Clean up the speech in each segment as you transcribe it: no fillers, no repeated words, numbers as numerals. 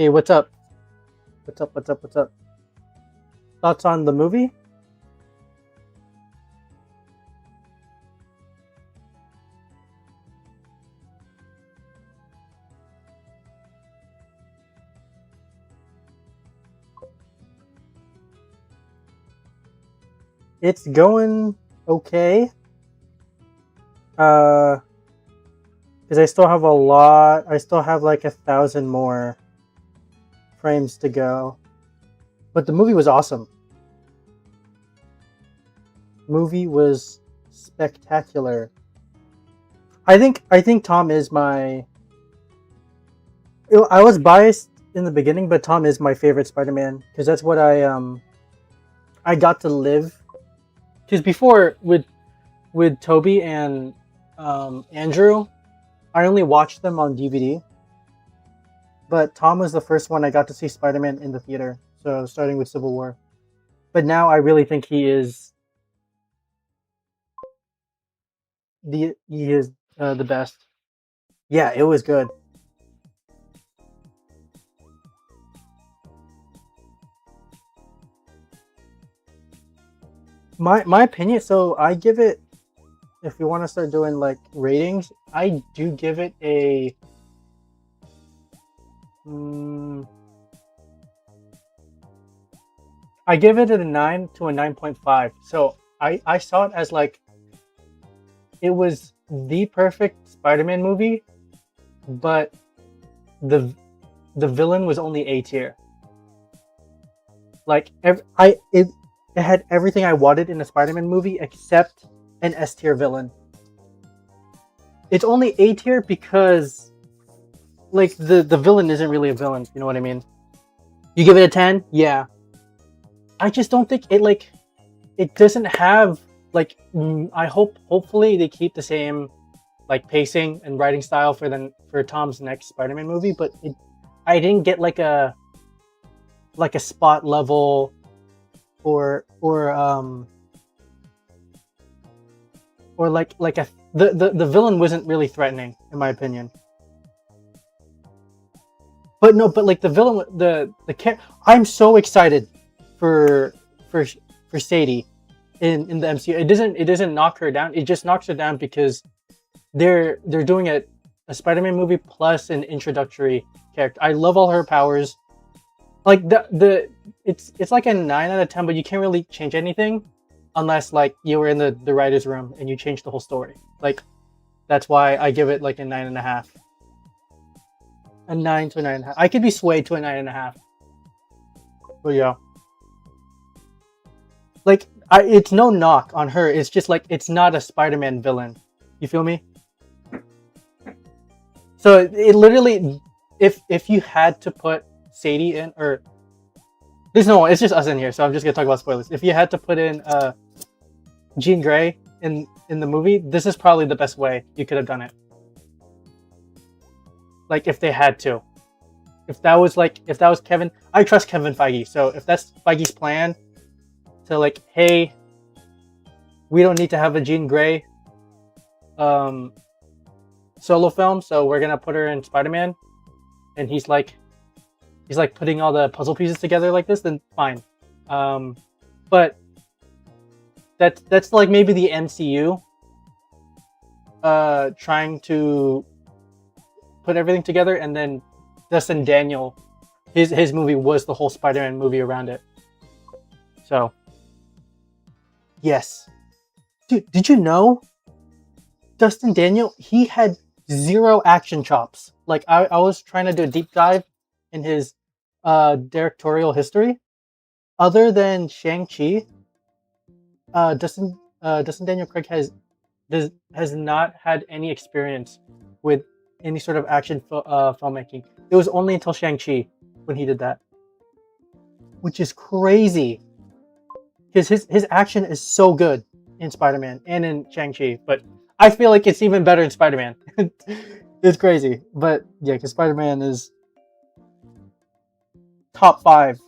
Hey, what's up? What's up? What's up? What's up? Thoughts on the movie? It's going okay. Uh, because I still have a lot. I still have like 1,000 more frames to go. But the movie was awesome. Movie was spectacular. I think Tom is my. I was biased in the beginning, but Tom is my favorite Spider-Man because that's what I got to live. Because before with Toby and Andrew, I only watched them on DVD. But Tom was the first one I got to see Spider-Man in the theater. So starting with Civil War. But now I really think he is the best. Yeah, it was good. My opinion. So I give it. If you want to start doing like ratings, I do give it a. Mm, I give it a 9 to a 9.5. So I saw it as like it was the perfect Spider-Man movie, but the the villain was only A tier. Like it had everything I wanted in a Spider-Man movie except an S tier villain. It's only A tier because like the villain isn't really a villain. You know what I mean? You give it a 10? Yeah. I just don't think it doesn't have like I hopefully they keep the same like pacing and writing style for Tom's next Spider-Man movie, but I didn't get like a spot level or or like a the villain wasn't really threatening in my opinion. But no, but like the villain I'm so excited for for for Sadie in the MCU. It doesn't knock her down. It just knocks her down because they're doing a Spider-Man movie plus an introductory character. I love all her powers. Like the it's like a 9 out of 10, but you can't really change anything unless like you were in the writer's room and you change the whole story. Like that's why I give it like a 9.5. A 9 to a 9.5. I could be swayed to a 9.5. But yeah. Like it's no knock on her. It's just like it's not a Spider-Man villain. You feel me? So it literally, if you had to put Sadie in, or there's no one, it's just us in here, so I'm just gonna talk about spoilers. If you had to put in Jean Grey in the movie, this is probably the best way you could have done it. Like if they had to, if that was Kevin, I trust Kevin Feige. So if that's Feige's plan to like, hey, we don't need to have a Jean Grey um solo film, so we're gonna put her in Spider-Man, and he's like putting all the puzzle pieces together like this, then fine. But that's like maybe the MCU trying to put everything together, and then Dustin Daniel, his movie was the whole Spider-Man movie around it. So yes, dude, did you know Dustin Daniel, he had zero action chops. Like I was trying to do a deep dive in his directorial history. Other than Shang-Chi, Dustin Daniel Craig has not had any experience with any sort of action filmmaking. It was only until Shang-Chi when he did that, which is crazy because his action is so good in Spider-Man and in Shang-Chi, but I feel like it's even better in Spider-Man. It's crazy, but yeah, because Spider-Man is top five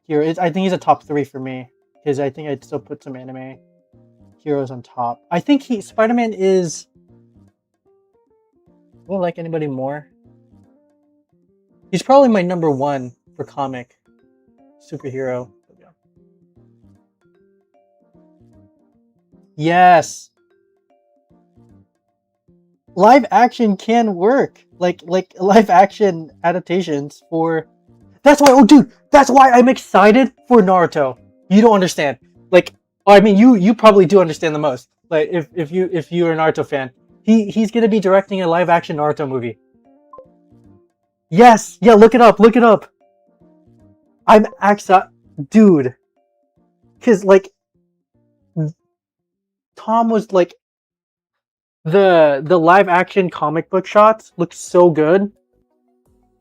here. I think he's a top three for me because I think I'd still put some anime heroes on top. I think Spider-Man is. I don't like anybody more. He's probably my number one for comic superhero. Yes, live action can work. Like live action adaptations for. That's why. Oh, dude, that's why I'm excited for Naruto. You don't understand. Like, I mean, you probably do understand the most. Like, if you're a Naruto fan, he's gonna be directing a live action Naruto movie. Yes, yeah, look it up. Look it up. I'm Axa, dude. Cause like Tom was like the live action comic book shots look so good.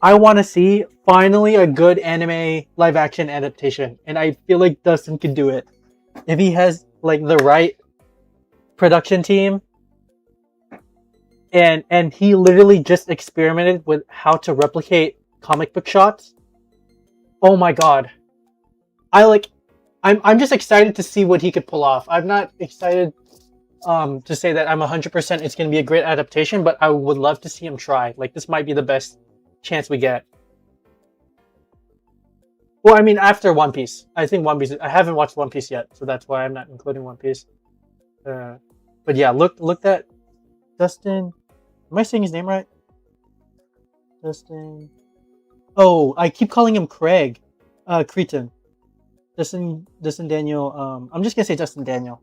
I want to see finally a good anime live action adaptation, and I feel like Dustin can do it if he has like the right production team. And he literally just experimented with how to replicate comic book shots. Oh my god, I like. I'm just excited to see what he could pull off. I'm not excited to say that I'm 100% it's going to be a great adaptation, but I would love to see him try. Like, this might be the best chance we get. Well, I mean, after One Piece. I think One Piece. I haven't watched One Piece yet, so that's why I'm not including One Piece. Uh, but yeah, look that Dustin. Am I saying his name right? Dustin. Oh, I keep calling him Craig. Cretan. Dustin Daniel. I'm just gonna say Dustin Daniel.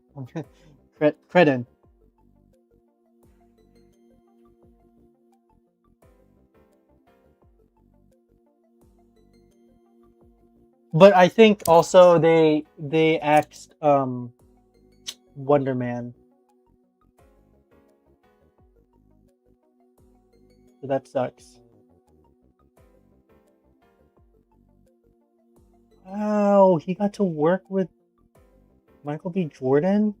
Cretan. But I think also they axed Wonder Man, so that sucks. Wow, he got to work with Michael B. Jordan.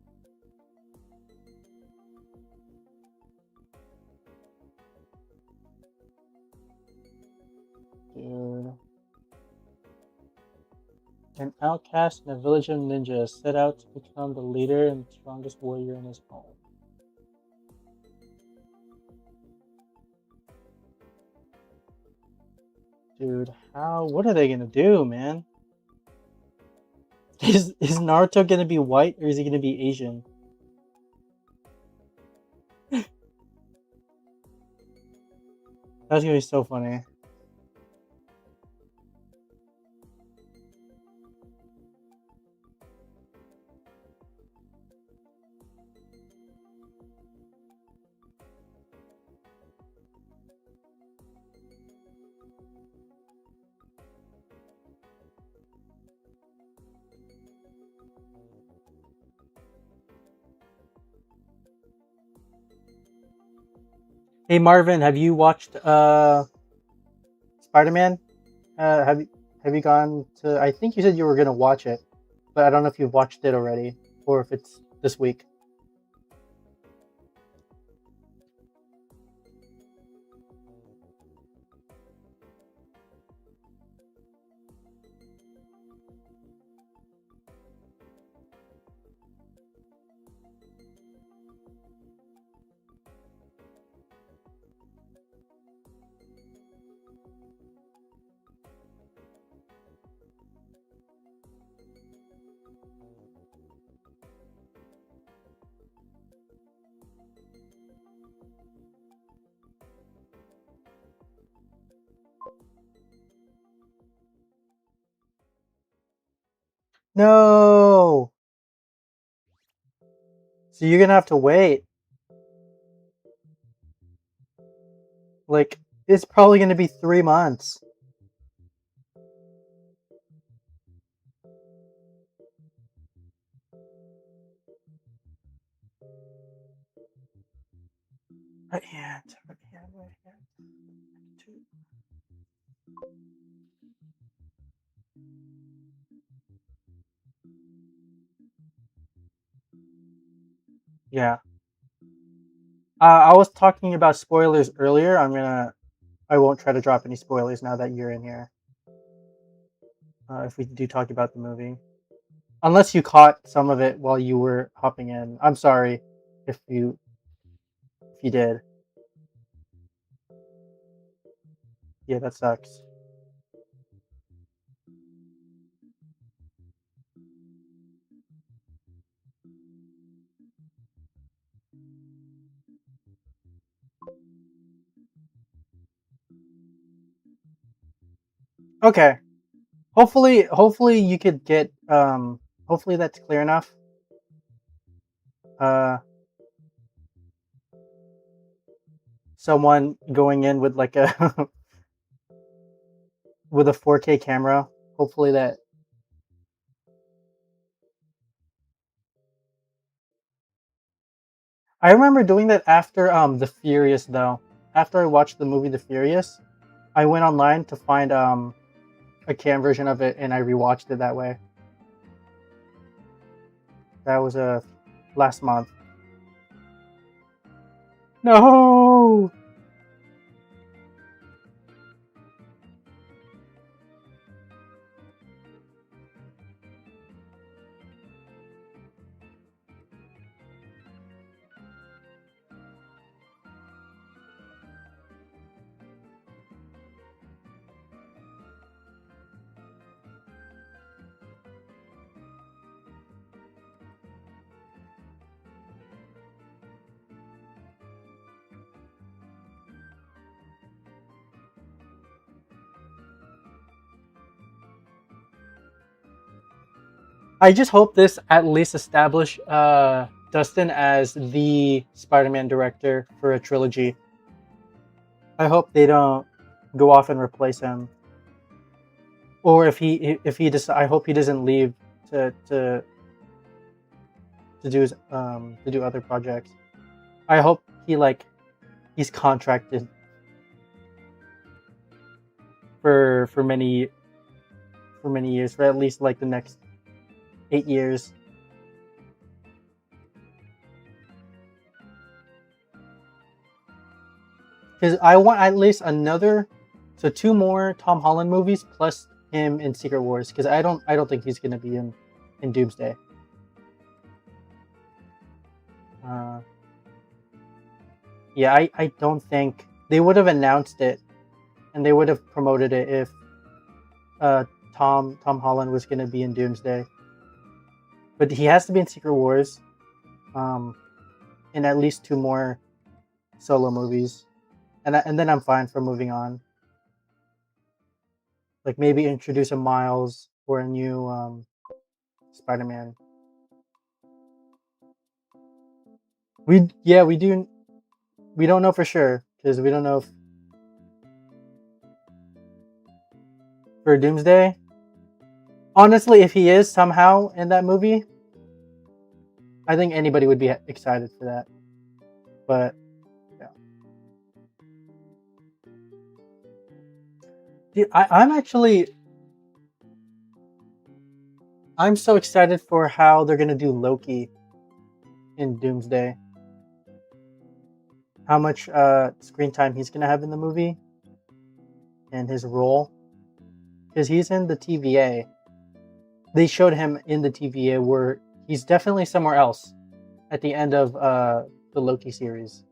Dude. An outcast in a village of ninjas set out to become the leader and strongest warrior in his home. Dude, how? What are they gonna do, man? Is Naruto gonna be white or is he gonna be Asian? That's gonna be so funny. Hey Marvin, have you watched Spider-Man? Have you gone to? I think you said you were gonna watch it, but I don't know if you've watched it already or if it's this week. No. So you're gonna have to wait. Like it's probably gonna be 3 months. Right hand. Right hand. Right hand. Two. Yeah. I was talking about spoilers earlier. I won't try to drop any spoilers now that you're in here. If we do talk about the movie, unless you caught some of it while you were hopping in, I'm sorry if you did. Yeah, that sucks. Okay. Hopefully you could get hopefully that's clear enough. Uh Someone going in with like a with a 4K camera. Hopefully that I remember doing that after The Furious though. After I watched the movie The Furious, I went online to find a cam version of it and I rewatched it that way. That was last month. No. I just hope this at least establish Dustin as the Spider-Man director for a trilogy. I hope they don't go off and replace him. Or if he just I hope he doesn't leave to to to do other projects. I hope he's contracted for many years, for at least like the next 8 years. Because I want at least another, so two more Tom Holland movies plus him in Secret Wars. Because I don't think he's gonna be in Doomsday. Uh, yeah, I don't think they would have announced it and they would have promoted it if uh Tom Holland was gonna be in Doomsday. But he has to be in Secret Wars, um, in at least two more solo movies, and then I'm fine for moving on. Like maybe introduce a Miles or a new Spider-Man. We do we don't know for sure because we don't know if for Doomsday. Honestly, if he is somehow in that movie, I think anybody would be excited for that. But yeah, dude, I'm so excited for how they're gonna do Loki in Doomsday. How much screen time he's gonna have in the movie and his role because he's in the TVA. They showed him in the TVA where he's definitely somewhere else at the end of the Loki series.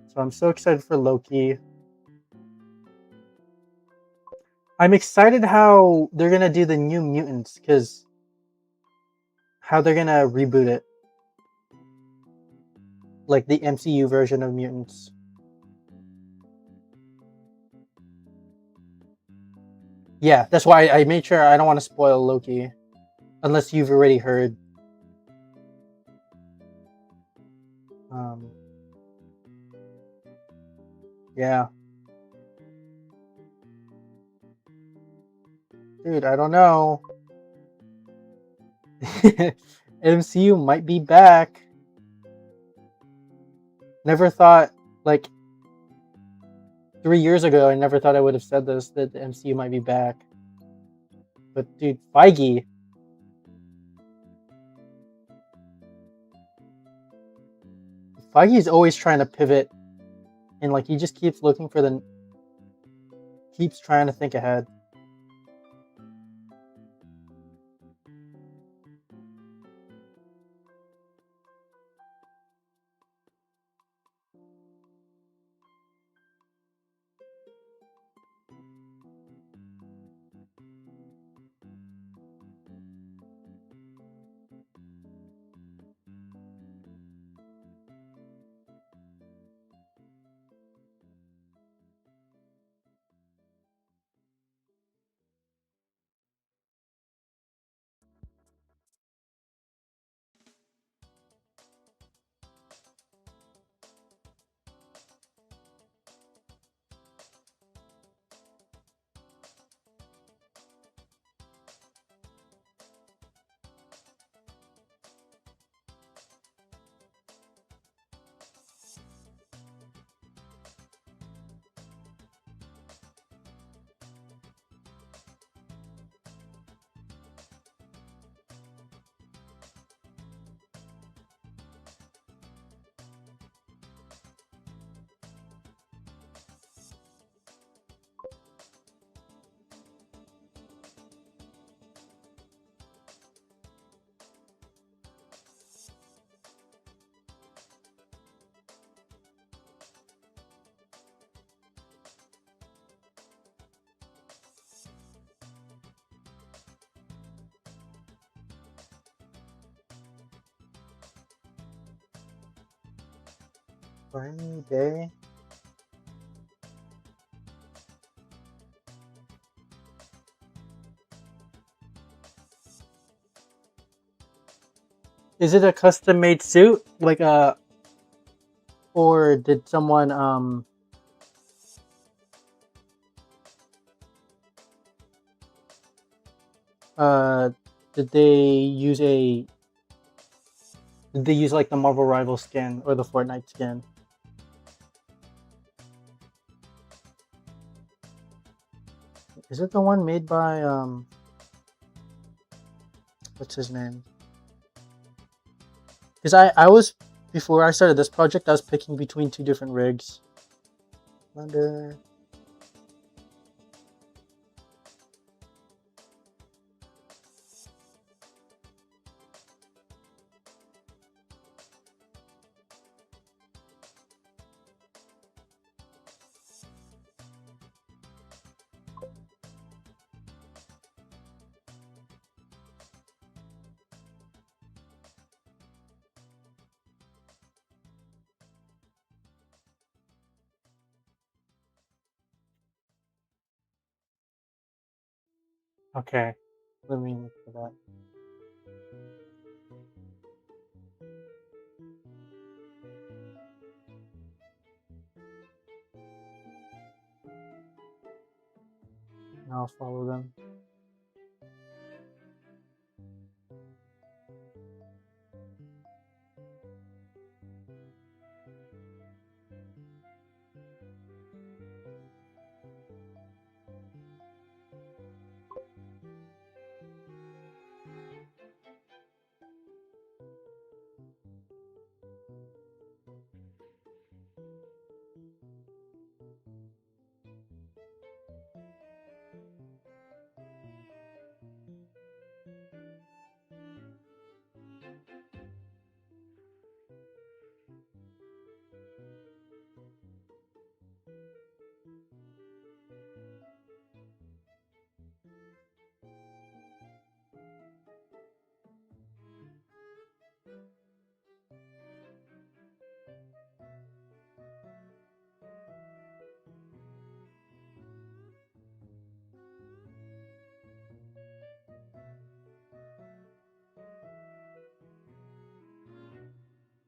So I'm so excited for Loki. I'm excited how they're gonna do the New Mutants because how they're gonna reboot it, like the MCU version of mutants. Yeah, that's why I made sure I don't want to spoil Loki unless you've already heard. Um, yeah, dude, I don't know. MCU might be back. Never thought, like 3 years ago, I never thought I would have said this that the MCU might be back. But dude, Feige's always trying to pivot, and like he just keeps looking for keeps trying to think ahead. Rainy day. Is it a custom made suit? Like or did someone uh did they use a did they use like the Marvel Rival skin or the Fortnite skin? Is it the one made by what's his name? Because I was before I started this project, I was picking between two different rigs. Wonder. Okay, let me look for that. I'll follow them.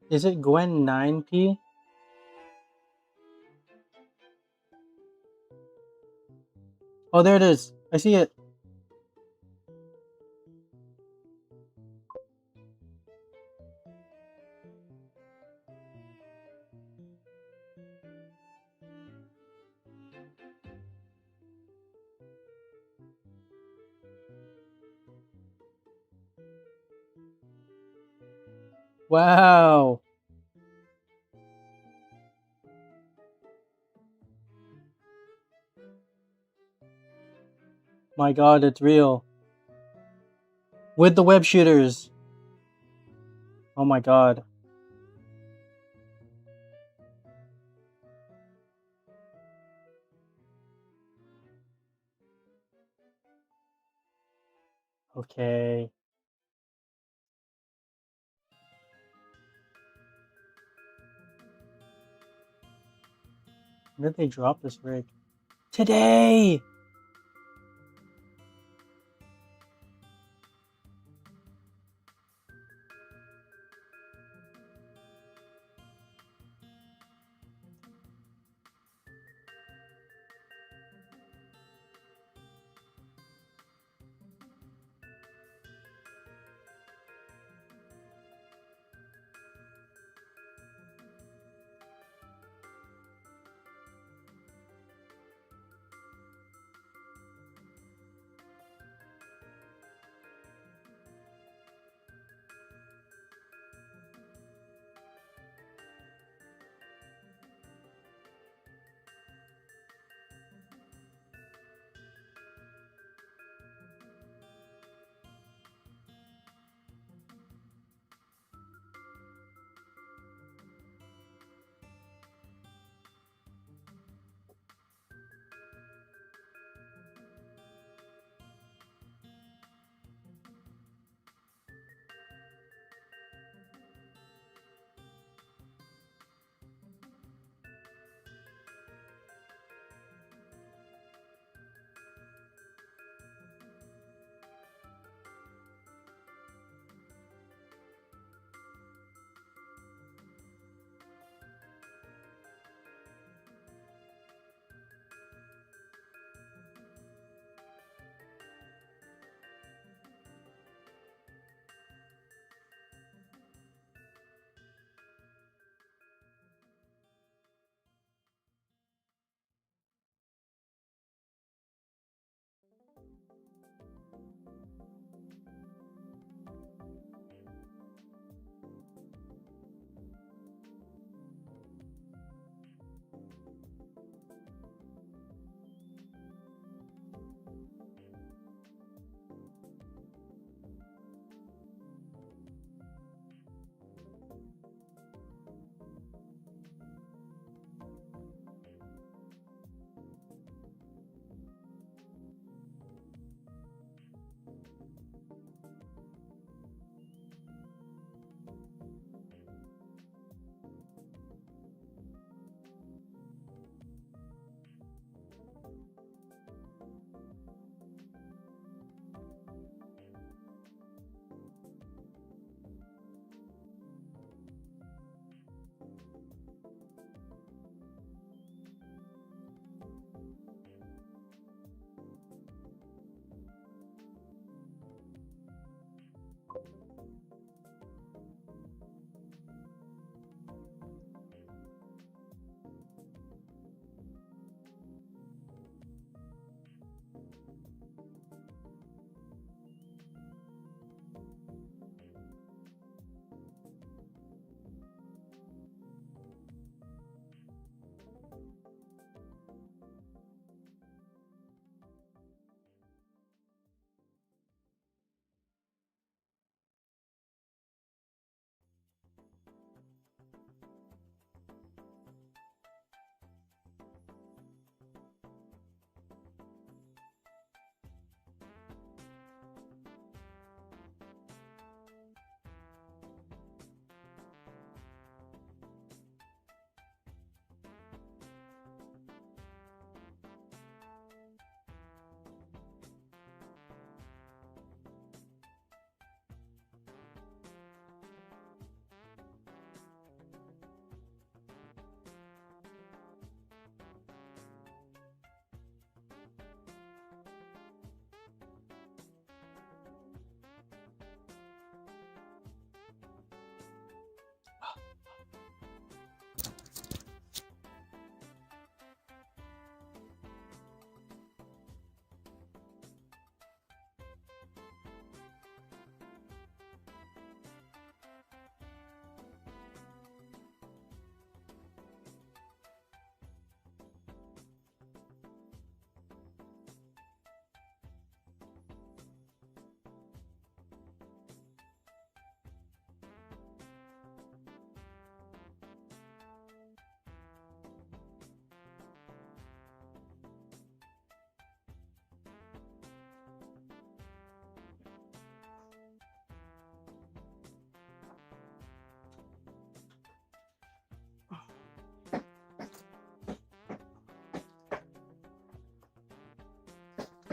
Is it Gwen 9P? Oh, there it is. I see it. Wow. My God, it's real. With the web shooters. Oh my God. Okay. When did they drop this rig? Today!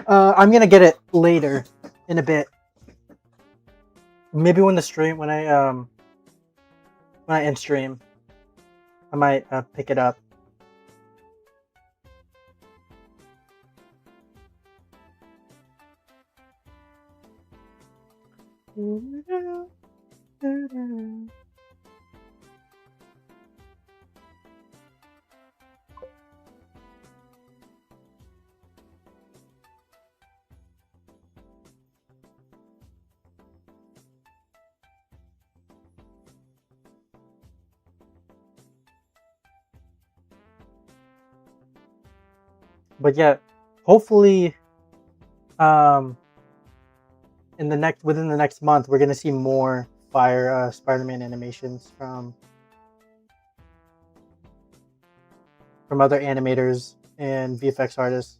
I'm gonna get it later, in a bit. Maybe when I end stream, I might pick it up. But yeah, hopefully, within the next month, we're gonna see more Fire Spider-Man animations from other animators and VFX artists.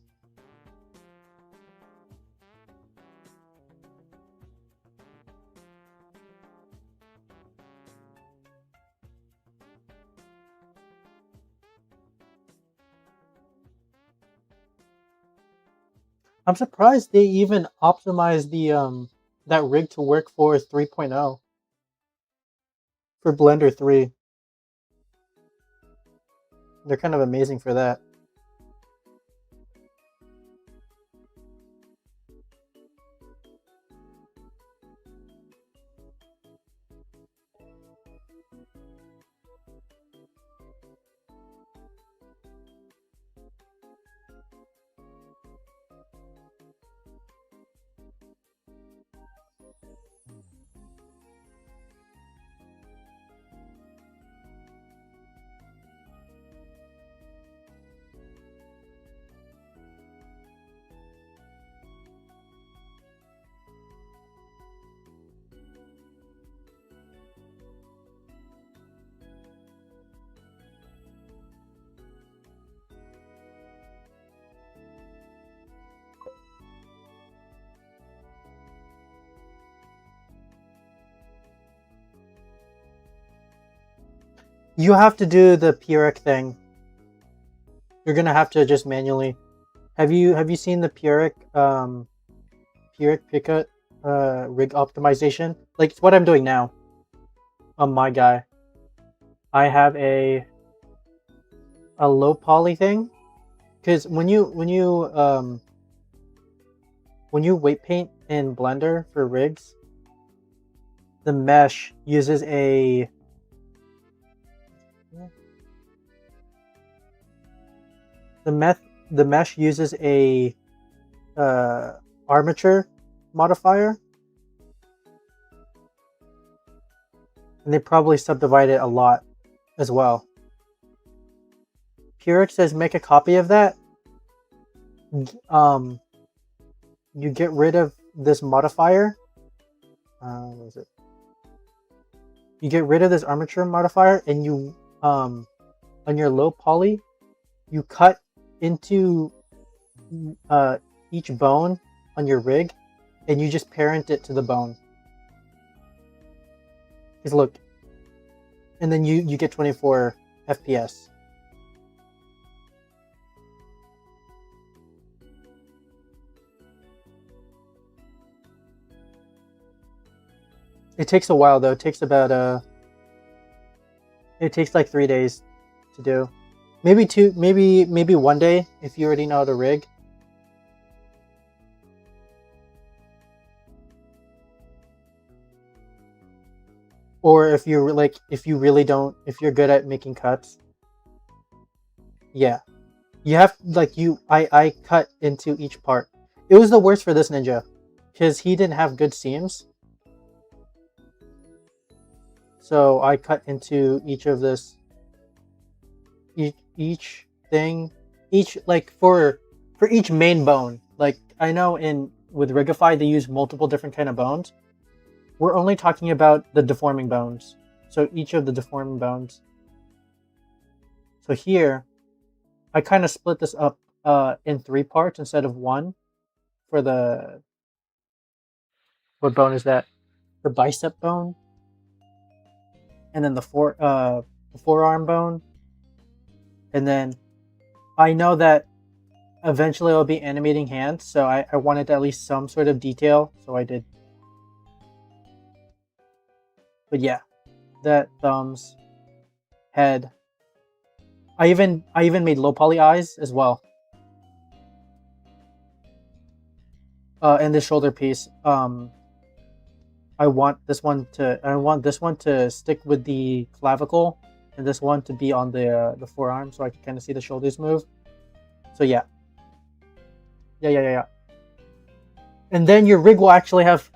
I'm surprised they even optimized the that rig to work for 3.0 for Blender 3. They're kind of amazing for that. You have to do the Pyrrhic thing. You're gonna have to just manually. Have you seen the Pyrrhic pickup rig optimization? Like it's what I'm doing now on my guy. I have a low poly thing, because when you weight paint in Blender for rigs, the mesh uses a the mesh uses a armature modifier, and they probably subdivide it a lot as well. Pyrrhic says make a copy of that. You get rid of this modifier. What is it? You get rid of this armature modifier, and you on your low poly, you cut into each bone on your rig, and you just parent it to the bone. Because look, and then you get 24 FPS. It takes a while though. It takes about it takes like 3 days to do. Maybe two, maybe 1 day if you already know how to rig. Or if you're if you're good at making cuts. Yeah. You have I cut into each part. It was the worst for this ninja because he didn't have good seams. So I cut into each of this, each thing, for each main bone. Like I know with Rigify they use multiple different kind of bones. We're only talking about the deforming bones. So each of the deforming bones. So here, I kind of split this up in 3 parts instead of 1 for the, what bone is that? The bicep bone, and then the forearm bone, and then I know that eventually I'll be animating hands, so I wanted at least some sort of detail, so I did. But yeah, that thumbs, head. I even made low poly eyes as well. And the shoulder piece. I want this one to stick with the clavicle, and this one to be on the forearm, so I can kind of see the shoulders move. So yeah. Yeah. And then your rig will actually have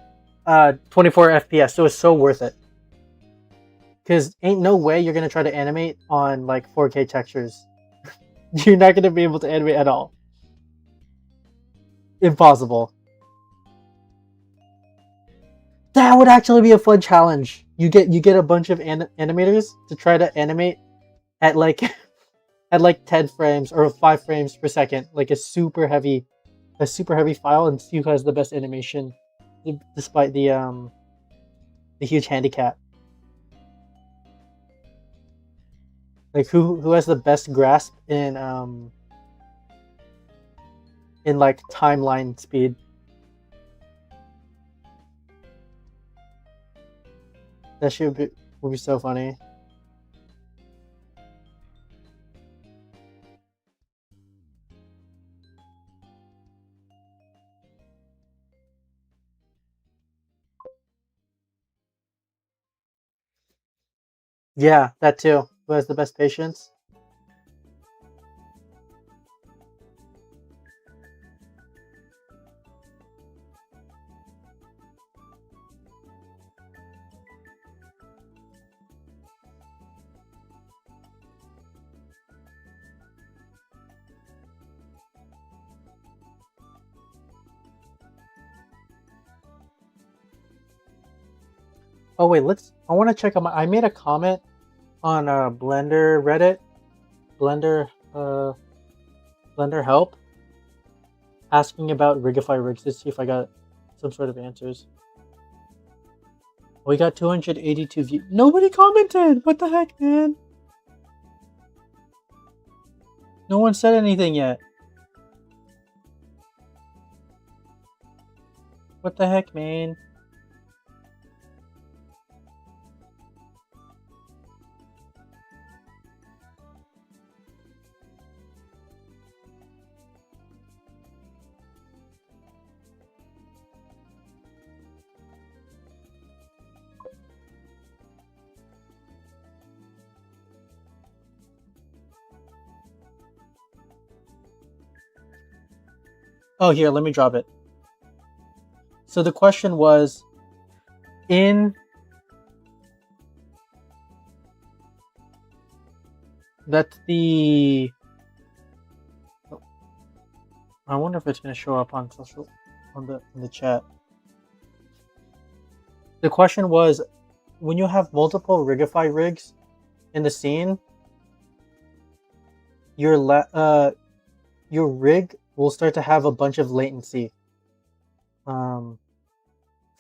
24 FPS, so it's so worth it. Because ain't no way you're gonna try to animate on like 4K textures. You're not gonna be able to animate at all. Impossible. That would actually be a fun challenge. You get a bunch of animators to try to animate at like at like 10 frames or 5 frames per second, like a super heavy file, and see who has the best animation, despite the huge handicap. Like who has the best grasp in like timeline speed. That would be so funny. Yeah, that too. Who has the best patience? Oh wait, I want to check on I made a comment on Blender Reddit, Blender Blender help, asking about Rigify rigs to see if I got some sort of answers. We got 282 views. Nobody commented. What the heck, man? No one said anything yet. What the heck, man? Oh, here, let me drop it. So the question was, in that's the. I wonder if it's gonna show up on the chat. The question was, when you have multiple Rigify rigs in the scene, your rig will start to have a bunch of latency. For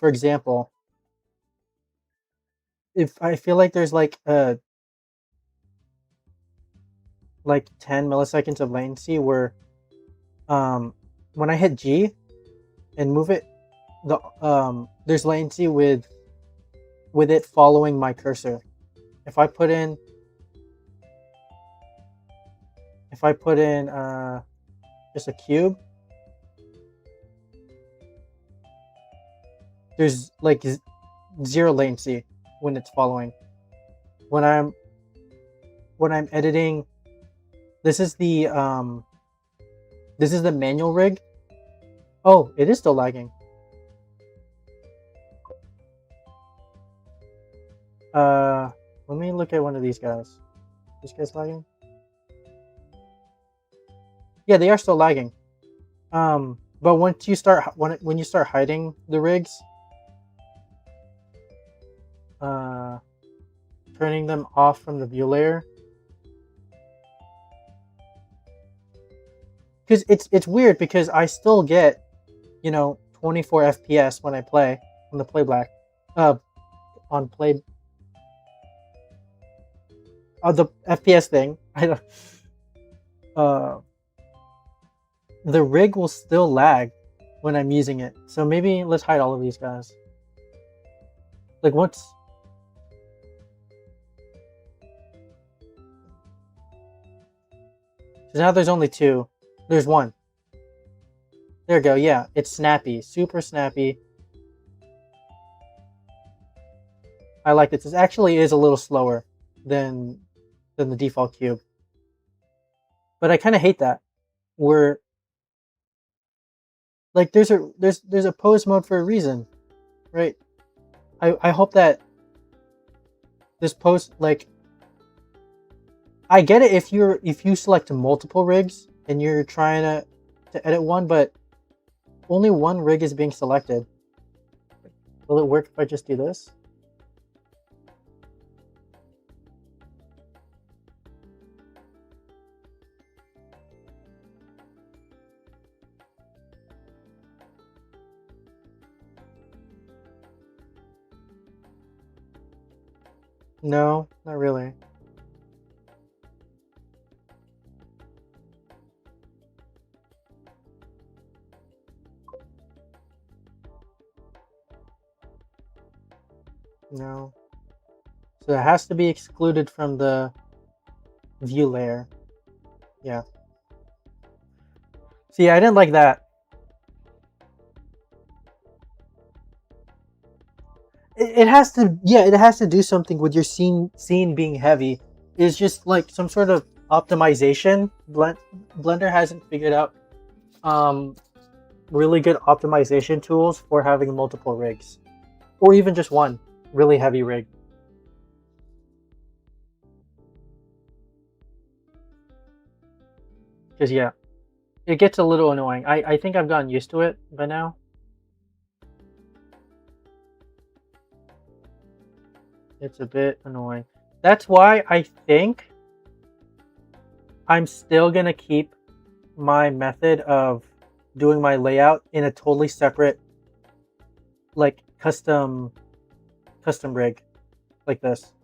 example, if I feel like there's like 10 milliseconds of latency where when I hit G and move it, there's latency with it following my cursor. If I put in just a cube, there's like zero latency when it's following. When I'm editing, this is the manual rig. Oh, it is still lagging. Let me look at one of these guys. This guy's lagging. Yeah, they are still lagging. But once you start when you start hiding the rigs, turning them off from the view layer, because it's weird because I still get 24 FPS when I play on the playback, on play. The FPS thing. I don't. the rig will still lag when I'm using it. So maybe let's hide all of these guys. Like once. So now there's only two. There's one. There we go. Yeah, it's snappy, super snappy. I like this. This actually is a little slower than the default cube, but I kind of hate that. Where like there's a pose mode for a reason, right? I hope that this pose, like, I get it if you select multiple rigs and you're trying to edit one, but only one rig is being selected. Will it work if I just do this? No, not really. No. So it has to be excluded from the view layer. Yeah. See, I didn't like that. It has to, yeah, it has to do something with your scene being heavy. It's just like some sort of optimization. Blender hasn't figured out really good optimization tools for having multiple rigs, or even just one really heavy rig. Because yeah, it gets a little annoying. I think I've gotten used to it by now. It's a bit annoying. That's why I think I'm still gonna keep my method of doing my layout in a totally separate, like custom rig, like this,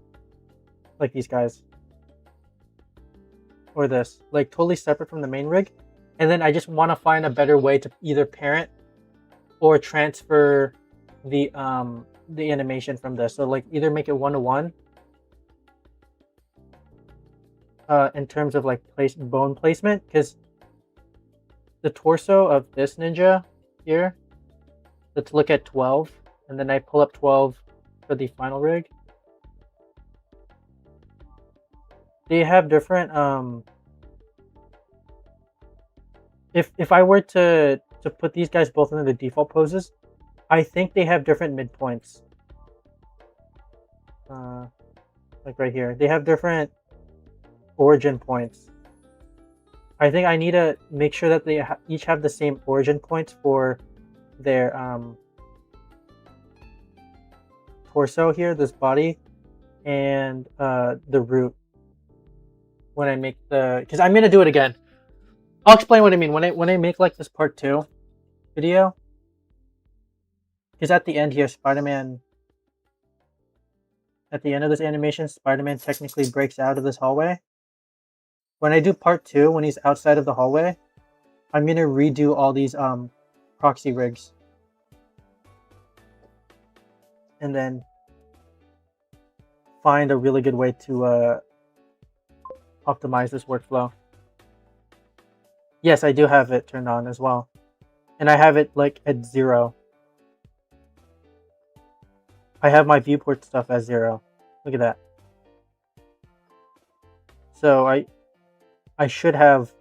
like these guys, or this, like totally separate from the main rig. And then I just want to find a better way to either parent or transfer the animation from this. So like either make it 1-to-1 in terms of like bone placement, because the torso of this ninja here, let's look at 12, and then I pull up 12 for the final rig. They have different if I were to put these guys both into the default poses, I think they have different midpoints. Like right here, they have different origin points. I think I need to make sure that they each have the same origin points for their torso here, this body, and the root. When I make because I'm gonna do it again. I'll explain what I mean when I make like this part 2 video. Because at the end here, Spider-Man, at the end of this animation, Spider-Man technically breaks out of this hallway. When I do part 2, when he's outside of the hallway, I'm gonna redo all these proxy rigs, and then find a really good way to optimize this workflow. Yes, I do have it turned on as well, and I have it like at 0. I have my viewport stuff at 0. Look at that. So I should have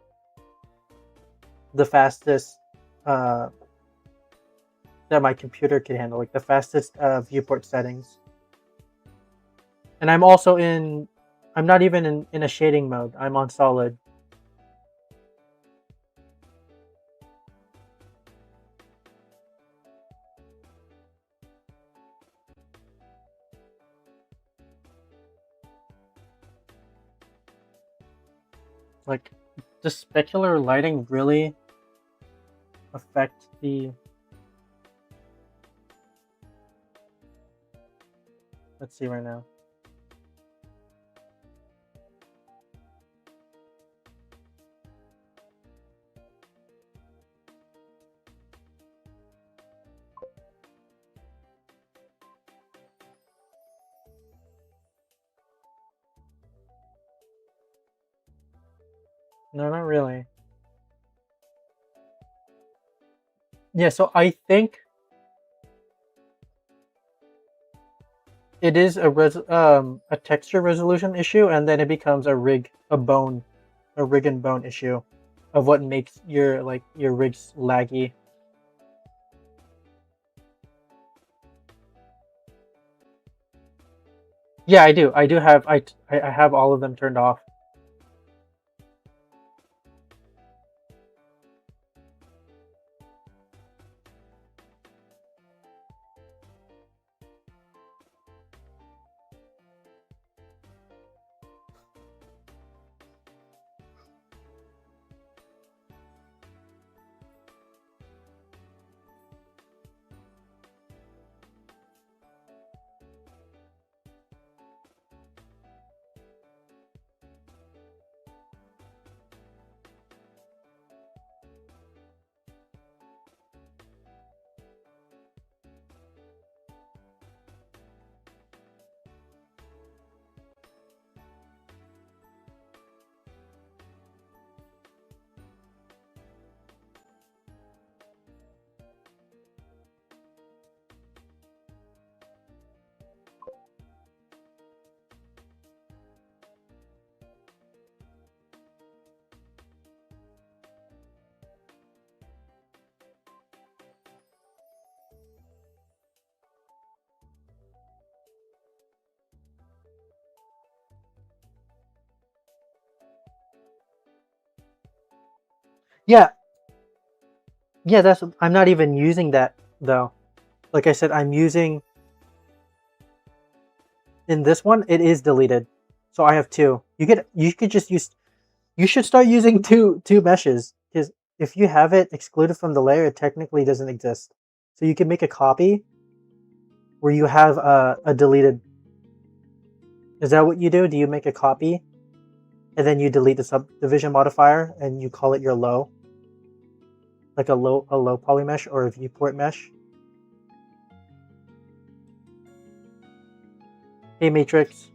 the fastest that my computer can handle, like the fastest viewport settings. And I'm also I'm not even in a shading mode. I'm on solid. Like, does specular lighting really affect the... Let's see right now. No, not really. Yeah, so I think it is a texture resolution issue, and then it becomes a rig and bone issue of what makes your rigs laggy. Yeah, I do. I do have I have all of them turned off. Yeah, yeah, that's I'm not even using that though. Like I said, I'm using in this one it is deleted. So I have two. You could just use you should start using two meshes because if you have it excluded from the layer, it technically doesn't exist. So you can make a copy where you have a deleted. Is that what you do? Do you make a copy and then you delete the subdivision modifier and you call it your low, like a low poly mesh or a viewport mesh? Hey Matrix.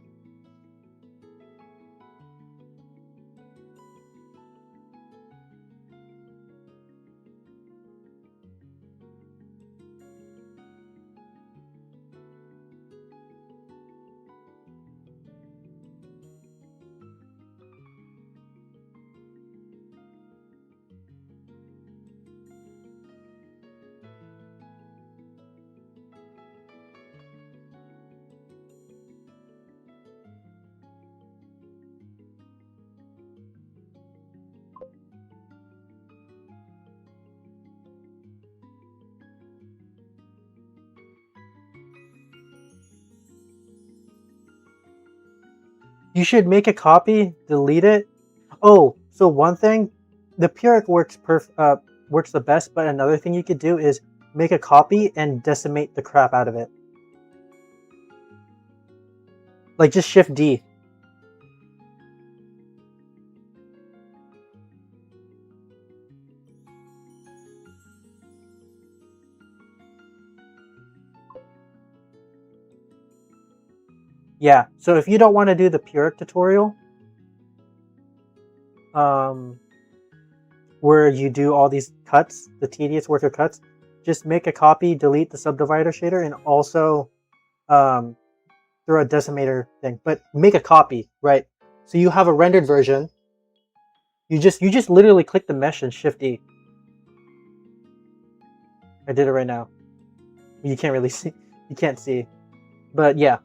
You should make a copy, delete it. Oh, so one thing, the Pyrrhic works the best, but another thing you could do is make a copy and decimate the crap out of it. Like just Shift D. Yeah. So if you don't want to do the Pyrrhic tutorial, um, where you do all these cuts, the tedious work of cuts, just make a copy, delete the subdivider shader, and also um, throw a decimator thing. But make a copy, right? So you have a rendered version. You just literally click the mesh and Shift E. I did it right now. You can't really see. You can't see. But yeah.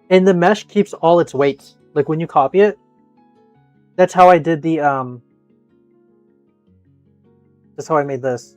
And the mesh keeps all its weights. Like when you copy it, that's how I did the that's how I made this.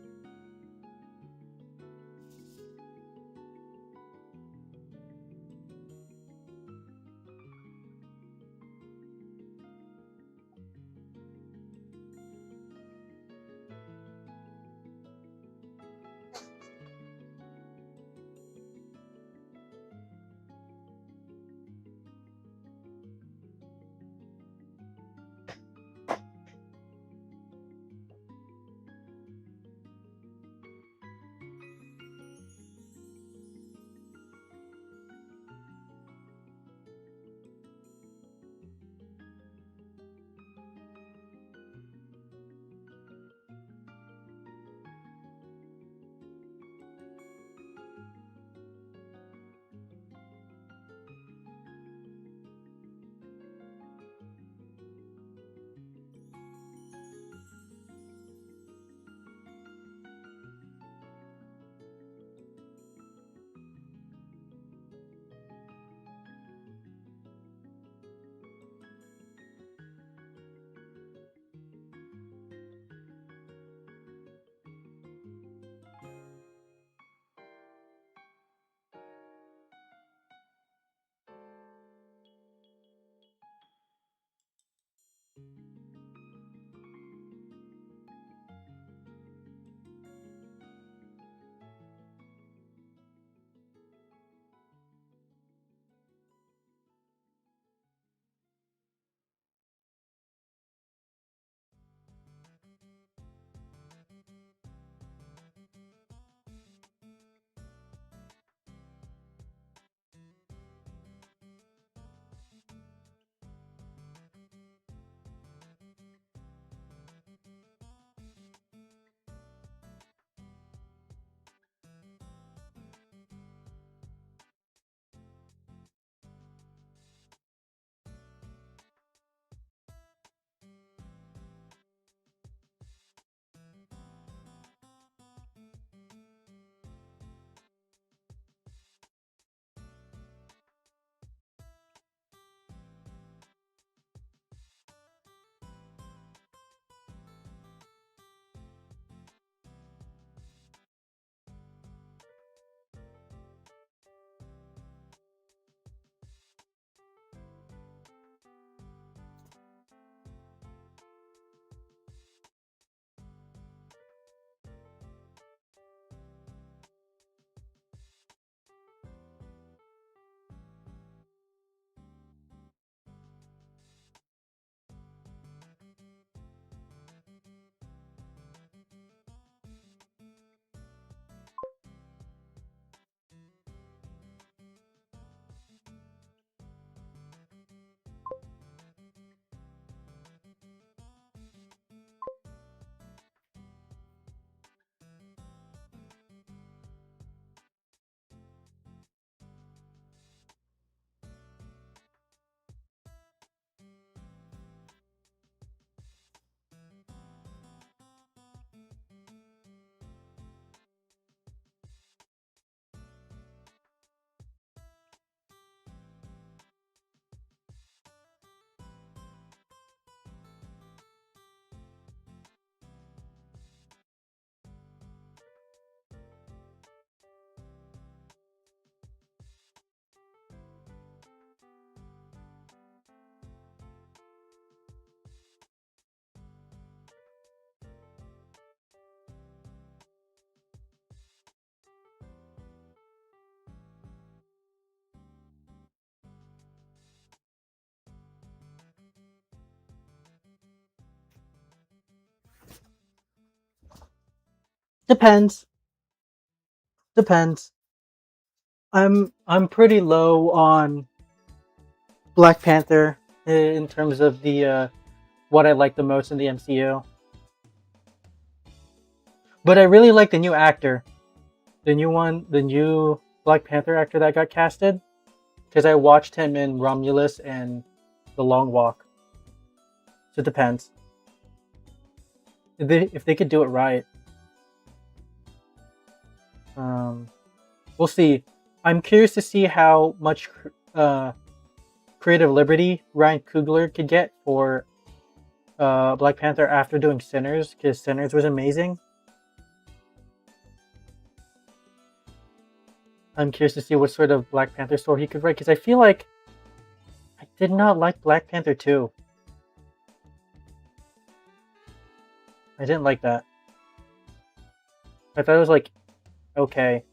Depends. Depends. I'm pretty low on Black Panther in terms of the what I like the most in the MCU. But I really like the new actor, the new one, the new Black Panther actor that got casted, because I watched him in Romulus and The Long Walk. So it depends. If they could do it right, um, we'll see. I'm curious to see how much creative liberty Ryan Coogler could get for Black Panther after doing Sinners, because Sinners was amazing. I'm curious to see what sort of Black Panther story he could write, because I feel like I did not like Black Panther 2. I didn't like that. I thought it was like okay.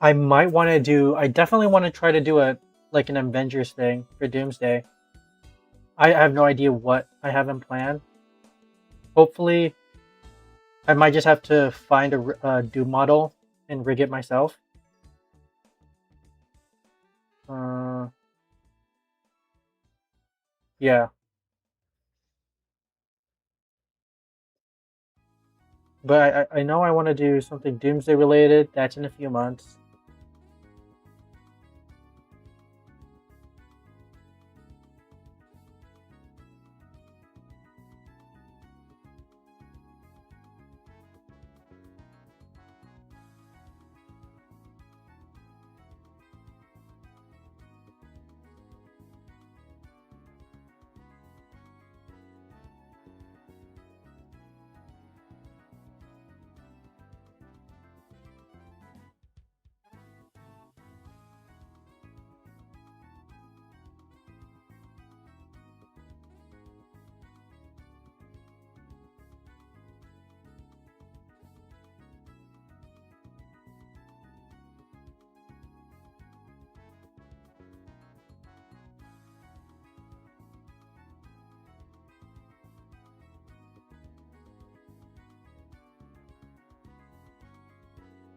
I might want to do. I definitely want to try to do a like an Avengers thing for Doomsday. I have no idea what I have in plan. Hopefully, I might just have to find a Doom model and rig it myself. Uh, yeah, but I know I want to do something Doomsday related. That's in a few months.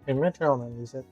And rental all my music.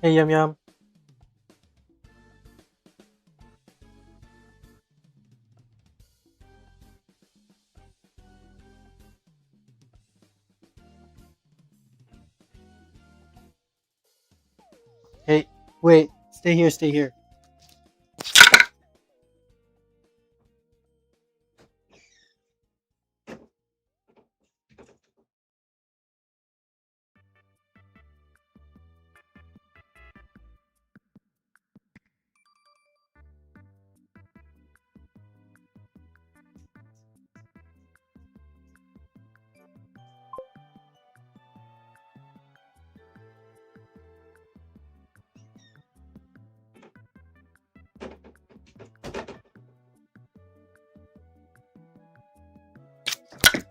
Hey, Yum Yum. Hey, wait. Stay here. Stay here.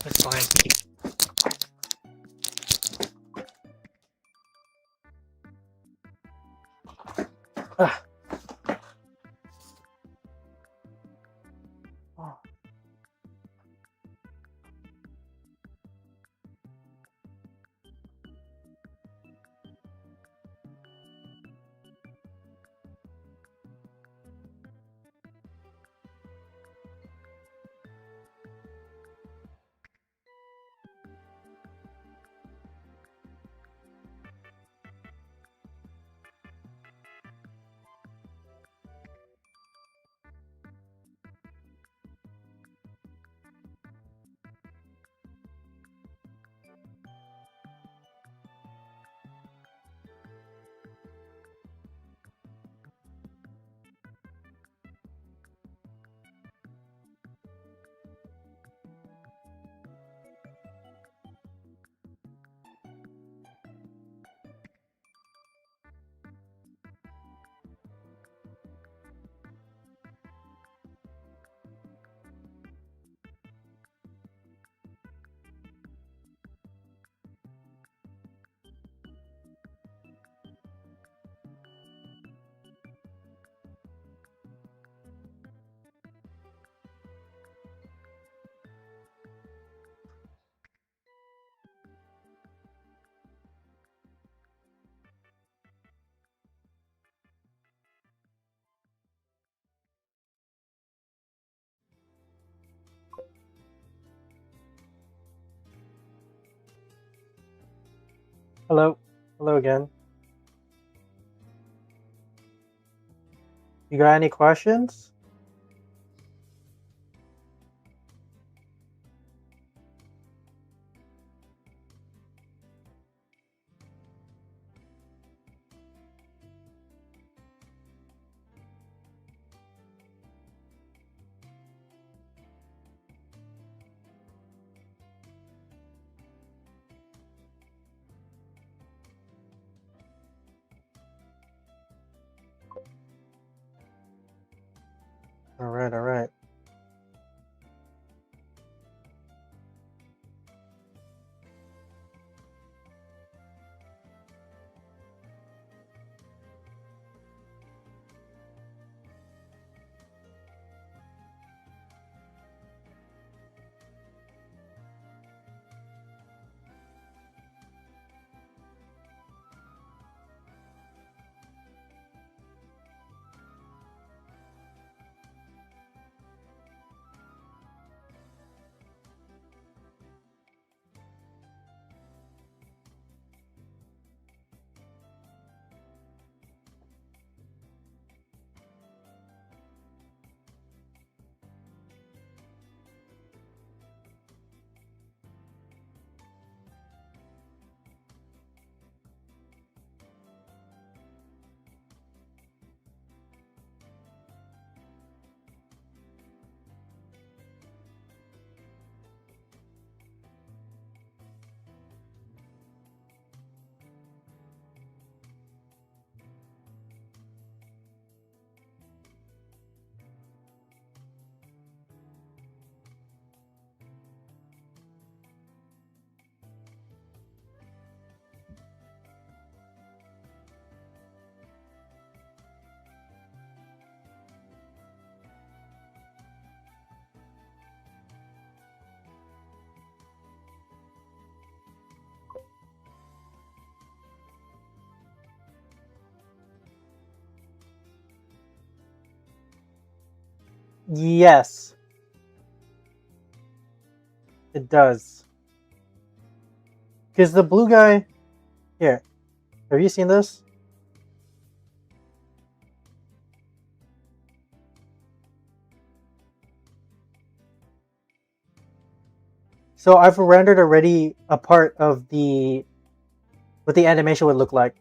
That's fine. Ah. Oh. Hello. Hello again. You got any questions? All right. All right. Yes, it does. Because the blue guy here, have you seen this? So I've rendered already a part of the what the animation would look like.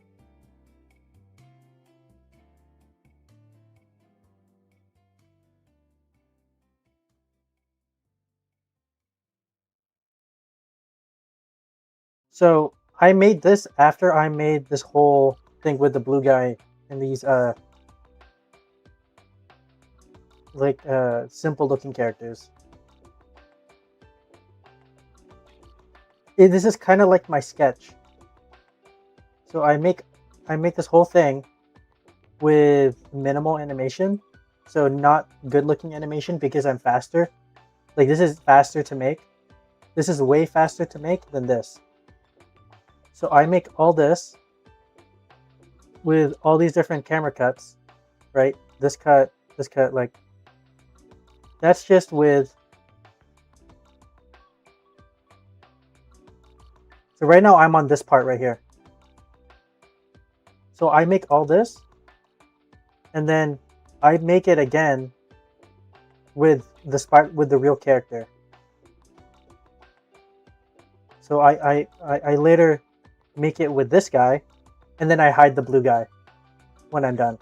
So I made this after I made this whole thing with the blue guy and these like simple looking characters. This is kind of like my sketch. So I make this whole thing with minimal animation. So not good looking animation because I'm faster. Like this is faster to make. This is way faster to make than this. So I make all this with all these different camera cuts, right? This cut, like that's just with. So right now I'm on this part right here. So I make all this and then I make it again with with the real character. So I later make it with this guy and then I hide the blue guy when I'm done.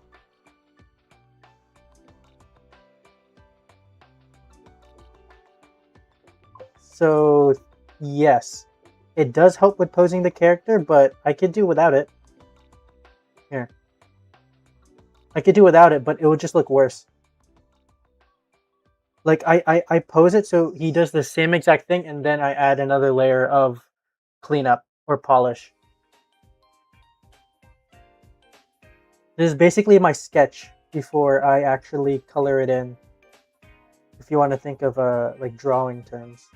So yes, it does help with posing the character, but I could do without it. Here. I could do without it, but it would just look worse. Like I pose it so he does the same exact thing and then I add another layer of cleanup or polish. This is basically my sketch before I actually color it in. If you want to think of like drawing terms.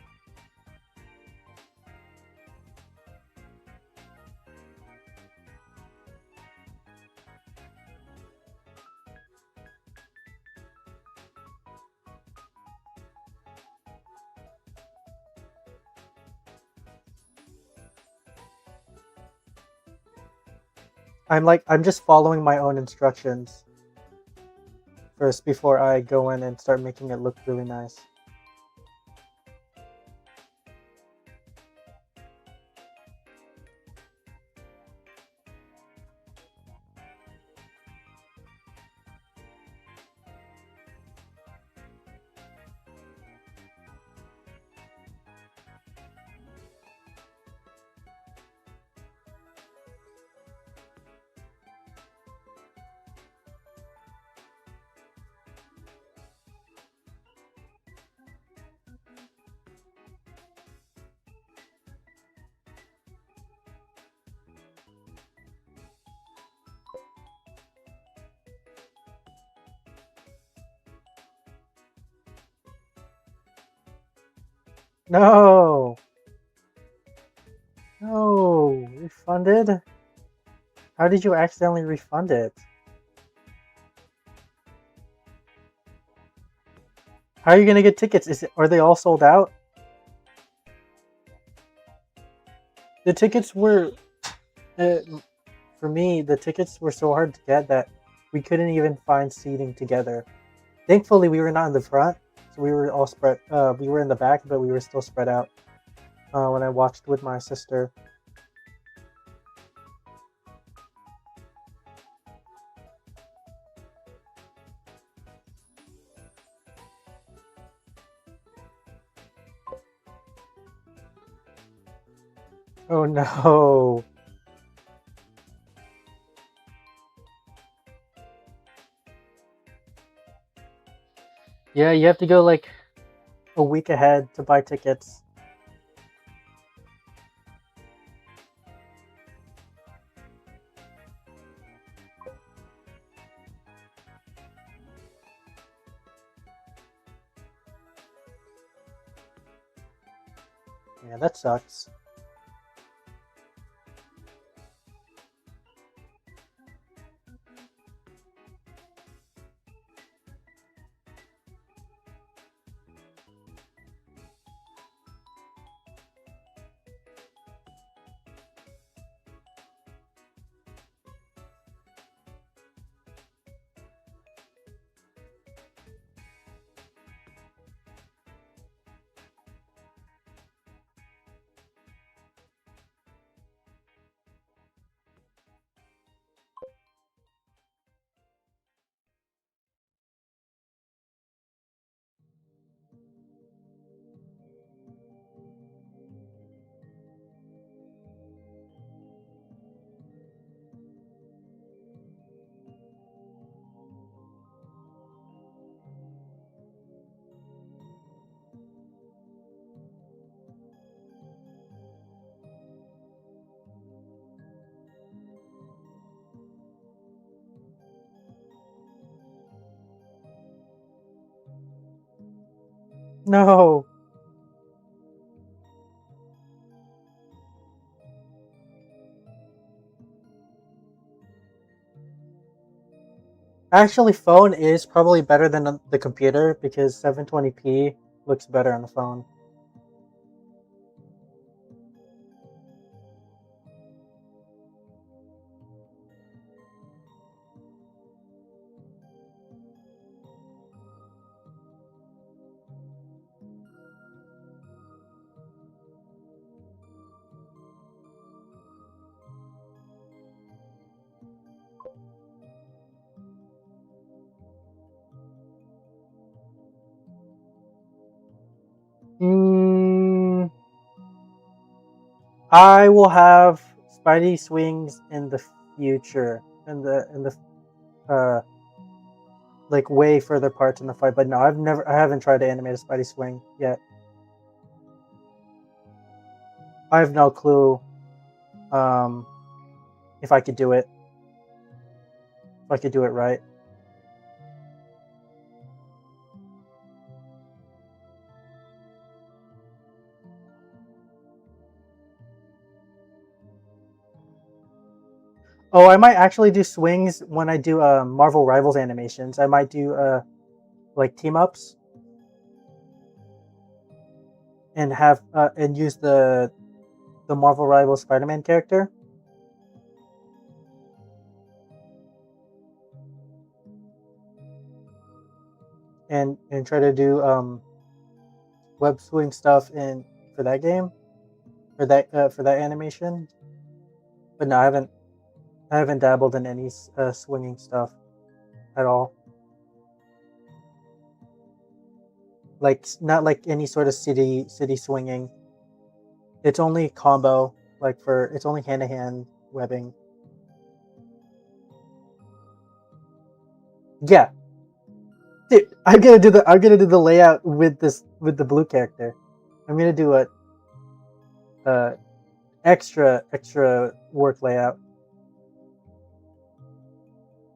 I'm just following my own instructions first before I go in and start making it look really nice. No! No! Refunded? How did you accidentally refund it? How are you gonna get tickets? Are they all sold out? The tickets were, uh, for me, the tickets were so hard to get that we couldn't even find seating together. Thankfully, we were not in the front, so we were all spread. We were in the back, but we were still spread out. When I watched with my sister. Oh no! Yeah, you have to go like a week ahead to buy tickets. Yeah, that sucks. No. Actually, phone is probably better than the computer because 720p looks better on the phone. Mm, I will have Spidey swings in the future, in the like way further parts in the fight. But no, I haven't tried to animate a Spidey swing yet. I have no clue, um, if I could do it. If I could do it right. Oh, I might actually do swings when I do Marvel Rivals animations. I might do like team ups and have and use the Marvel Rivals Spider-Man character. And try to do web swing stuff in for that game for that animation. But no, I haven't dabbled in any swinging stuff at all. Like not like any sort of city swinging. It's only combo, like for it's only hand to hand webbing. Yeah, dude, I'm gonna do the layout with the blue character. I'm gonna do a uh extra work layout.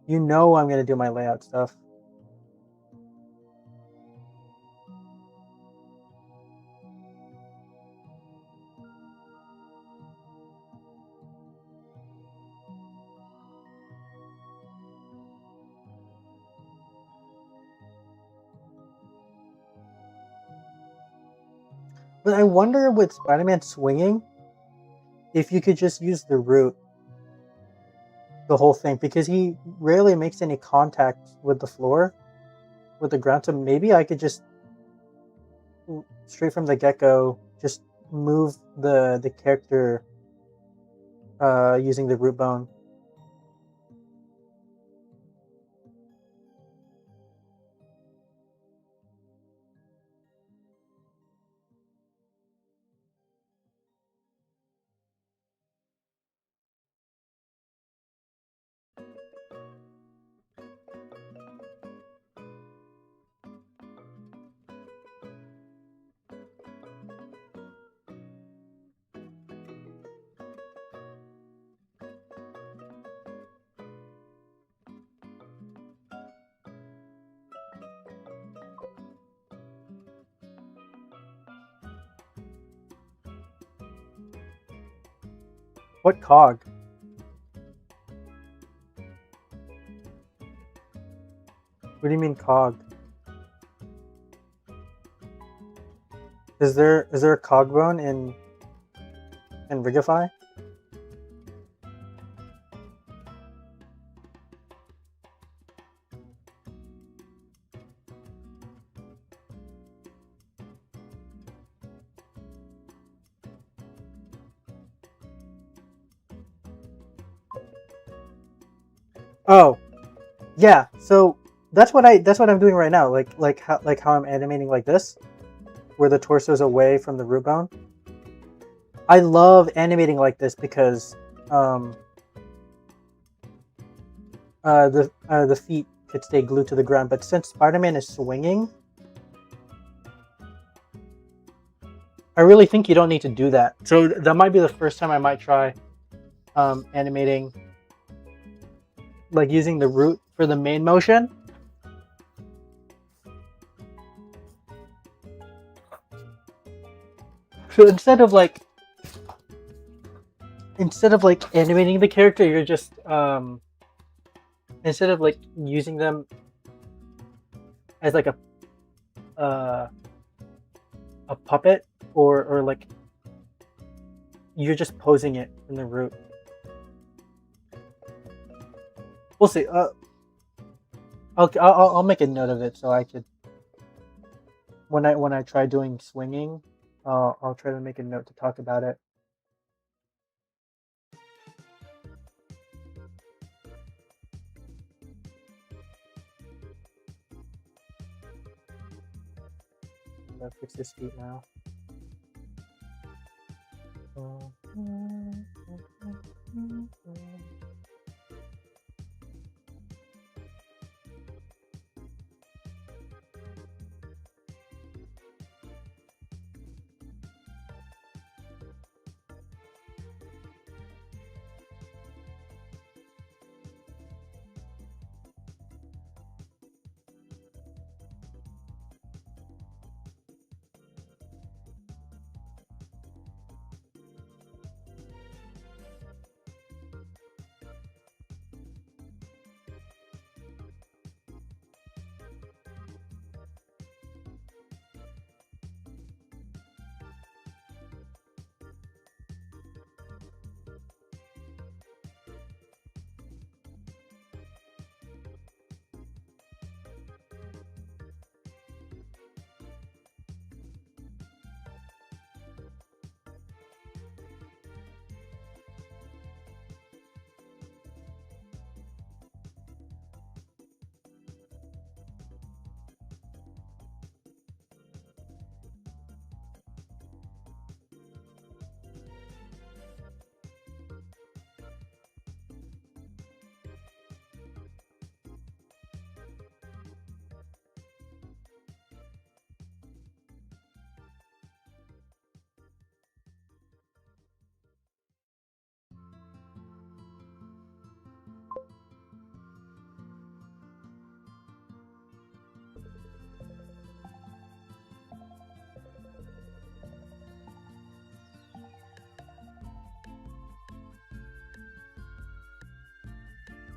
You know I'm gonna do my layout stuff. But I wonder with Spider-Man swinging if you could just use the root the whole thing because he rarely makes any contact with the floor, with the ground. So maybe I could just straight from the get-go just move the character using the root bone. What cog? What do you mean cog? Is there a cog bone in Rigify? Oh, yeah. So that's what I'm doing right now. Like how I'm animating like this, where the torso's away from the root bone. I love animating like this because um the feet could stay glued to the ground, but since Spider-Man is swinging, I really think you don't need to do that. So that might be the first time I might try animating, like using the root for the main motion. So instead of like animating the character, you're just instead of like using them as like uh, a puppet or like you're just posing it in the root. We'll see. I'll make a note of it so I could when I try doing swinging, I'll try to make a note to talk about it. I'm gonna fix his feet now.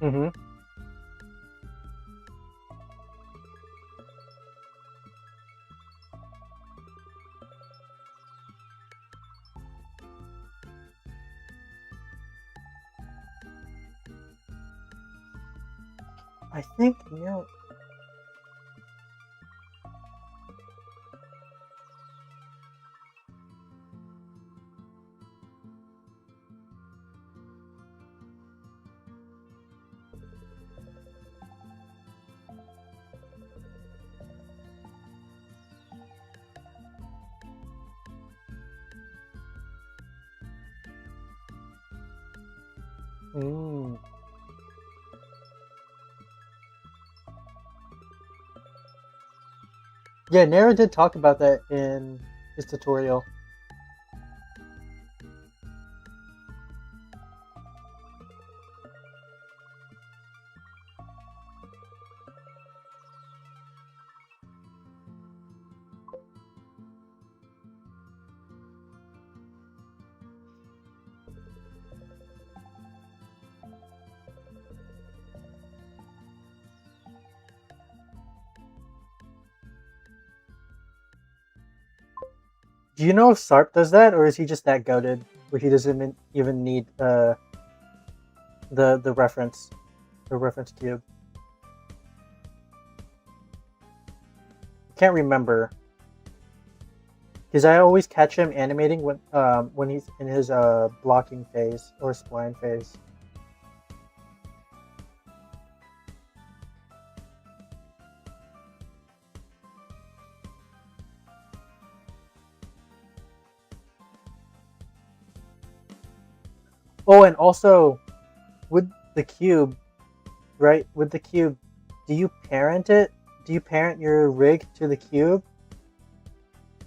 Mm-hmm. I think Mm. Yeah, Nara did talk about that in his tutorial. Do you know if Sarp does that, or is he just that goated where he doesn't even need the reference cube? Can't remember because I always catch him animating when he's in his blocking phase or spline phase. Oh, and also with the cube, right? With the cube, do you parent it? Do you parent your rig to the cube?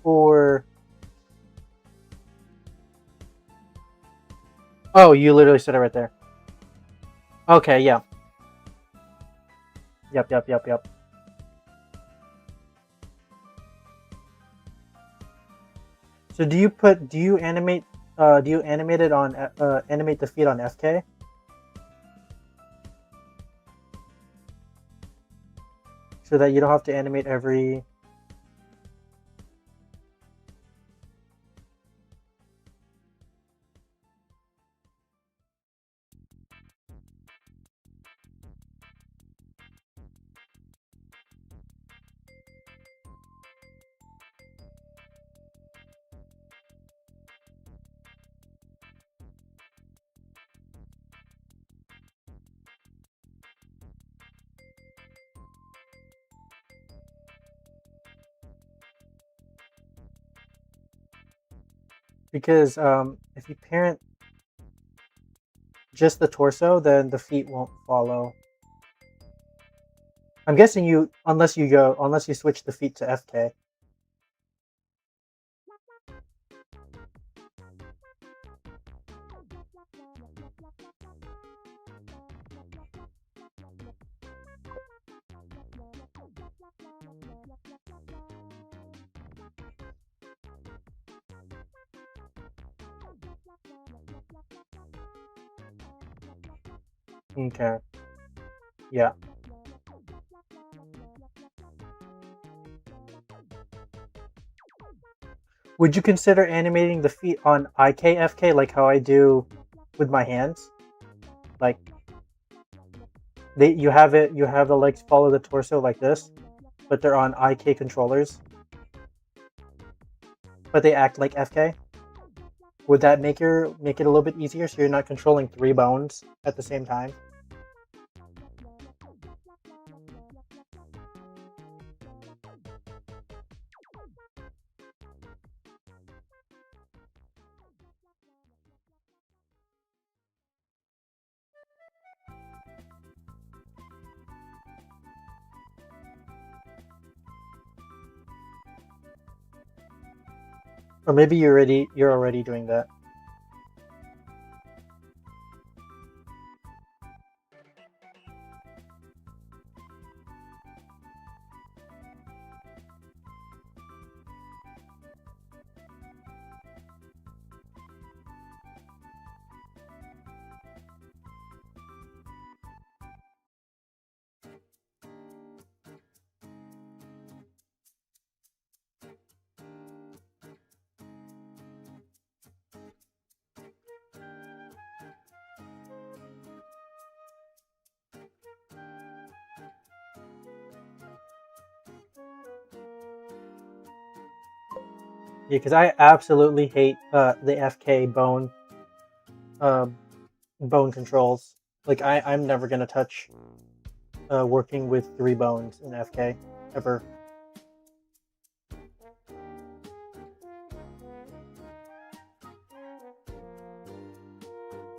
Or oh, you literally said it right there. Okay, yeah. Yep. So do you animate it on animate the feet on FK? So that you don't have to animate every. Because if you parent just the torso, then the feet won't follow. I'm guessing unless you switch the feet to FK. Okay. Yeah. Would you consider animating the feet on IKFK like how I do with my hands? Like you have the legs follow the torso like this, but they're on IK controllers, but they act like FK. Would that make it a little bit easier so you're not controlling 3 bones at the same time? Or maybe you're already doing that. Yeah, because I absolutely hate the FK uh, bone controls. Like I'm never gonna touch working with 3 bones in FK ever.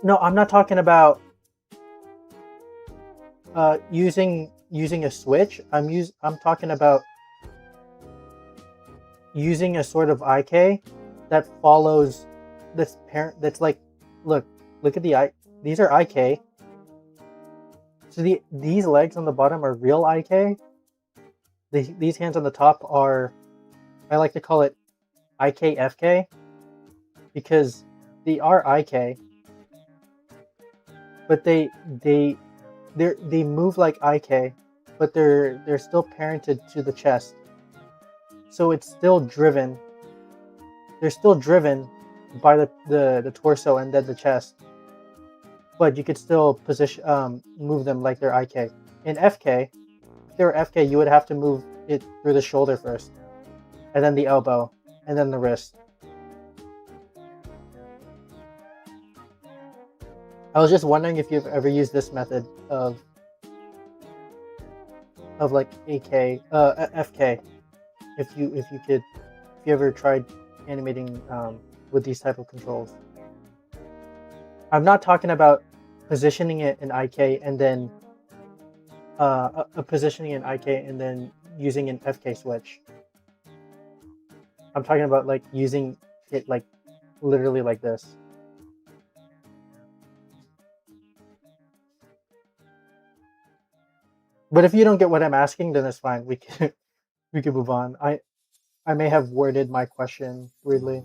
No, I'm not talking about using a switch. I'm talking about using a sort of IK that follows this parent. That's like, look at the I. These are IK. So these legs on the bottom are real IK. These hands on the top are, I like to call it IKFK because they are IK, but they move like IK, but they're still parented to the chest. So it's still driven. They're still driven by the torso and then the chest, but you could still move them like they're IK. In FK, if they were FK, you would have to move it through the shoulder first, and then the elbow, and then the wrist. I was just wondering if you've ever used this method of like FK. If you ever tried animating with these type of controls. I'm not talking about positioning it in IK and then a positioning in IK and then using an FK switch. I'm talking about like using it like literally like this. But if you don't get what I'm asking, then it's fine. We can we can move on. I may have worded my question weirdly.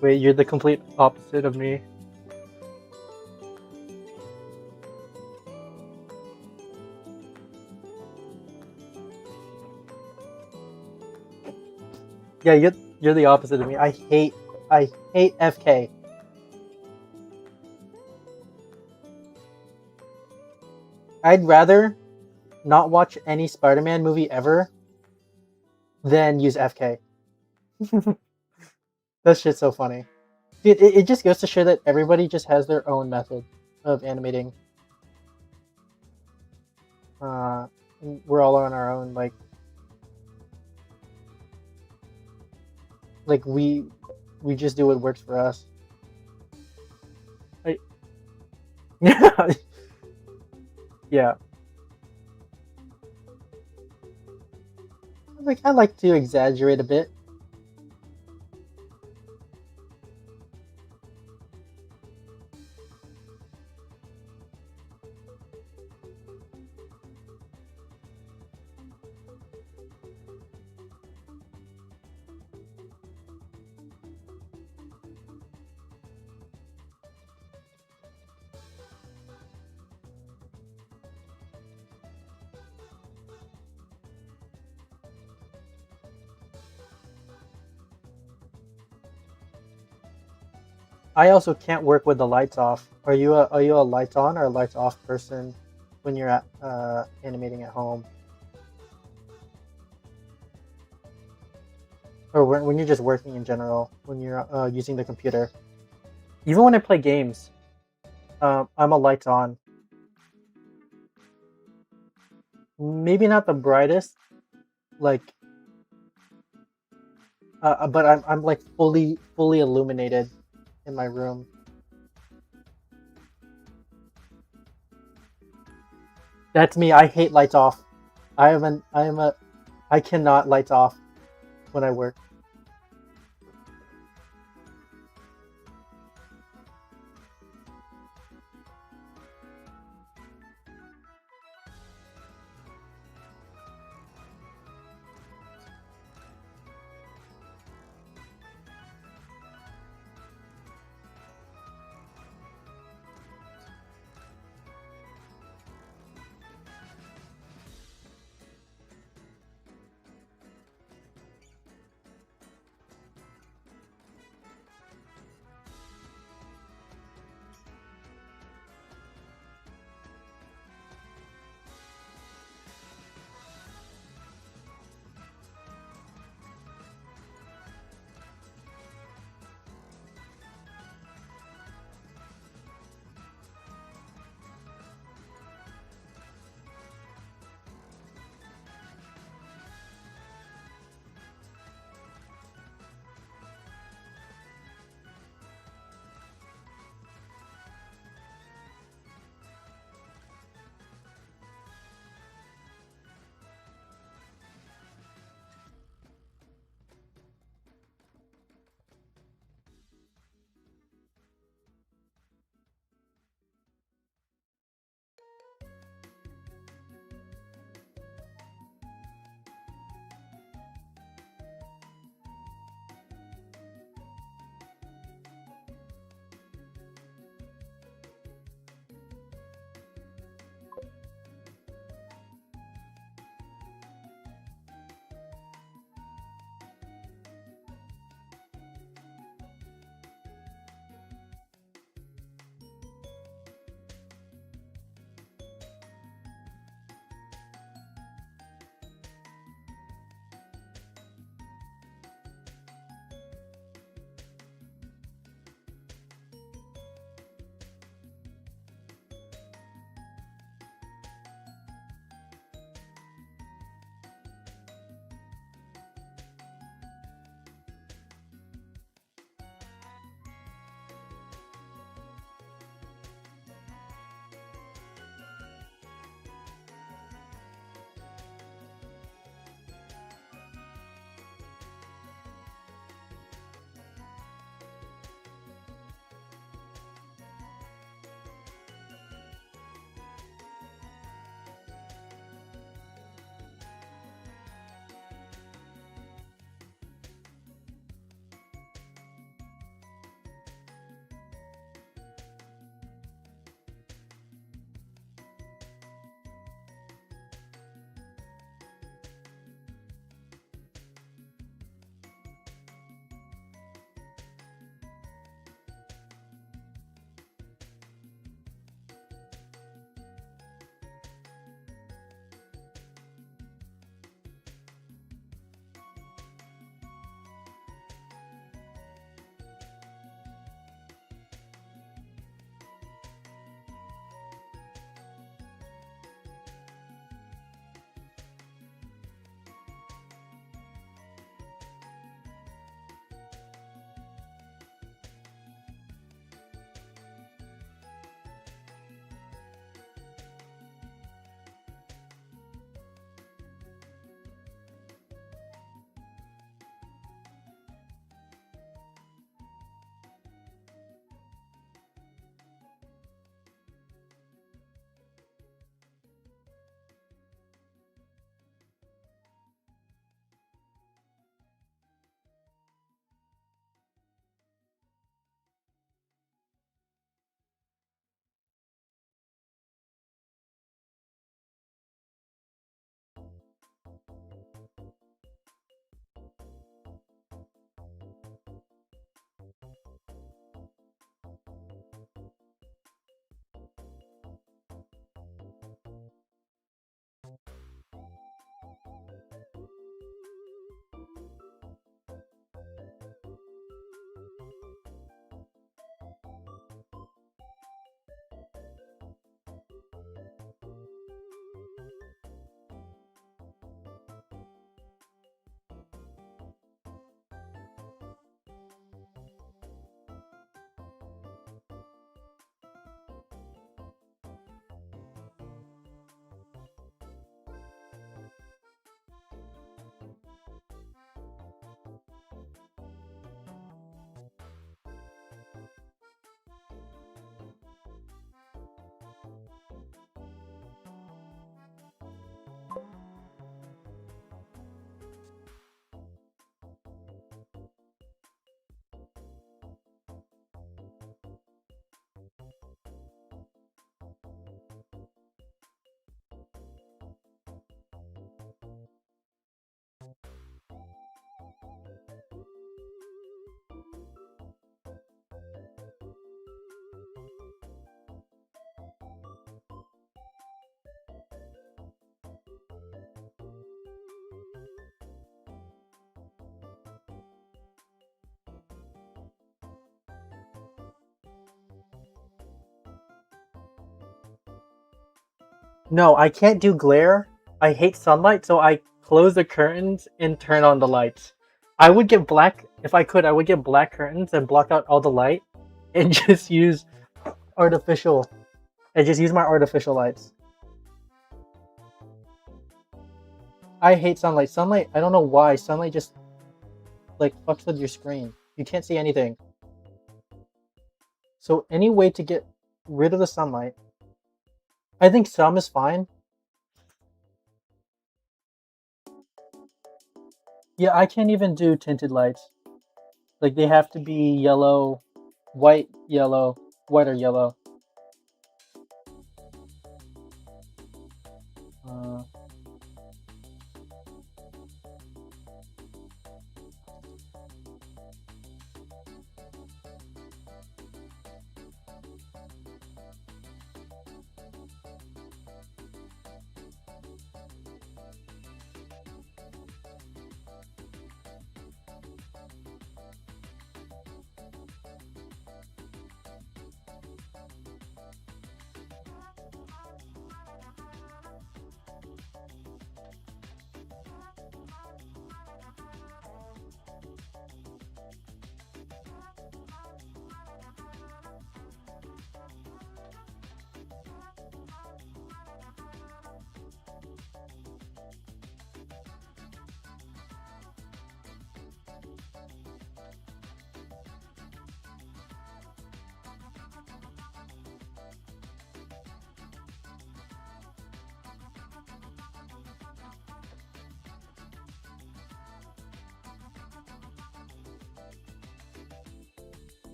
Wait, you're the complete opposite of me. Yeah, you're the opposite of me. I hate FK. I'd rather not watch any Spider-Man movie ever than use FK. That shit's so funny. Dude, it just goes to show that everybody just has their own method of animating. We're all on our own, like we just do what works for us. I, yeah. Like I like to exaggerate a bit. I also can't work with the lights off. Are you a lights on or lights off person when you're at animating at home, or when you're just working in general when you're using the computer? Even when I play games, I'm a lights on. Maybe not the brightest, like, but I'm like fully illuminated in my room. That's me. I hate lights off. I cannot lights off when I work. No, I can't do glare. I hate sunlight, so I close the curtains and turn on the lights. I would get black if I could. I would get black curtains and block out all the light, and just use artificial. And just use my artificial lights. I hate sunlight. Sunlight. I don't know why. Sunlight just like fucks with your screen. You can't see anything. So any way to get rid of the sunlight, I think some is fine. Yeah, I can't even do tinted lights. Like they have to be yellow, white or yellow. Uh,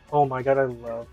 oh my god, I love.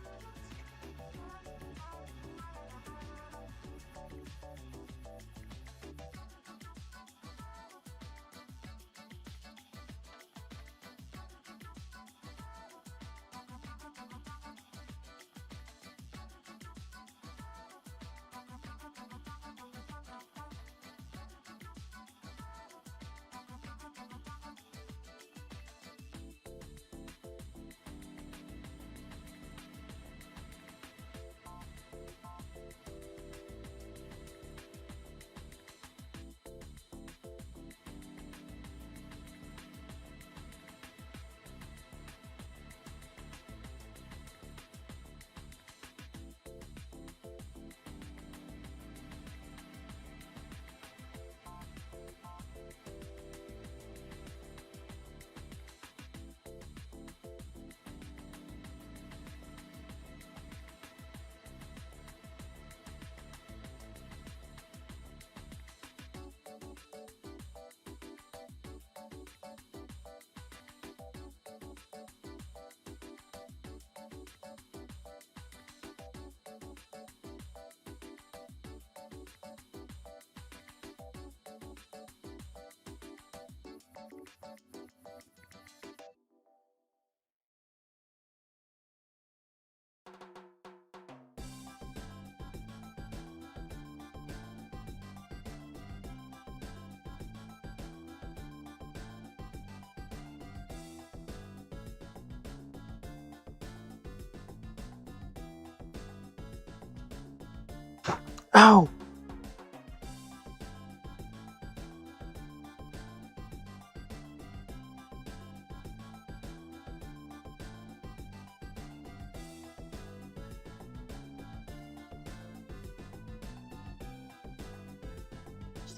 Ow!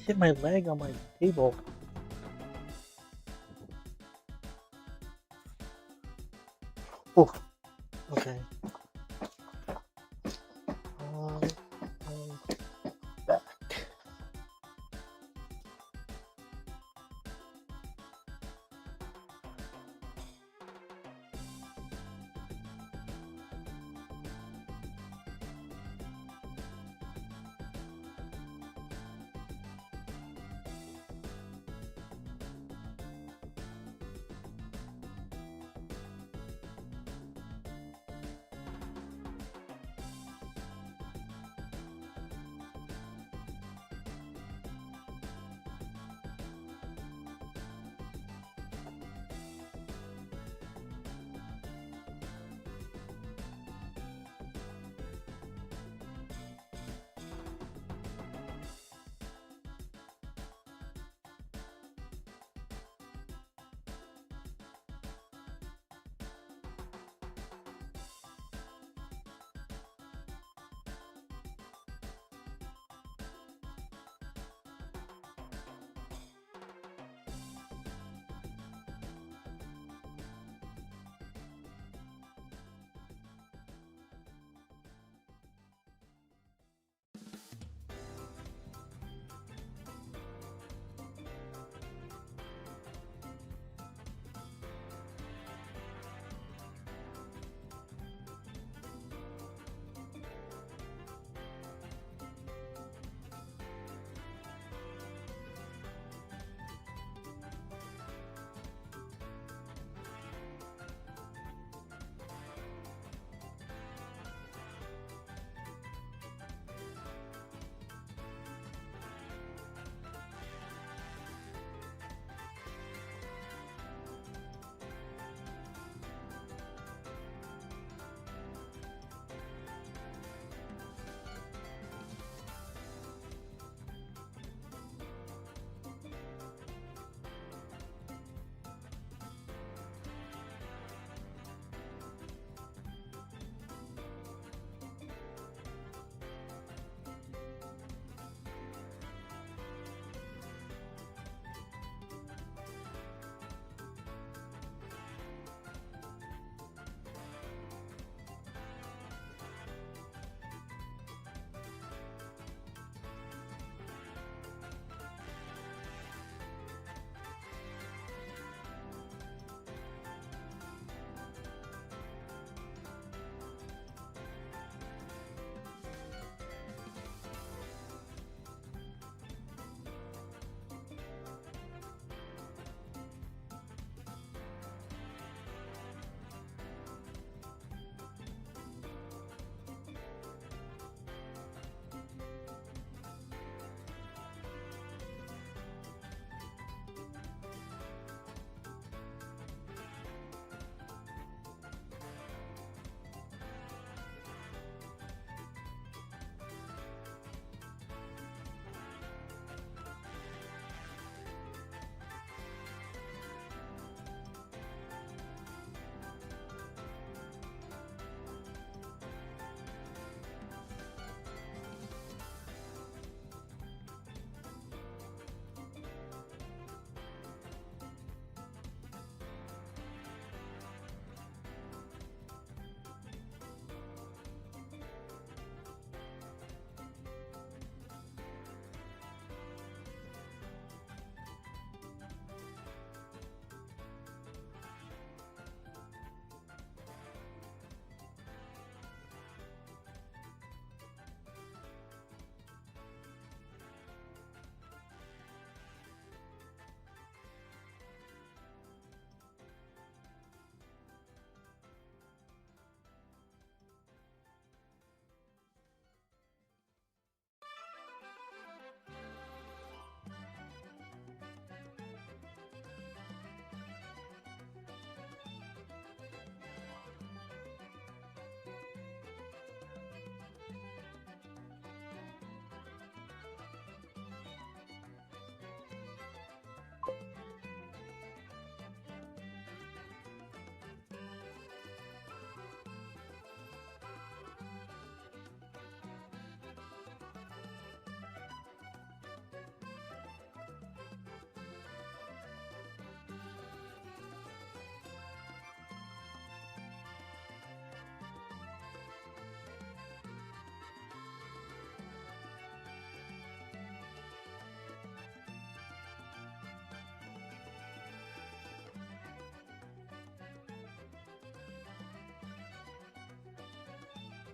hit my leg on my table. Oh, okay. Um, back.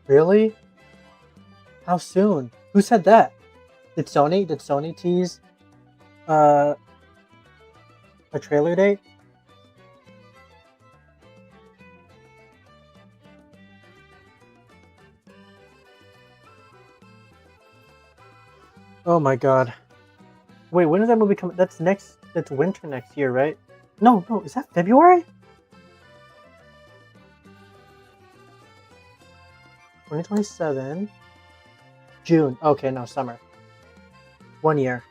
Really? How soon? Who said that? Did Sony tease uh a trailer date? Oh my god. Wait, when is that movie coming? That's winter next year, right? No, no, is that February? 2027. June. Okay, no, summer. 1 year.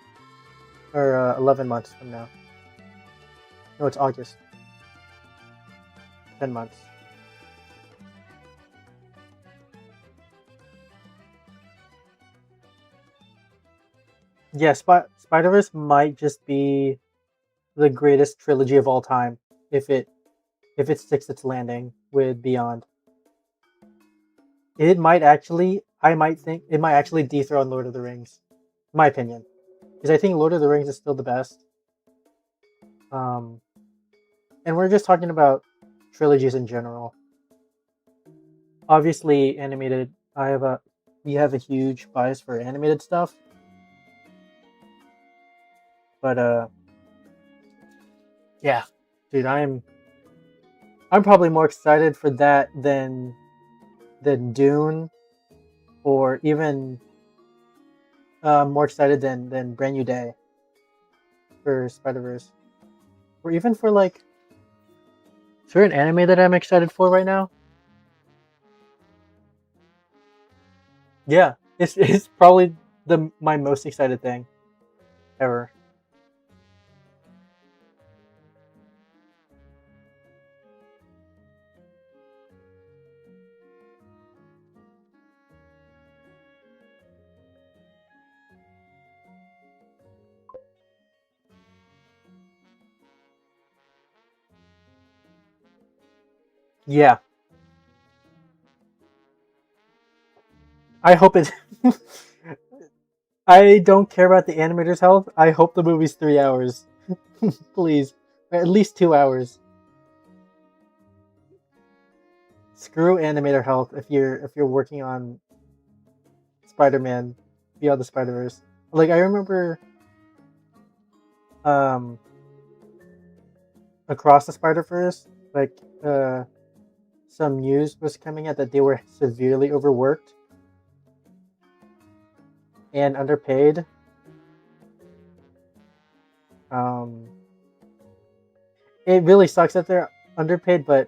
Or 11 months from now. No, it's August. 10 months. Yeah, Spider-Verse might just be the greatest trilogy of all time if it sticks its landing with Beyond. I might think it might actually dethrone Lord of the Rings, in my opinion, because I think Lord of the Rings is still the best. Um, and we're just talking about trilogies in general. Obviously, animated. We have a huge bias for animated stuff, but yeah, dude, I'm probably more excited for that than Dune, or even more excited than Brand New Day for Spider Verse, or even for like. Is there an anime that I'm excited for right now? Yeah, it's probably the my most excited thing ever. Yeah, I hope it. I don't care about the animator's health. I hope the movie's 3 hours, please, or at least 2 hours. Screw animator health if you're working on Spider-Man Beyond the Spider-Verse. Like I remember, um, across the Spider-Verse, like some news was coming out that they were severely overworked and underpaid. Um, it really sucks that they're underpaid, but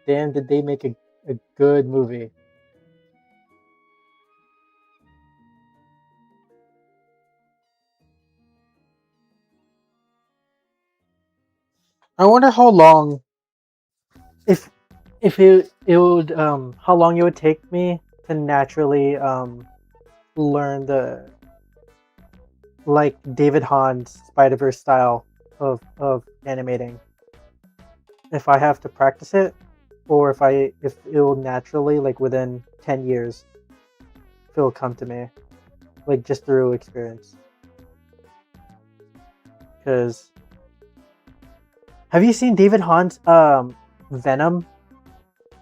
damn, did they make a good movie? I wonder how long if it would how long it would take me to naturally learn the like David Hahn's Spider Verse style of animating. If I have to practice it, or if it will naturally like within 10 years, if it will come to me like just through experience. Because have you seen David Hahn's Venom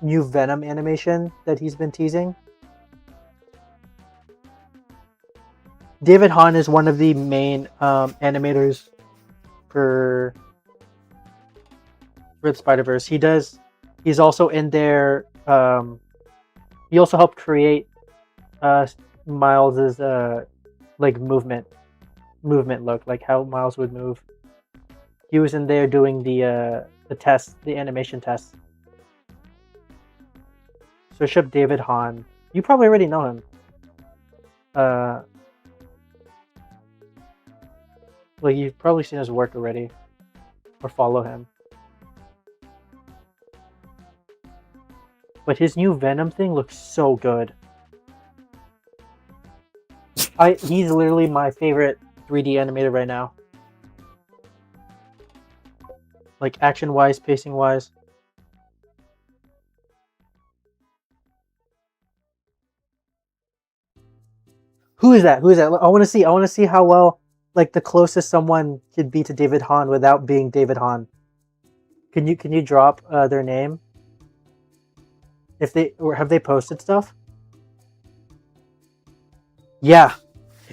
new Venom animation that he's been teasing? David Hahn is one of the main animators for Rip Spider Verse. He's also in there. He also helped create uh, Miles's like movement look, like how Miles would move. He was in there doing the test, the animation test. Search up David Hahn. You probably already know him. Uh, like you've probably seen his work already, or follow him. But his new Venom thing looks so good. He's literally my favorite 3D animator right now. Like action wise, pacing wise. Who is that? Who is that? I want to see. I want to see how well, like the closest someone could be to David Hahn without being David Hahn. Can you drop their name? If they or have they posted stuff? Yeah,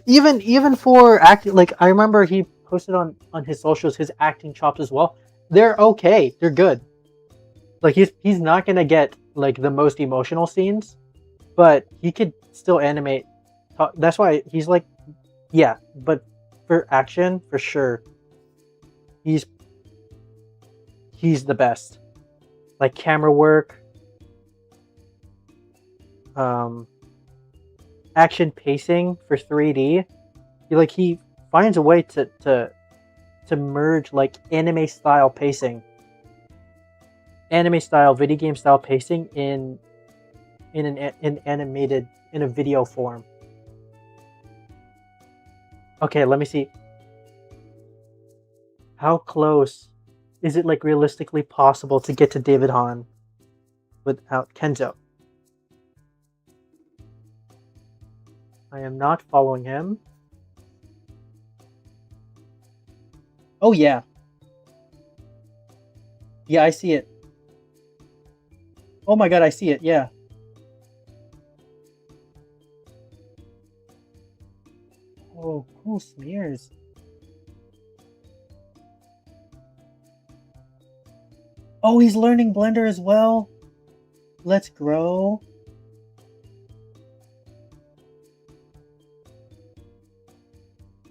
even for acting, like I remember he posted on his socials his acting chops as well. They're okay. They're good. Like he's not gonna get like the most emotional scenes, but he could still animate. That's why he's like, yeah. But for action, for sure, he's he's the best. Like camera work, um, action pacing for 3D. He finds a way to merge like anime style, video game style pacing in animated in a video form. Okay, let me see. How close is it like realistically possible to get to David Hahn without Kenzo? I am not following him. Oh yeah. Yeah, I see it. Oh my god, I see it. Yeah. Oh, cool smears. Oh, he's learning Blender as well. Let's grow.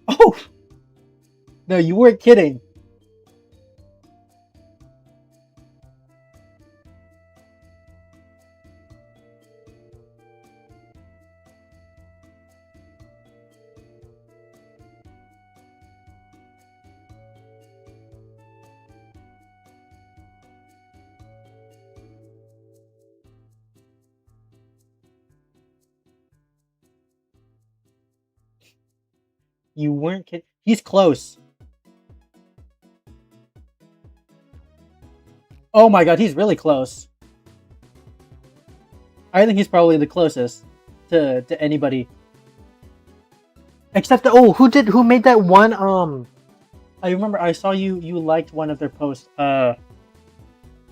Oh, no, you weren't kidding. You weren't kidding. He's close. Oh my god, he's really close. I think he's probably the closest to anybody. Except who made that one I remember I saw you liked one of their posts.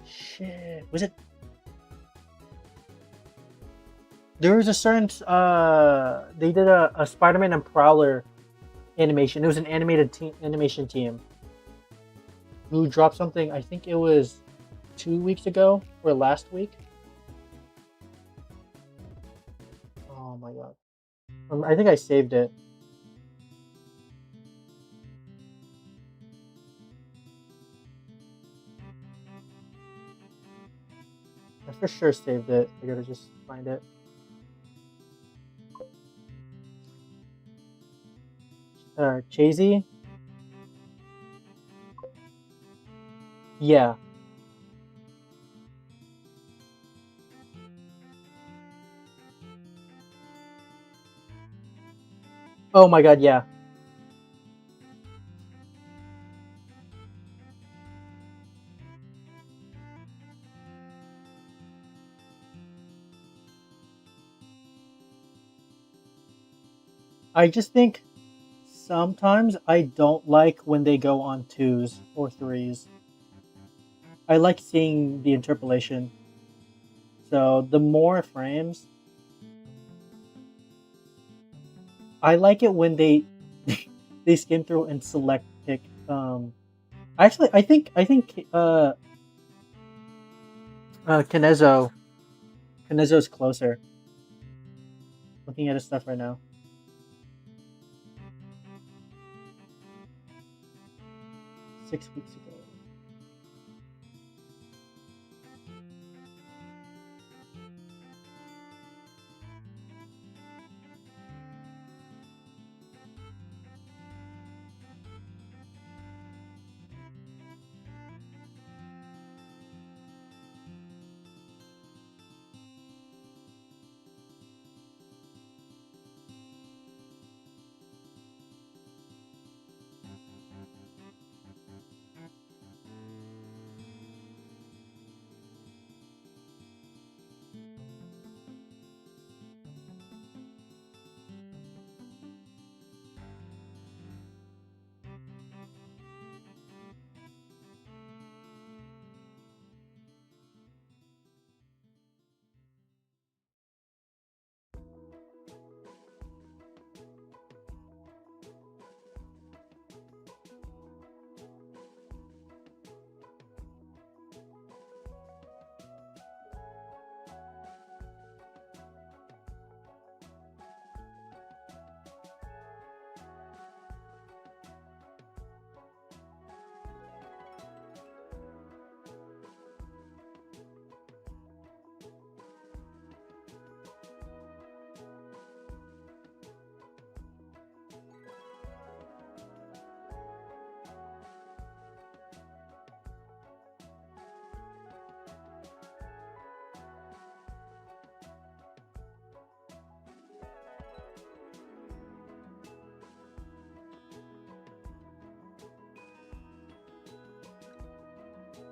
Shit. Was it there was a certain they did a Spider-Man and Prowler animation. It was an animation team who dropped something. I think it was 2 weeks ago or last week. Oh my god. I think I saved it. I for sure saved it. I gotta just find it. Chasey? Yeah. Oh my god, yeah. I just think sometimes I don't like when they go on twos or threes. I like seeing the interpolation. So the more frames, I like it when they they skim through and select pick. Actually, I think Kanezo Kanezo's closer. Looking at his stuff right now. 6 weeks ago.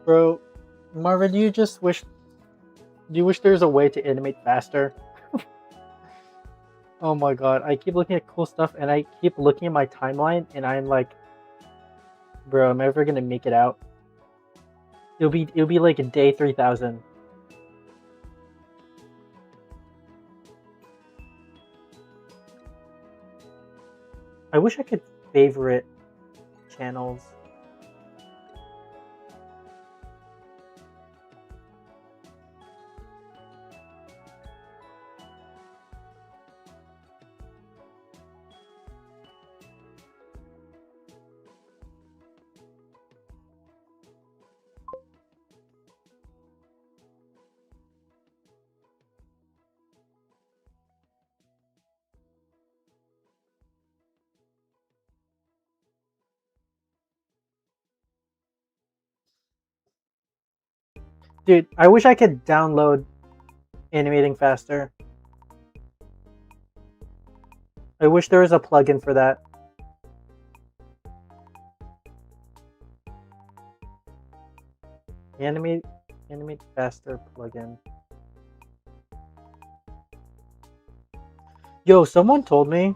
Bro, Marvin, do you wish there was a way to animate faster? Oh my god, I keep looking at cool stuff and I keep looking at my timeline and I'm like, bro, am I ever gonna make it out? It'll be like a day 3000. I wish I could favorite channels. Dude, I wish I could download animating faster. I wish there was a plugin for that. Animate faster plugin. Yo, someone told me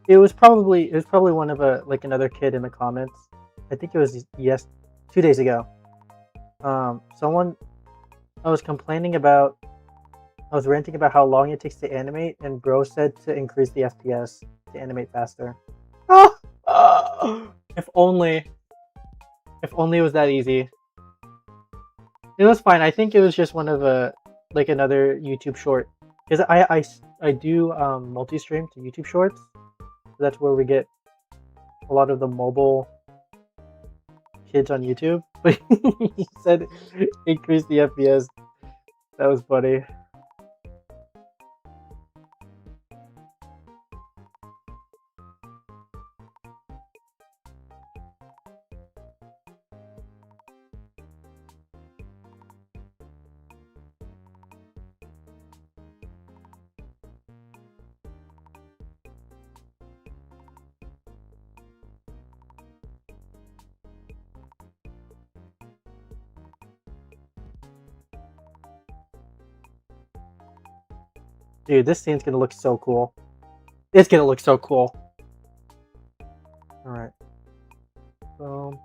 it was probably one of another kid in the comments. I think it was 2 days ago. Someone I was complaining about I was ranting about how long it takes to animate, and bro said to increase the FPS to animate faster. If only it was that easy. It was fine. I think it was just one of another YouTube short, because I do multi-stream to YouTube Shorts. So that's where we get a lot of the mobile kids on YouTube. But he said increase the FPS. That was funny. Dude, this scene's gonna look so cool. It's gonna look so cool. Alright. Boom.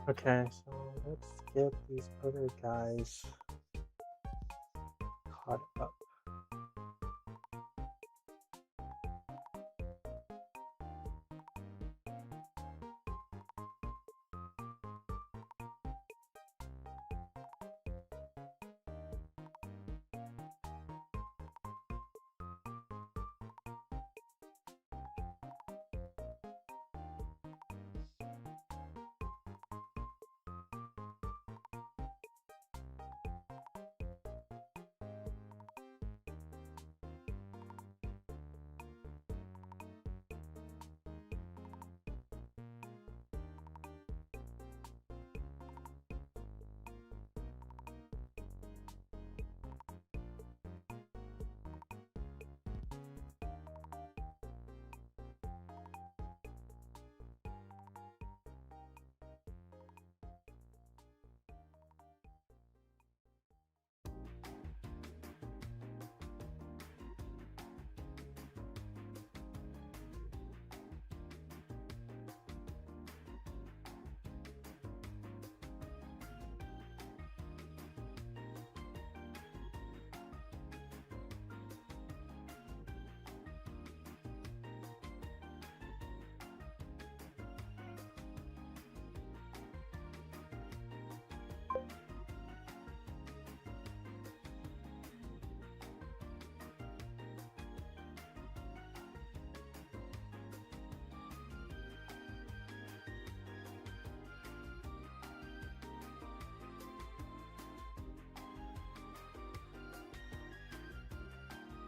Okay, so let's get these other guys caught up.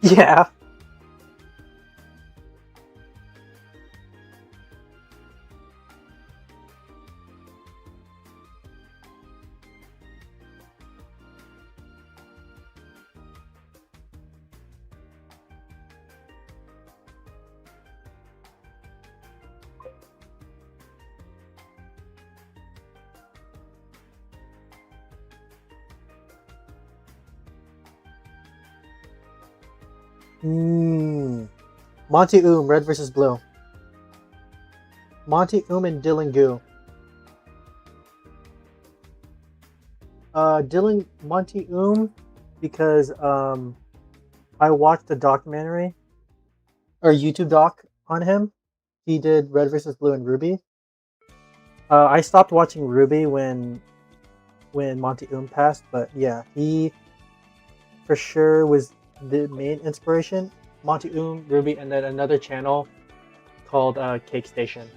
Yeah. Monty Red versus Blue. Monty and Dylan Gu. Monty because I watched the documentary or YouTube doc on him. He did Red versus Blue and Ruby. I stopped watching Ruby when Monty passed, but yeah, he for sure was the main inspiration. Monty Ruby, and then another channel called Cake Station.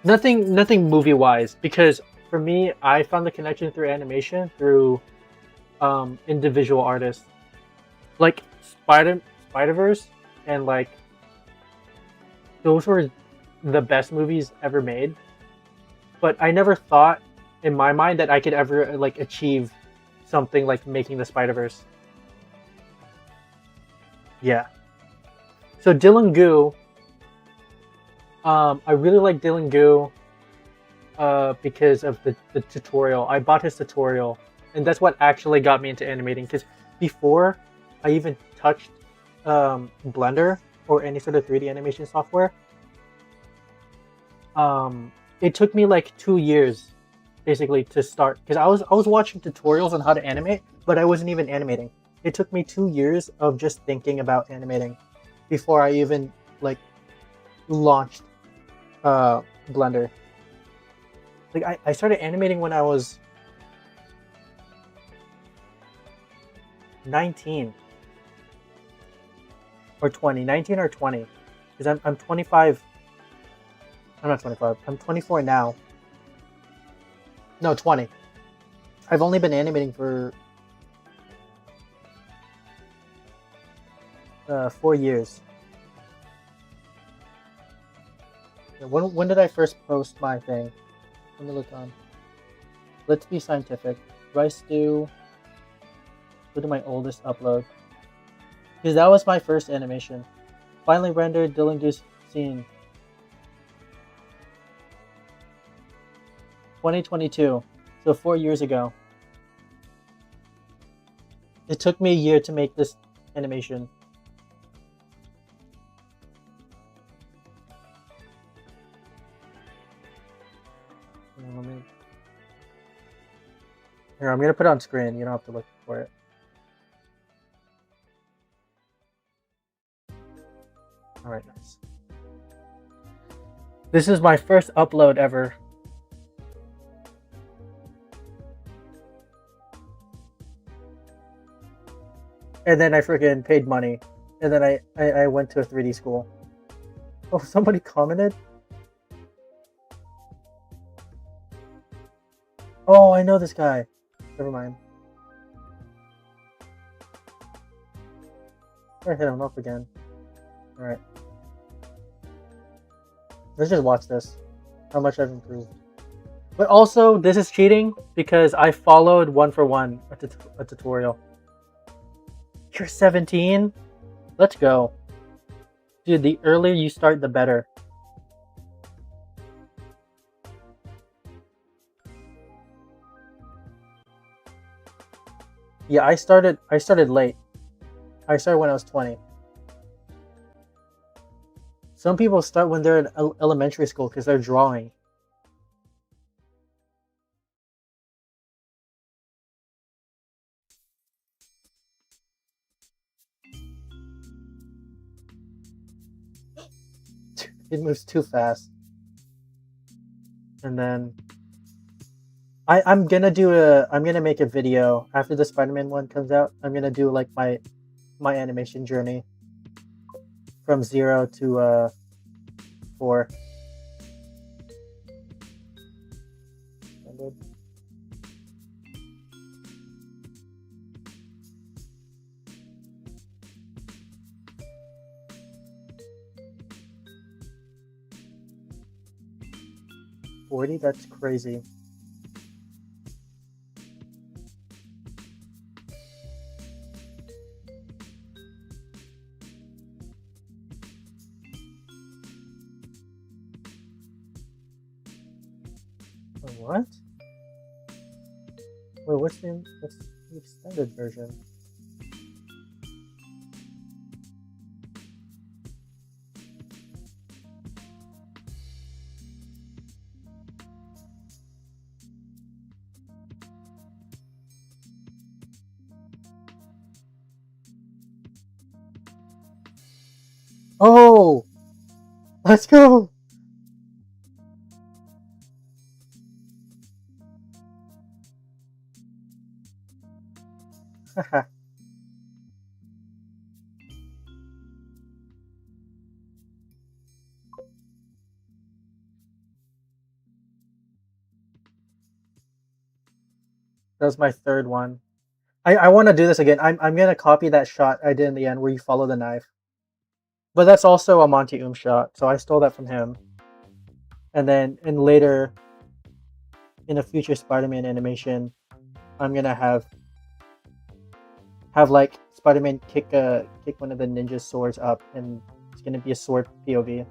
Nothing movie wise, because for me, I found the connection through animation through individual artists, like Spider-Verse, and like those were the best movies ever made. But I never thought in my mind that I could ever like achieve something like making the Spider-Verse. Yeah. So Dylan Gu, I really like Dylan Gu because of the tutorial. I bought his tutorial, and that's what actually got me into animating. Because before I even touched Blender or any sort of 3D animation software, it took me like 2 years basically to start. Because I was watching tutorials on how to animate, but I wasn't even animating. It took me 2 years of just thinking about animating before I even like launched Blender. Like I started animating when I was 19 or 20. 19 or 20. Because I'm 25. I'm not 25. I'm 24 now. No, 20. I've only been animating for 4 years. When did I first post my thing? Let me look on. Let's Be Scientific. Rice Stew. Go to my oldest upload. Because that was my first animation. Finally rendered Dylan Goose scene. 2022. So 4 years ago. It took me a year to make this animation. Here, I'm gonna put it on screen. You don't have to look for it. Alright, nice. This is my first upload ever. And then I freaking paid money. And then I went to a 3D school. Oh, somebody commented? Oh, I know this guy. Never mind. I hit him up again. Alright. Let's just watch this. How much I've improved. But also, this is cheating because I followed 1-for-1 a tutorial. You're 17? Let's go. Dude, the earlier you start, the better. Yeah, I started late. I started when I was 20. Some people start when they're in elementary school because they're drawing. It moves too fast. And then I'm gonna make a video after the Spider-Man one comes out. I'm gonna do like my animation journey from 0 to 4. $40? That's crazy. What? Wait, what's the extended version? Oh, let's go. That was my third one. I want to do this again. I'm gonna copy that shot I did in the end where you follow the knife. But that's also a Monty shot, so I stole that from him. And then in later, in a future Spider-Man animation, I'm gonna have like Spider-Man kick one of the ninja swords up, and it's gonna be a sword POV.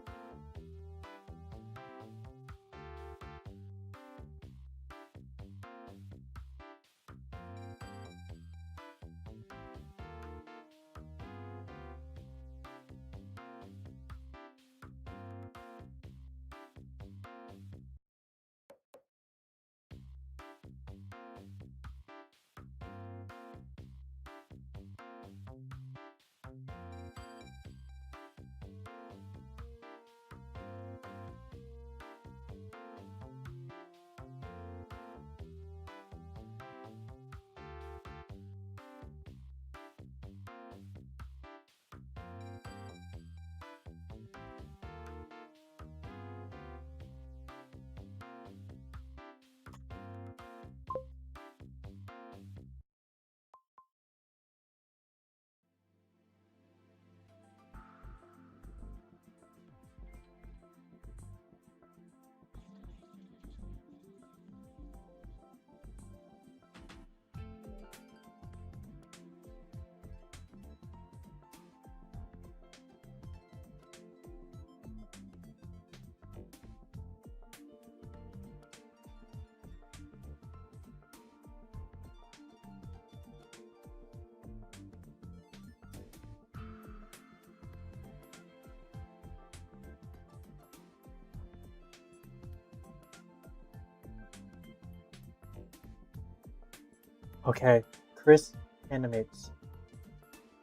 Okay, Chris animates.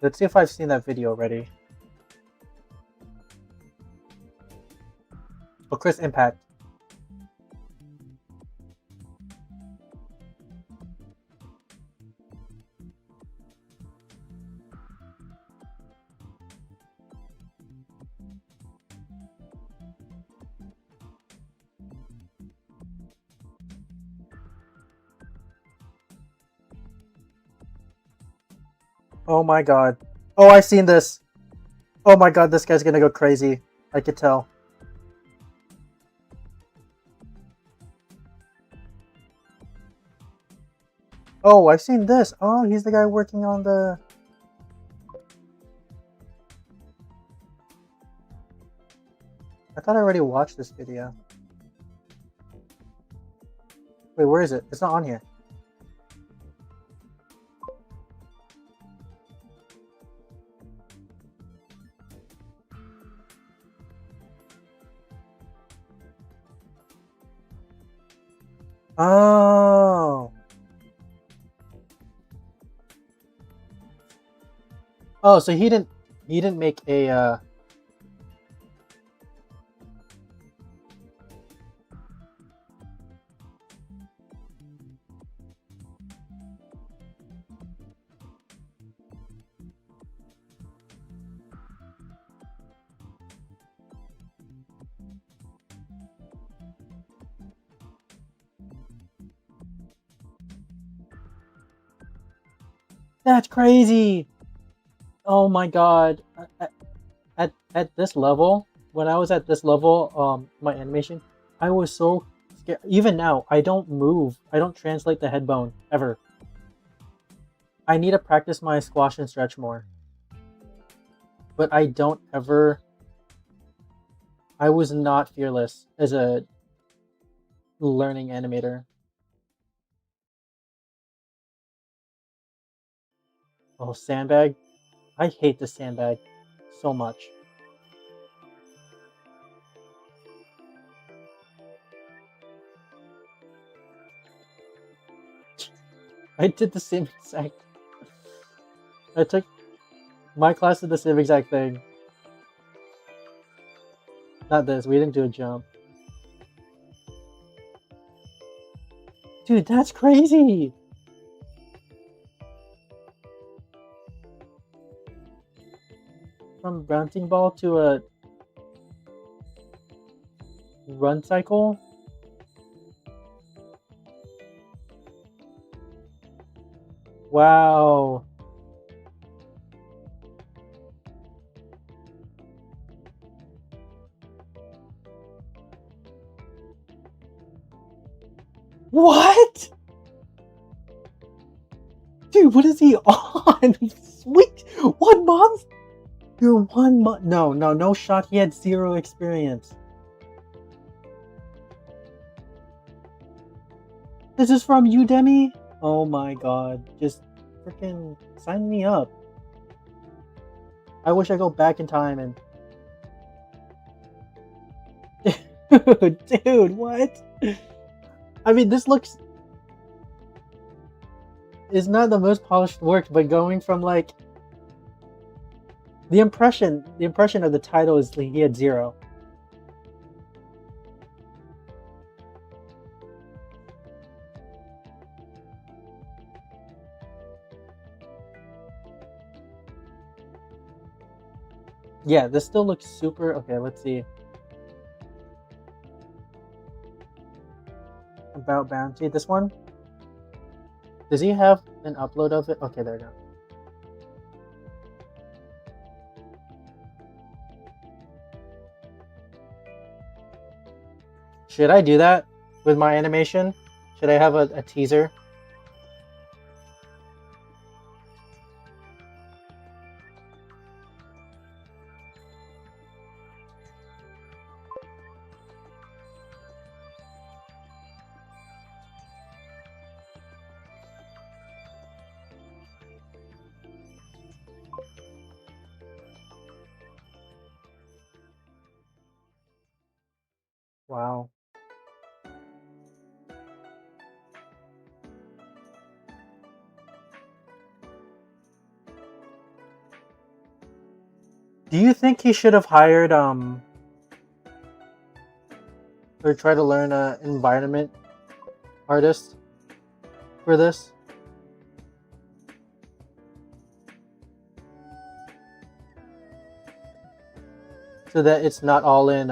Let's see if I've seen that video already. Oh, Chris Impact. Oh my god. Oh, I've seen this. Oh my god, this guy's gonna go crazy. I could tell. Oh, I've seen this. Oh, he's the guy working on the... I thought I already watched this video. Wait, where is it? It's not on here. Oh. Oh, so he didn't make a That's crazy. Oh my god. At this level, when I was at this level, my animation, I was so scared. Even now, I don't move. I don't translate the head bone ever. I need to practice my squash and stretch more. But I don't ever. I was not fearless as a learning animator. Oh, sandbag. I hate the sandbag so much. I did the same exact. I took my class did the same exact thing. Not this. We didn't do a jump. Dude, that's crazy. From bouncing ball to a run cycle. Wow. What? Dude, what is he on? Sweet. 1 month? You're 1 month. No shot. He had 0 experience. This is from Udemy? Oh my god. Just freaking sign me up. I wish I go back in time and... Dude, what? I mean, this looks... It's not the most polished work, but going from like... The impression of the title is like he had 0. Yeah, this still looks super... Okay, let's see. About Bounty. This one? Does he have an upload of it? Okay, there we go. Should I do that with my animation? Should I have a teaser? Wow. Do you think he should have hired or try to learn an environment artist for this? So that it's not all in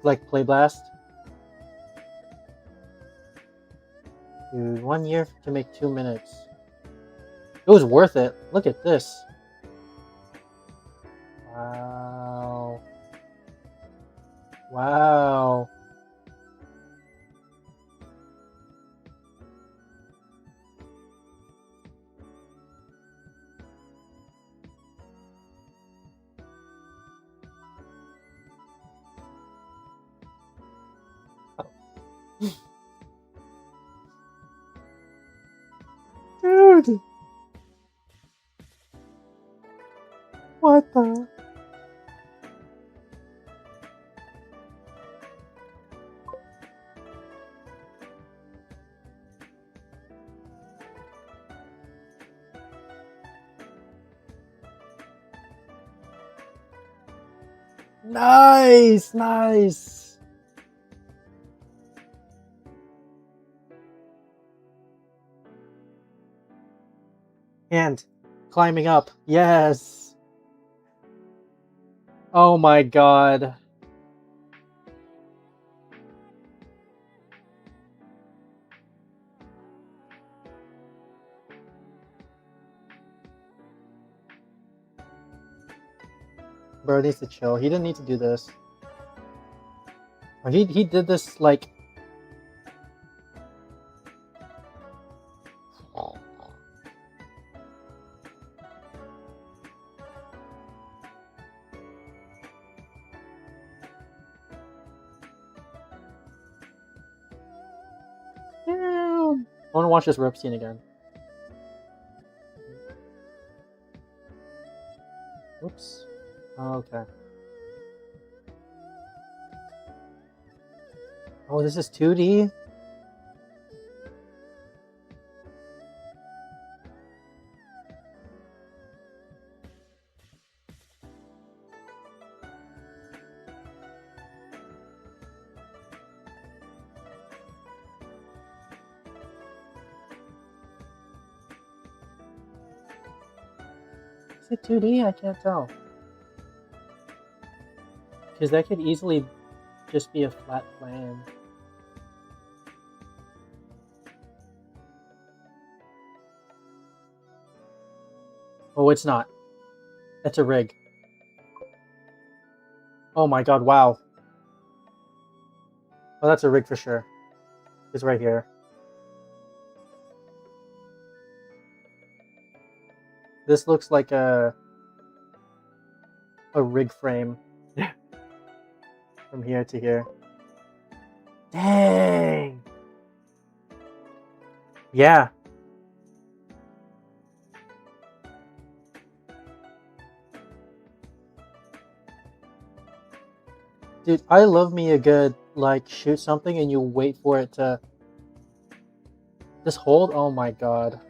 like Playblast. Dude, 1 year to make 2 minutes. It was worth it. Look at this. Wow. Wow. Dude. What the? Nice, nice. And climbing up. Yes. Oh my god. Bro needs to chill. He didn't need to do this. He did this like... Damn. I want to watch this rep scene again. Whoops. Okay. Oh, this is 2D? it 2D? I can't tell. Because that could easily just be a flat plan. Oh, it's not. That's a rig. Oh my god, wow. Oh, that's a rig for sure. It's right here. This looks like a rig frame from here to here. Dang. Yeah. Dude, I love me a good, like, shoot something and you wait for it to just hold. Oh my god.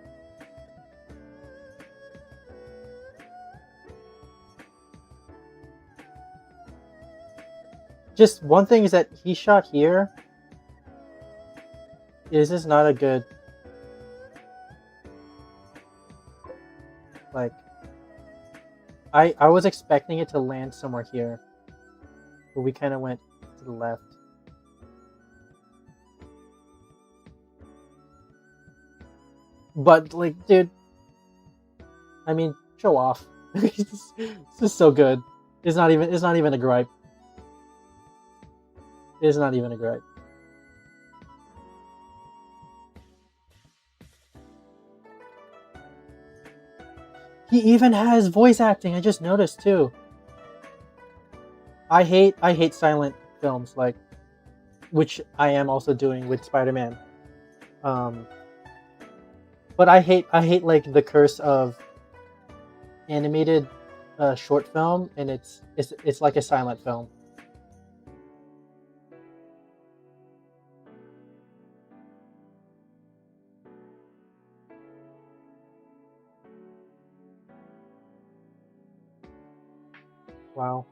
Just one thing is that he shot here. This is not a good, like, I was expecting it to land somewhere here, but we kind of went to the left. But like, dude, I mean, show off. This is so good. It's not even a gripe. It's not even a gripe. He even has voice acting. I just noticed too. I hate silent films, like, which I am also doing with Spider-Man. But I hate like the curse of animated short film, and it's like a silent film. Wow.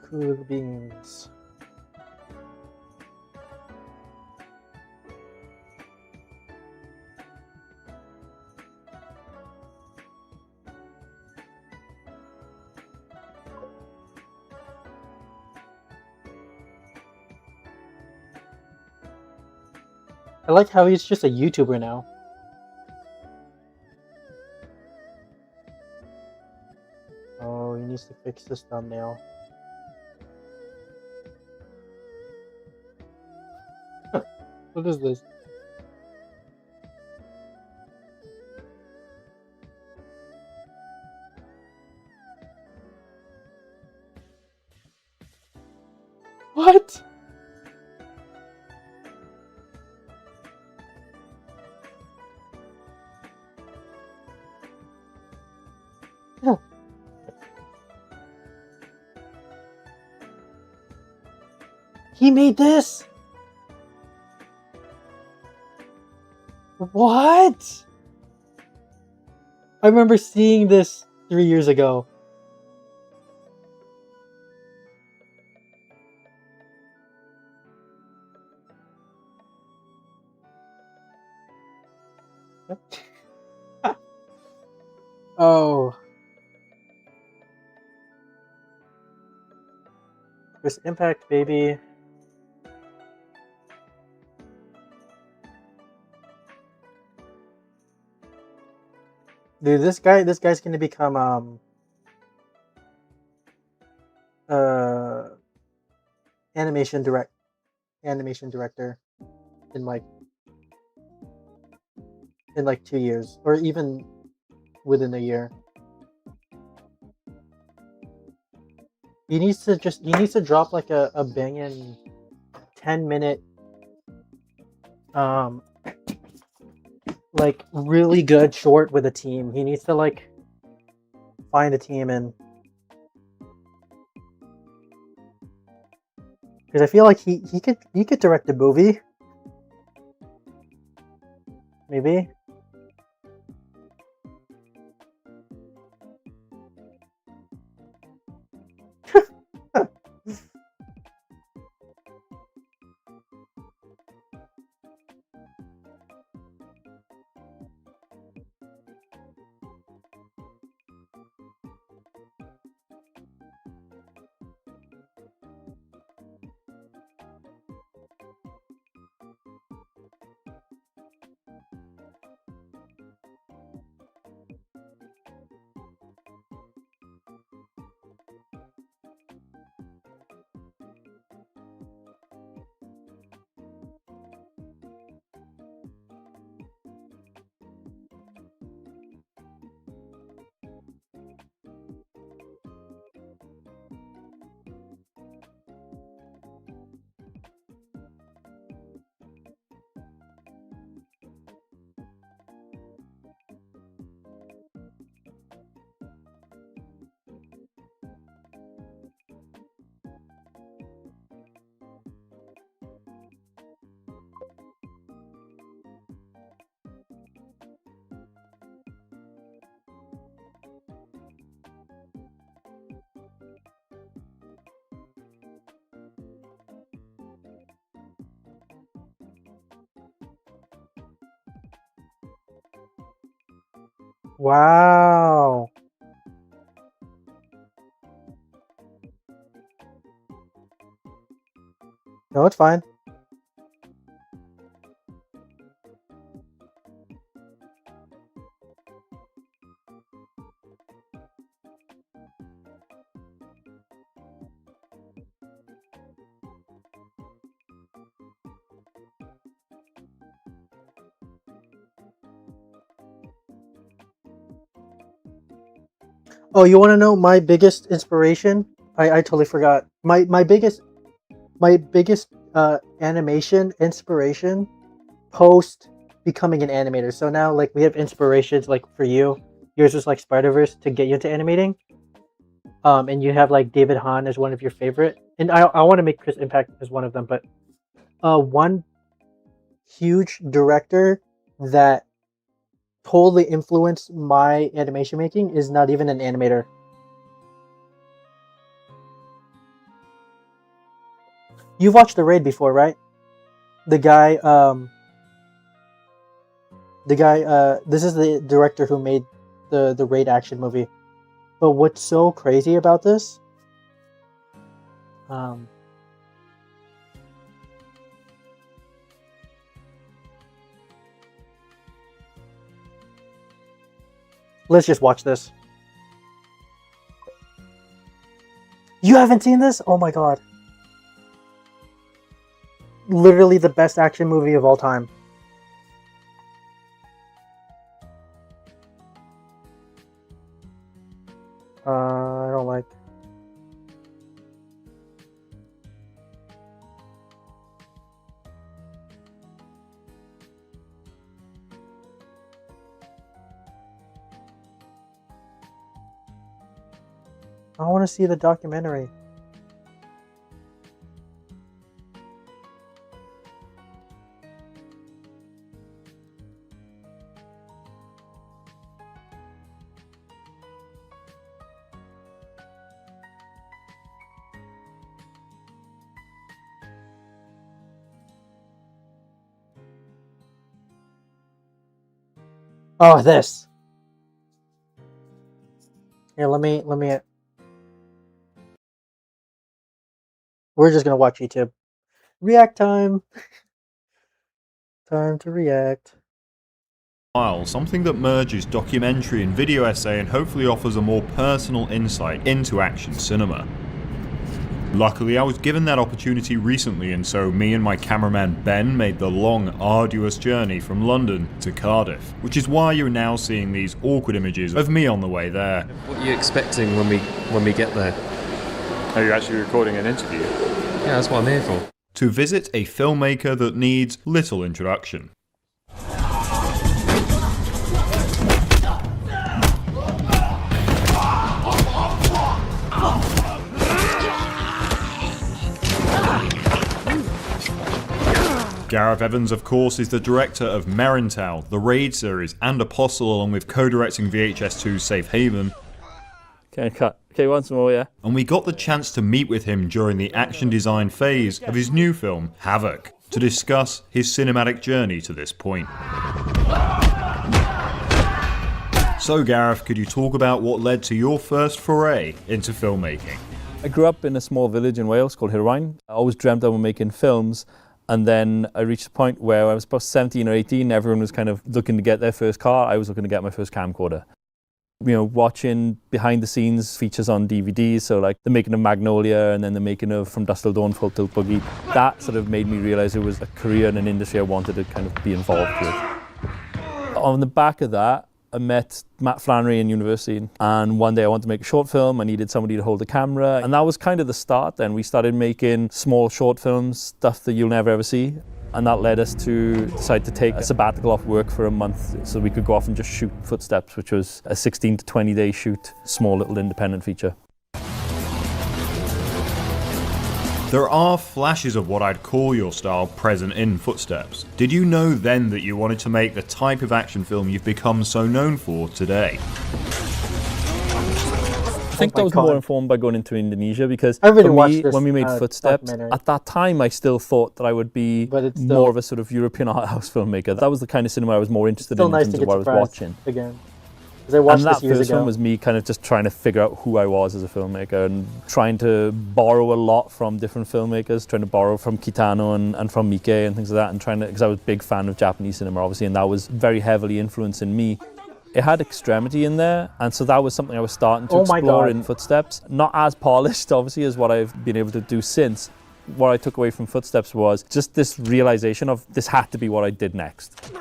Cool beans. I like how he's just a YouTuber now. Oh, he needs to fix this thumbnail. What is this? What? He made this? What? I remember seeing this 3 years ago. Oh. Chris Impact, baby. Dude, this guy's gonna become uh animation director in like 2 years, or even within a year. He needs to drop like a banging 10-minute like really good short with a team. He needs to like find a team, and because I feel like he could direct a movie, maybe. Wow. No, it's fine. Oh, you want to know my biggest inspiration? I totally forgot. My biggest animation inspiration post becoming an animator. So now like we have inspirations like for you. Yours was like Spider-Verse to get you into animating. And you have like David Hahn as one of your favorite. And I want to make Chris Impact as one of them, but one huge director that totally influenced my animation making is not even an animator. You've watched The Raid before, right? The guy, this is the director who made the Raid action movie. But what's so crazy about this? Let's just watch this. You haven't seen this? Oh my god. Literally the best action movie of all time. I don't like. I want to see the documentary. Oh, this. Here, let me. We're just gonna watch YouTube. React time. Time to react. Something that merges documentary and video essay and hopefully offers a more personal insight into action cinema. Luckily, I was given that opportunity recently, and so me and my cameraman Ben made the long, arduous journey from London to Cardiff, which is why you're now seeing these awkward images of me on the way there. What are you expecting when we get there? Are you actually recording an interview? Yeah, that's what I'm here for. To visit a filmmaker that needs little introduction. Gareth Evans, of course, is the director of Merentau, the Raid series, and Apostle, along with co-directing VHS2's Safe Haven. Okay, cut. Okay, once more, yeah. And we got the chance to meet with him during the action design phase of his new film, Havoc, to discuss his cinematic journey to this point. So Gareth, could you talk about what led to your first foray into filmmaking? I grew up in a small village in Wales called Hirwaun. I always dreamt of making films, and then I reached a point where I was about 17 or 18, everyone was kind of looking to get their first car, I was looking to get my first camcorder. You know, watching behind the scenes features on DVDs, so like the making of Magnolia and then the making of From Dusk Till Dawn, Full Tilt Boogie, that sort of made me realise it was a career and an industry I wanted to kind of be involved with. On the back of that, I met Matt Flannery in university, and one day I wanted to make a short film. I needed somebody to hold the camera, and that was kind of the start. Then we started making small short films, stuff that you'll never ever see. And that led us to decide to take a sabbatical off work for a month so we could go off and just shoot Footsteps, which was a 16 to 20 day shoot, small little independent feature. There are flashes of what I'd call your style present in Footsteps. Did you know then that you wanted to make the type of action film you've become so known for today? I think I was more informed by going into Indonesia because really for me, this, when we made Footsteps, at that time I still thought that I would be more of a sort of European art house filmmaker. That was the kind of cinema I was more interested in terms of what I was watching. Again. Because I watched And that this years first ago. one was me kind of just trying to figure out who I was as a filmmaker and trying to borrow a lot from different filmmakers, trying to borrow from Kitano and from Mike and things like that, and trying to, because I was a big fan of Japanese cinema, obviously, and that was very heavily influencing me. It had extremity in there, and so that was something I was starting to Oh my explore God. in Footsteps. Not as polished, obviously, as what I've been able to do since. What I took away from Footsteps was just this realization of this had to be what I did next.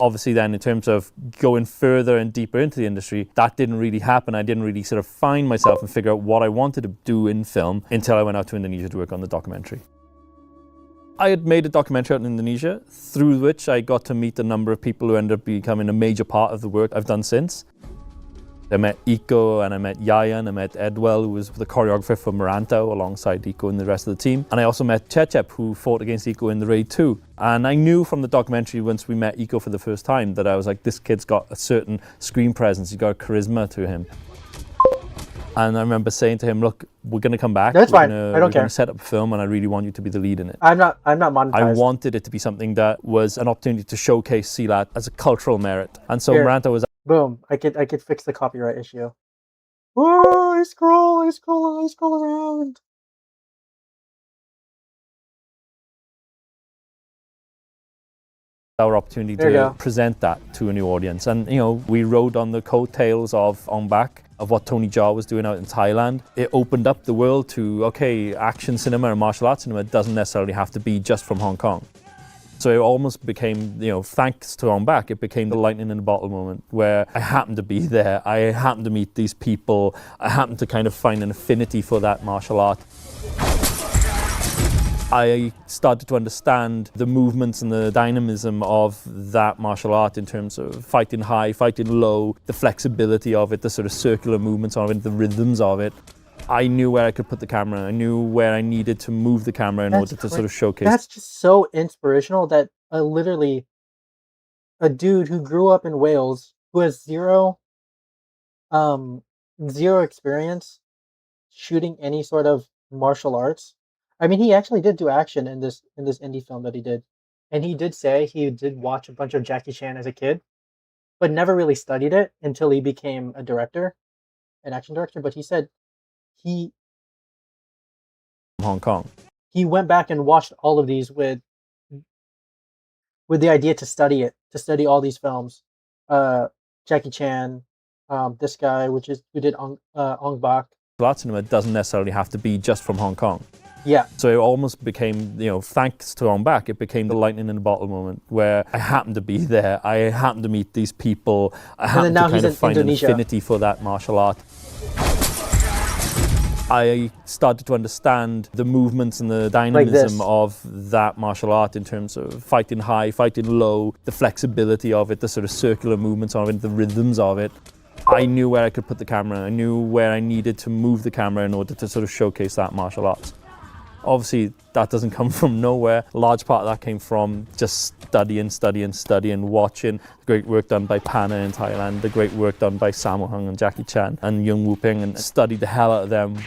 Obviously then, in terms of going further and deeper into the industry, that didn't really happen. I didn't really sort of find myself and figure out what I wanted to do in film until I went out to Indonesia to work on the documentary. I had made a documentary out in Indonesia, through which I got to meet a number of people who ended up becoming a major part of the work I've done since. I met Iko and I met Yaya and I met Edwell, who was the choreographer for Marantau alongside Iko and the rest of the team. And I also met Chechep, who fought against Iko in the raid too. And I knew from the documentary once we met Iko for the first time that I was like, this kid's got a certain screen presence, he's got a charisma to him. And I remember saying to him, look, we're going to come back. That's we're fine. Gonna, I don't we're going care. to set up a film and I really want you to be the lead in it. I'm not monetized. I wanted it to be something that was an opportunity to showcase Silat as a cultural merit. And so Here. Marantau was Boom. I could fix the copyright issue. Whoa, I scroll around. our opportunity There you to go. present that to a new audience. And, you know, we rode on the coattails of Ong Bak, of what Tony Jaa was doing out in Thailand. It opened up the world to, okay, action cinema and martial arts cinema doesn't necessarily have to be just from Hong Kong. So it almost became, you know, thanks to Ong Bak, it became the lightning in a bottle moment where I happened to be there, I happened to meet these people, I happened to kind of find an affinity for that martial art. I started to understand the movements and the dynamism of that martial art in terms of fighting high, fighting low, the flexibility of it, the sort of circular movements of it, the rhythms of it. I knew where I could put the camera. I knew where I needed to move the camera in order to sort of showcase. That's just so inspirational that literally a dude who grew up in Wales, who has zero experience shooting any sort of martial arts. I mean, he actually did do action in this indie film that he did. And he did say he did watch a bunch of Jackie Chan as a kid, but never really studied it until he became a director, an action director. But he said he Hong Kong. he went back and watched all of these with the idea to study all these films. Jackie Chan, this guy, who did Ong Bak. Art cinema doesn't necessarily have to be just from Hong Kong. Yeah. So it almost became, you know, thanks to Ong Bak, it became the lightning in a bottle moment where I happened to be there, I happened to meet these people, I happened to kind of find Indonesia. an affinity for that martial art. I started to understand the movements and the dynamism of that martial art in terms of fighting high, fighting low, the flexibility of it, the sort of circular movements of it, the rhythms of it. I knew where I could put the camera. I knew where I needed to move the camera in order to sort of showcase that martial arts. Obviously, that doesn't come from nowhere. A large part of that came from just studying, watching the great work done by Pana in Thailand, the great work done by Sammo Hung and Jackie Chan and Yung Woo Ping, and studied the hell out of them.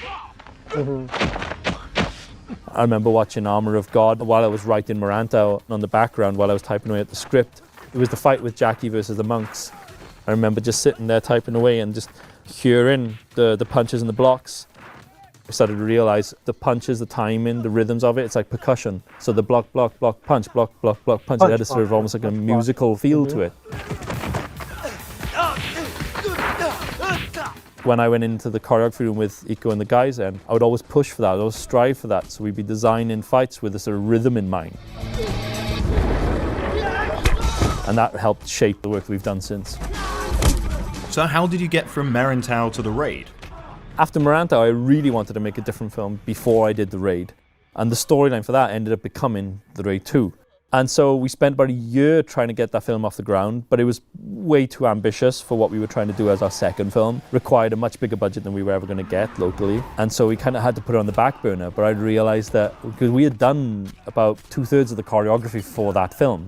I remember watching Armour of God while I was writing Marantau on the background while I was typing away at the script. It was the fight with Jackie versus the monks. I remember just sitting there typing away and just hearing the punches and the blocks. I started to realize the punches, the timing, the rhythms of it, it's like percussion. So the block, block, block, punch, block, block, block, punch. It had a sort of almost like a musical feel to it. When I went into the choreography room with Iko and the guys then, I would always push for that, I would always strive for that. So we'd be designing fights with a sort of rhythm in mind. And that helped shape the work we've done since. So how did you get from Marantau to the raid? After Marantau, I really wanted to make a different film before I did The Raid. And the storyline for that ended up becoming The Raid 2. And so we spent about a year trying to get that film off the ground, but it was way too ambitious for what we were trying to do as our second film. Required a much bigger budget than we were ever going to get locally. And so we kind of had to put it on the back burner, but I realized that because we had done about 2/3 of the choreography for that film.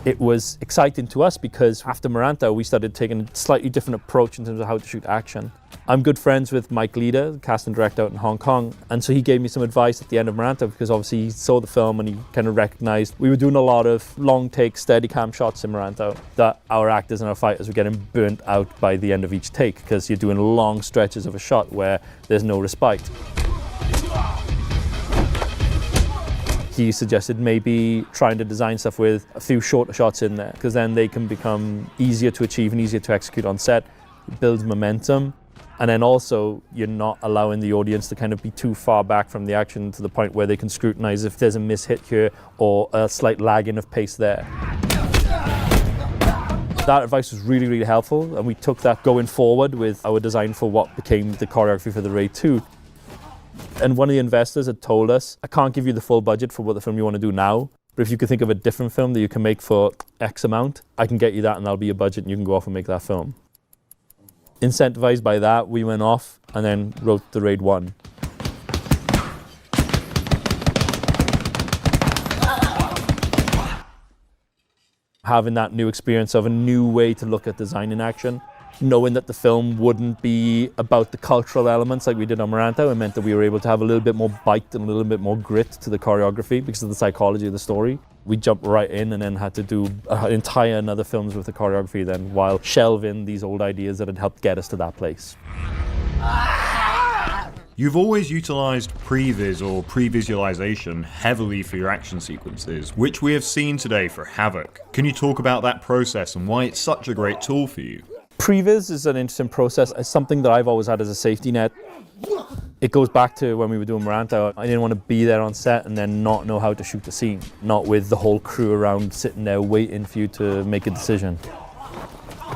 It was exciting to us because after Maranta, we started taking a slightly different approach in terms of how to shoot action. I'm good friends with Mike Leader, casting director out in Hong Kong, and so he gave me some advice at the end of Maranta because obviously he saw the film and he kind of recognized we were doing a lot of long take steady cam shots in Maranta, that our actors and our fighters were getting burnt out by the end of each take because you're doing long stretches of a shot where there's no respite. He suggested maybe trying to design stuff with a few shorter shots in there because then they can become easier to achieve and easier to execute on set. It builds momentum, and then also you're not allowing the audience to kind of be too far back from the action to the point where they can scrutinize if there's a mishit here or a slight lagging of pace there. That advice was really, really helpful, and we took that going forward with our design for what became the choreography for the Raid 2. And one of the investors had told us, I can't give you the full budget for what the film you want to do now, but if you could think of a different film that you can make for X amount, I can get you that and that'll be your budget and you can go off and make that film. Incentivized by that, we went off and then wrote the Raid 1. Having that new experience of a new way to look at design in action, knowing that the film wouldn't be about the cultural elements like we did on Maranta, it meant that we were able to have a little bit more bite and a little bit more grit to the choreography because of the psychology of the story. We jumped right in and then had to do entire another films with the choreography then, while shelving these old ideas that had helped get us to that place. You've always utilised previs or pre-visualisation heavily for your action sequences, which we have seen today for Havoc. Can you talk about that process and why it's such a great tool for you? Previs is an interesting process. It's something that I've always had as a safety net. It goes back to when we were doing Maranta. I didn't want to be there on set and then not know how to shoot the scene, not with the whole crew around sitting there waiting for you to make a decision.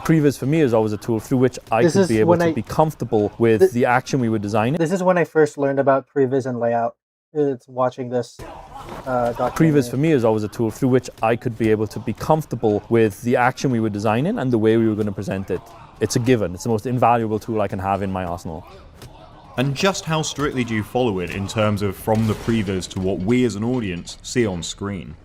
Previs for me is always a tool through which I could be able to be comfortable with the action we were designing. This is when I first learned about previs and layout. It's watching this Previs for me is always a tool through which I could be able to be comfortable with the action we were designing and the way we were going to present it. It's a given. It's the most invaluable tool I can have in my arsenal. And just how strictly do you follow it in terms of from the previs to what we as an audience see on screen?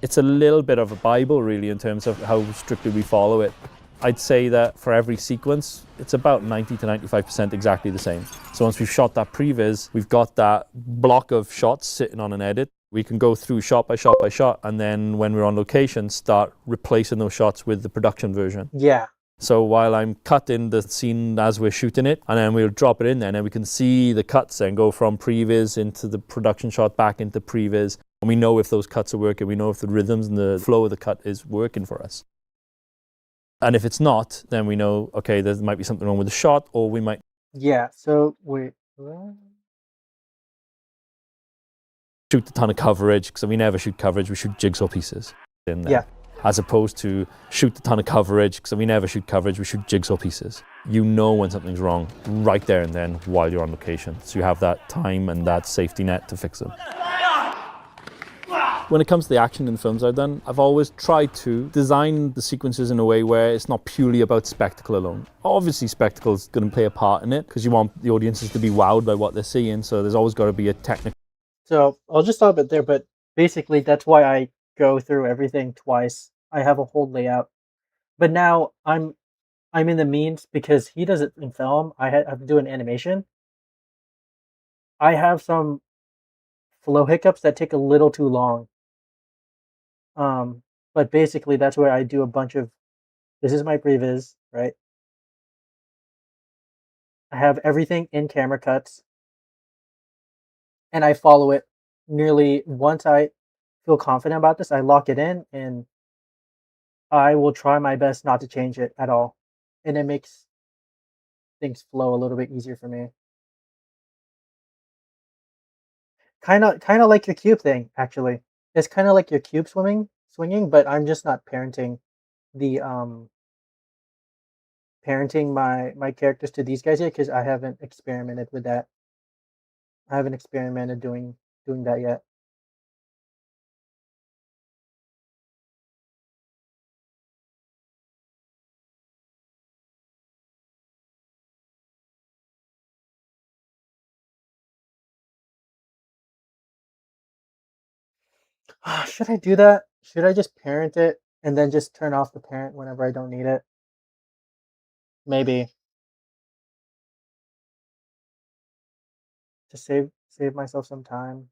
It's a little bit of a Bible really in terms of how strictly we follow it. I'd say that for every sequence, it's about 90 to 95% exactly the same. So once we've shot that previs, we've got that block of shots sitting on an edit. We can go through shot by shot by shot, and then when we're on location, start replacing those shots with the production version. Yeah. So while I'm cutting the scene as we're shooting it, and then we'll drop it in there, and then we can see the cuts and go from previs into the production shot back into previs. And we know if those cuts are working, we know if the rhythms and the flow of the cut is working for us. And if it's not, then we know, okay, there might be something wrong with the shot, or we might... Yeah, so wait. shoot a ton of coverage, because we never shoot coverage, we shoot jigsaw pieces in there. Yeah. As opposed to shoot a ton of coverage, because we never shoot coverage, we shoot jigsaw pieces. You know when something's wrong right there and then while you're on location. So you have that time and that safety net to fix it. When it comes to the action in the films I've done, I've always tried to design the sequences in a way where it's not purely about spectacle alone. Obviously spectacle is going to play a part in it because you want the audiences to be wowed by what they're seeing, so there's always got to be a technical... So I'll just stop it there, but basically that's why I go through everything twice. I have a whole layout. But now I'm in the means because he does it in film. I have to do an animation. I have some flow hiccups that take a little too long. But basically that's where I do a bunch of, this is my previs, right? I have everything in camera cuts and I follow it nearly once I feel confident about this, I lock it in and I will try my best not to change it at all. And it makes things flow a little bit easier for me. Kind of like your cube thing, actually. It's kind of like your cube swinging, but I'm just not parenting the parenting my characters to these guys yet because I haven't experimented with that. I haven't experimented doing that yet. Should I do that? Should I just parent it and then just turn off the parent whenever I don't need it. Maybe to save myself some time.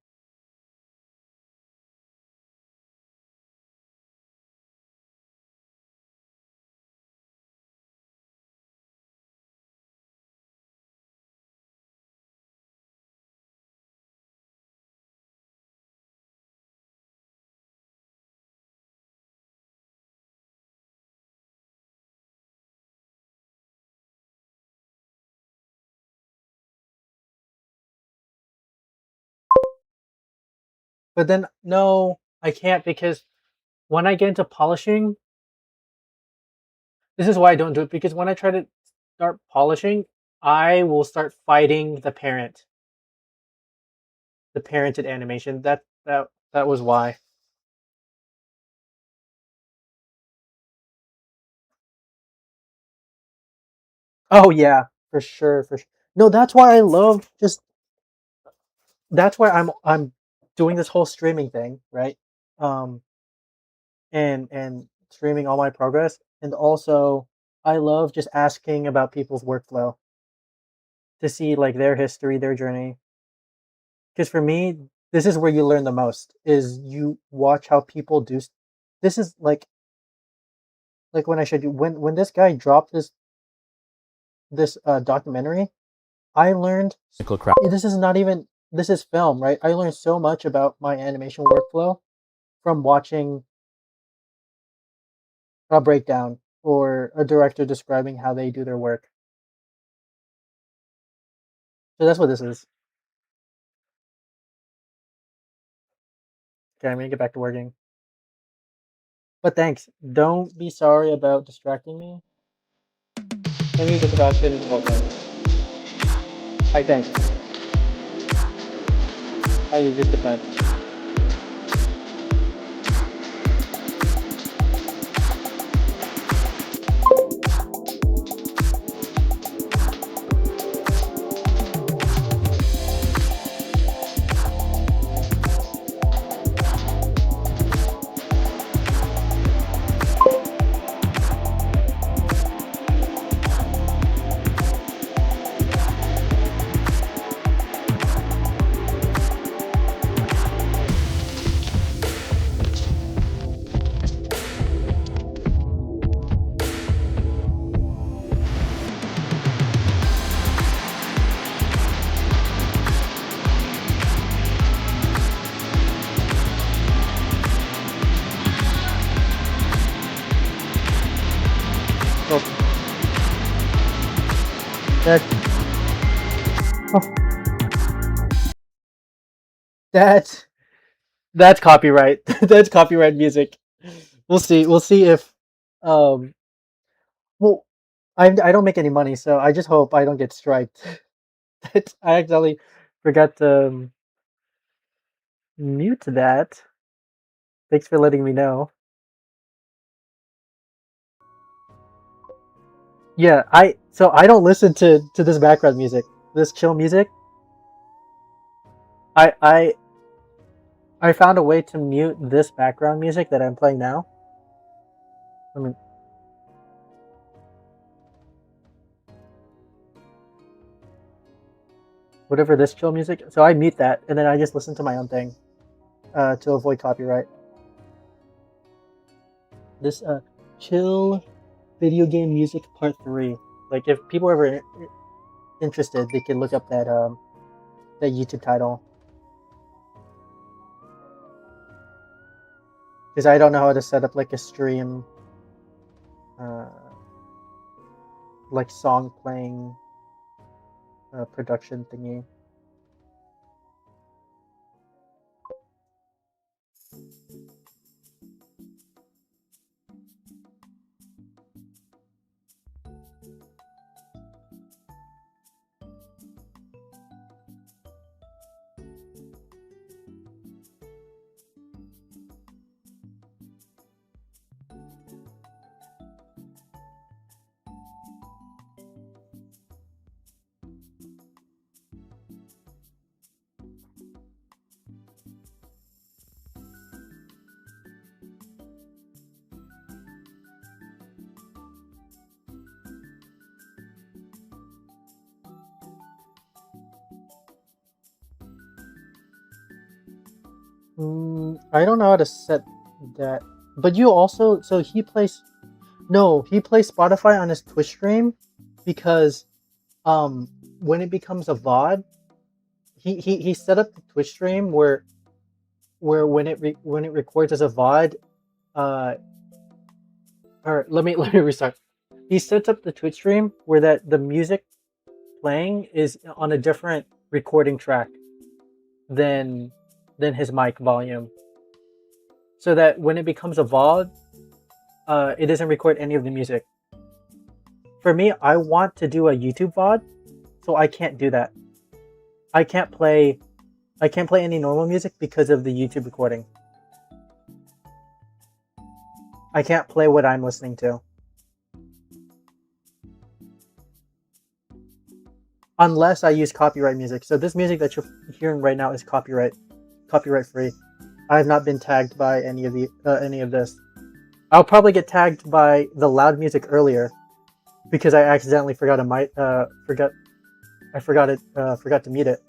But then no, I can't because when I get into polishing, this is why I don't do it, because when I try to start polishing, I will start fighting the parented animation. That was why. Oh yeah, for sure, for sure. No, that's why I love just that's why I'm doing this whole streaming thing, right? Um, and streaming all my progress, and also I love just asking about people's workflow to see like their history, their journey. Because for me, this is where you learn the most. Is you watch how people do. This is like when I showed you when this guy dropped this documentary. I learned Technical crap. this is not even this is film, right? I learned so much about my animation workflow from watching a breakdown or a director describing how they do their work. So that's what this is. Okay, I'm gonna get back to working. But thanks. Don't be sorry about distracting me. Any distraction is welcome. I thanks. I just depends. Oh, that oh, that that's copyright. That's copyright music. We'll see. We'll see if um well I don't make any money, so I just hope I don't get striped. I accidentally forgot to mute that. Thanks for letting me know. Yeah, I don't listen to this background music. This chill music. I I I found a way to mute this background music that I'm playing now. I mean, whatever this chill music. So I mute that, and then I just listen to my own thing to avoid copyright. This chill video game music part 3. Like if people are ever interested, they can look up that YouTube title. Because I don't know how to set up like a stream, uh, like song playing production thingy. I don't know how to set that. But you also, so he plays, no, he plays Spotify on his Twitch stream because when it becomes a VOD, he set up the Twitch stream where when it records as a VOD, uh, or let me restart. He sets up the Twitch stream where that the music playing is on a different recording track than his mic volume, so that when it becomes a VOD, it doesn't record any of the music. For me, I want to do a YouTube VOD, so I can't do that. I can't play any normal music because of the YouTube recording. I can't play what I'm listening to. Unless I use copyright music. So this music that you're hearing right now is copyright free. I have not been tagged by any of this. I'll probably get tagged by the loud music earlier because I accidentally forgot to mute it.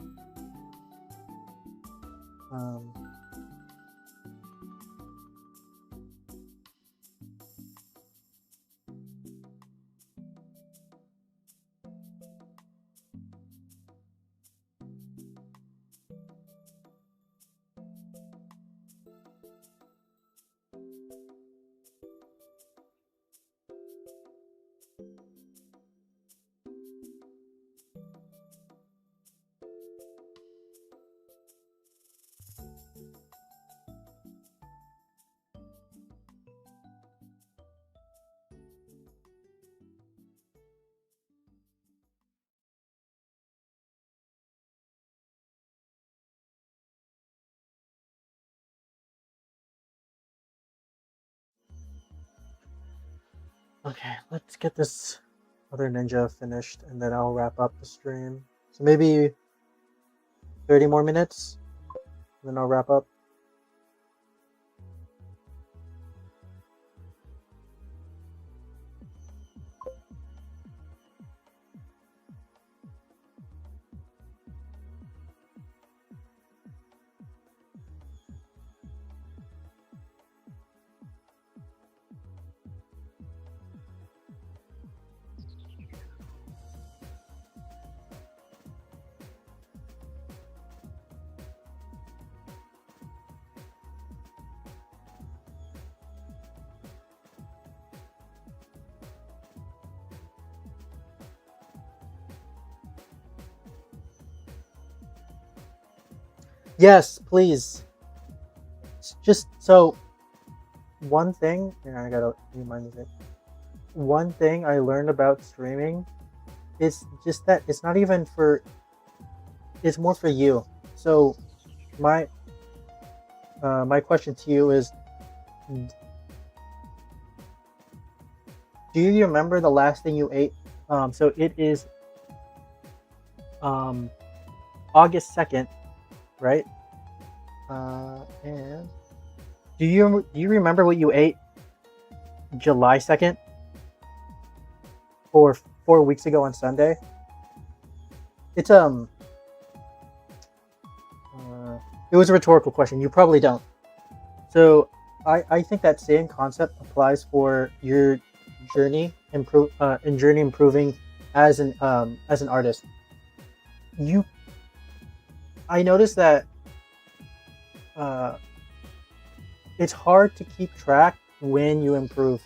Okay, let's get this other ninja finished and then I'll wrap up the stream. So maybe 30 more minutes, and then I'll wrap up. Yes, please. Just so one thing, I gotta remind you. One thing I learned about streaming is just that it's not even for. It's more for you. So, my question to you is: do you remember the last thing you ate? So it is August 2nd, right? And do you remember what you ate July 2nd? Or 4 weeks ago on Sunday? It's it was a rhetorical question. You probably don't. So I think that same concept applies for your journey improving as an artist. I noticed that it's hard to keep track when you improve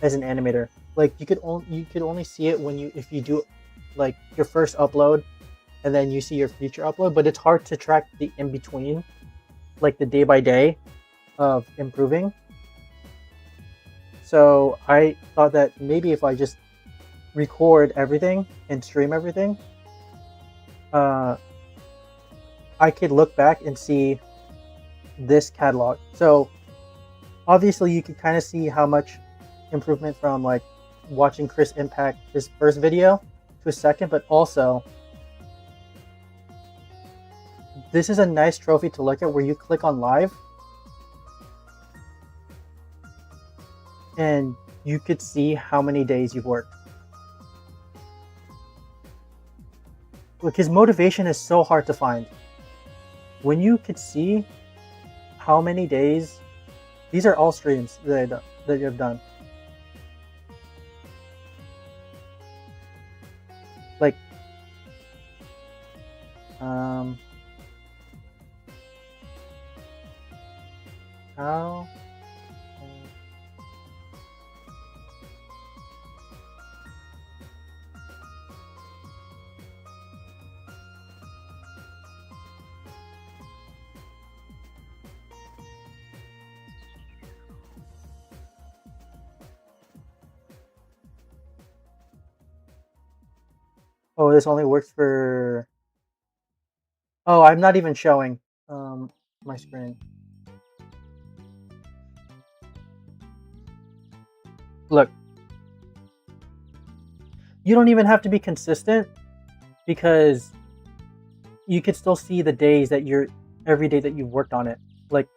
as an animator. Like you could only see it if you do like your first upload and then you see your future upload, but it's hard to track the in between, like the day by day of improving. So I thought that maybe if I just record everything and stream everything, I could look back and see this catalog. So obviously you could kind of see how much improvement from like watching Chris impact his first video to a second, but also this is a nice trophy to look at where you click on live and you could see how many days you've worked. Because motivation is so hard to find. When you could see how many days. These are all streams that you've done. Like, how? Oh, this only works for. Oh, I'm not even showing my screen. Look, you don't even have to be consistent because you could still see the days that you're every day that you've worked on it. Like,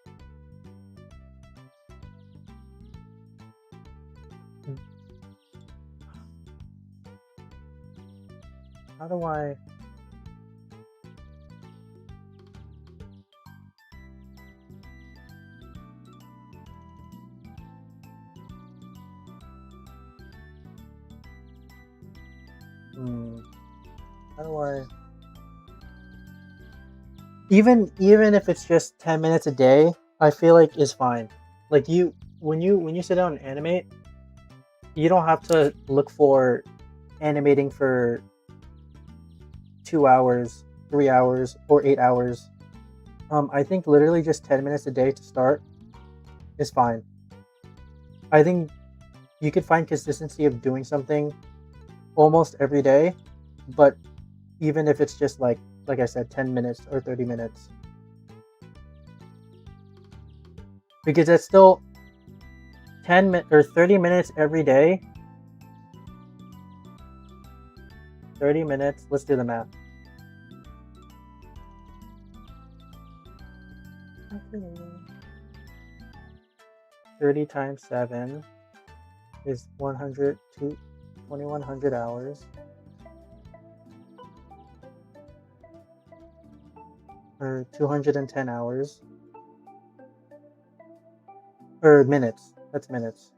how do I? How do I? Even if it's just 10 minutes a day, I feel like is fine. Like when you sit down and animate, you don't have to look for animating for 2 hours, 3 hours, or 8 hours. I think literally just 10 minutes a day to start is fine. I think you could find consistency of doing something almost every day, but even if it's just like I said, 10 minutes or 30 minutes. Because that's still 30 minutes every day. 30 minutes, let's do the math. Okay. 30 times 7 is 2100 hours. Or 210 hours. Or minutes. That's minutes.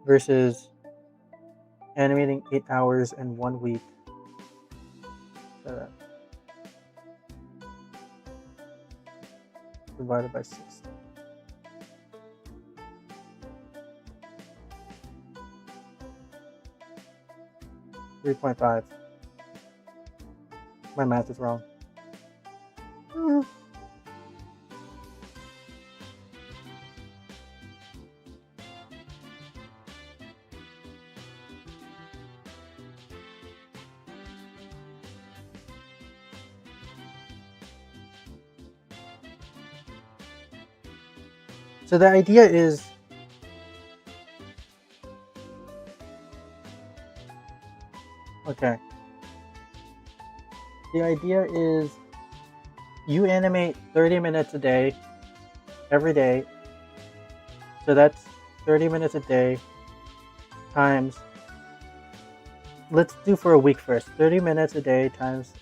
Versus animating 8 hours in 1 week. Divided by 60. 3.5. My math is wrong. So the idea is okay. The idea is you animate 30 minutes a day, every day. So that's 30 minutes a day times, let's do for a week first. 30 minutes a day times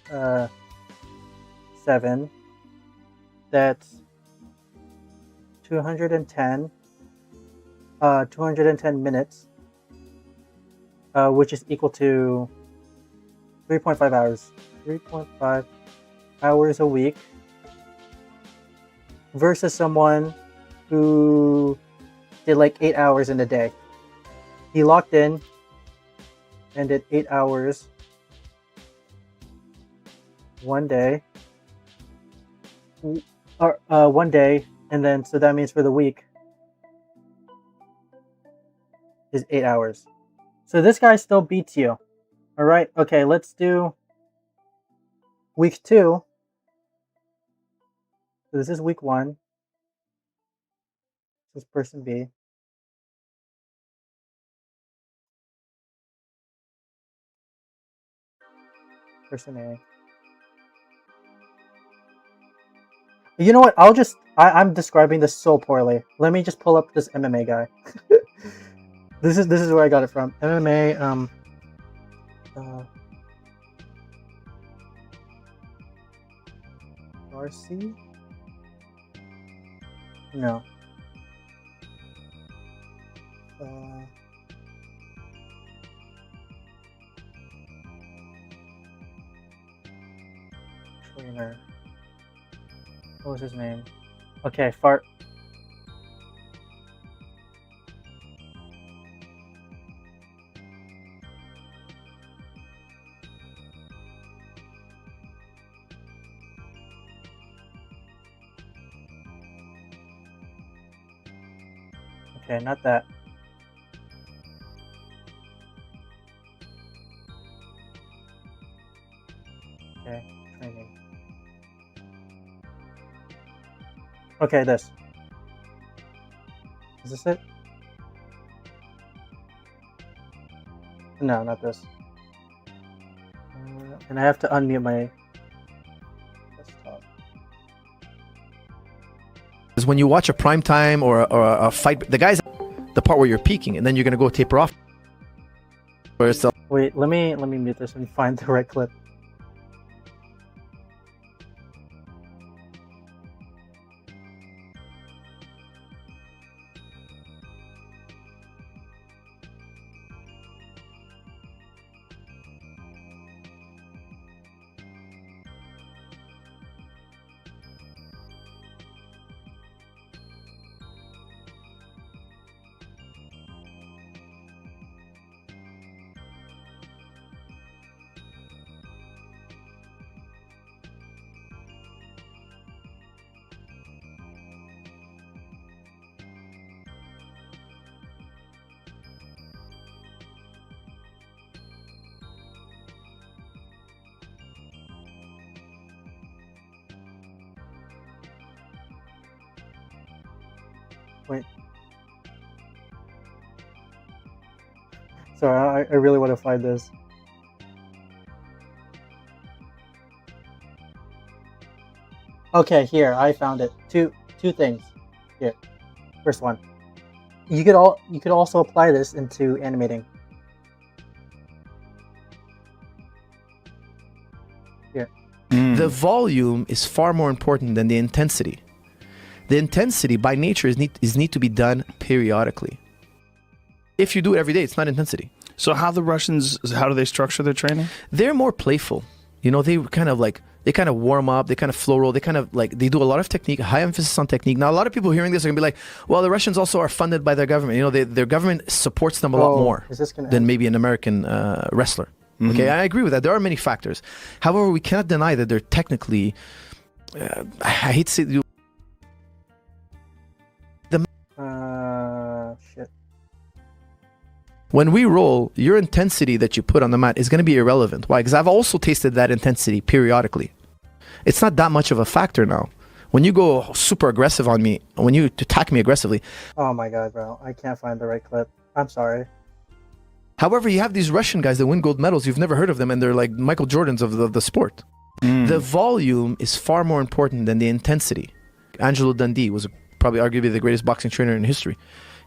7. That's 210 minutes, which is equal to 3.5 hours. 3.5 hours a week versus someone who did like 8 hours in a day. He locked in and did 8 hours one day. One day, and then so that means for the week is 8 hours. So this guy still beats you. All right. Okay, let's do week 2. So this is week 1. This is person B. Person A. You know what? I'm describing this so poorly. Let me just pull up this MMA guy. This is where I got it from. MMA. RC? No. Trainer. What was his name? Okay, fart. Okay, not that. Okay, training. Okay, this. Is this it? No, not this. And I have to unmute my desktop. Is when you watch a prime time or a fight, the guy's the part where you're peaking, and then you're gonna go taper off. Where it's Wait, let me mute this and find the right clip. Wait. Sorry, I really want to find this. Okay, here, I found it. Two things. Here. First one. You could also apply this into animating. Here. the volume is far more important than the intensity. The intensity, by nature, is need to be done periodically. If you do it every day, it's not intensity. So how the Russians, how do they structure their training? They're more playful. You know, they kind of warm up, they kind of flow roll, they do a lot of technique, high emphasis on technique. Now, a lot of people hearing this are gonna be like, well, the Russians also are funded by their government. You know, their government supports them a lot more than maybe an American wrestler. Mm-hmm. Okay, I agree with that. There are many factors. However, we cannot deny that they're technically, I hate to say, shit. When we roll, your intensity that you put on the mat is going to be irrelevant. Why? Because I've also tasted that intensity periodically. It's not that much of a factor now. When you go super aggressive on me, when you attack me aggressively. Oh my god, bro. I can't find the right clip. I'm sorry. However, you have these Russian guys that win gold medals. You've never heard of them, and they're like Michael Jordans of the sport. The volume is far more important than the intensity. Angelo Dundee was probably arguably the greatest boxing trainer in history.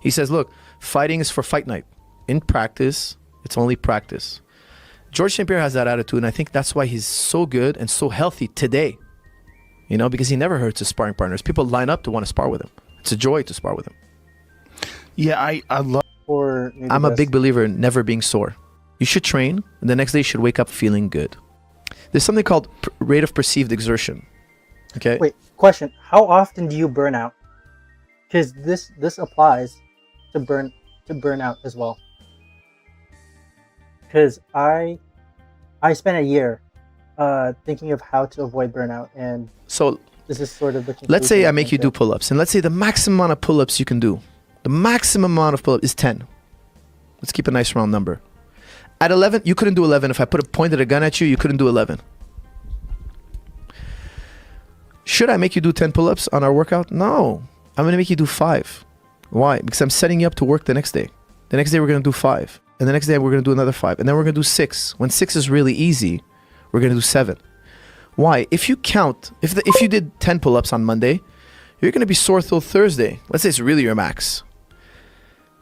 He says, look, fighting is for fight night. In practice, it's only practice. George St. Pierre has that attitude, and I think that's why he's so good and so healthy today. You know, because he never hurts his sparring partners. People line up to want to spar with him. It's a joy to spar with him. Yeah, I love... I'm a big believer in never being sore. You should train, and the next day you should wake up feeling good. There's something called rate of perceived exertion. Okay? Wait, question. How often do you burn out? Because this applies to burnout as well. Because I spent a year thinking of how to avoid burnout, and so this is sort of the let's say I make you do pull-ups, and let's say the maximum amount of pull-ups you can do, the maximum amount of pull-ups is 10. Let's keep a nice round number. At 11, you couldn't do 11. If I pointed a gun at you, you couldn't do 11. Should I make you do 10 pull-ups on our workout? No. I'm going to make you do 5. Why? Because I'm setting you up to work the next day. The next day we're going to do 5. And the next day we're going to do another 5. And then we're going to do 6. When 6 is really easy, we're going to do 7. Why? If you count, if you did 10 pull-ups on Monday, you're going to be sore till Thursday. Let's say it's really your max.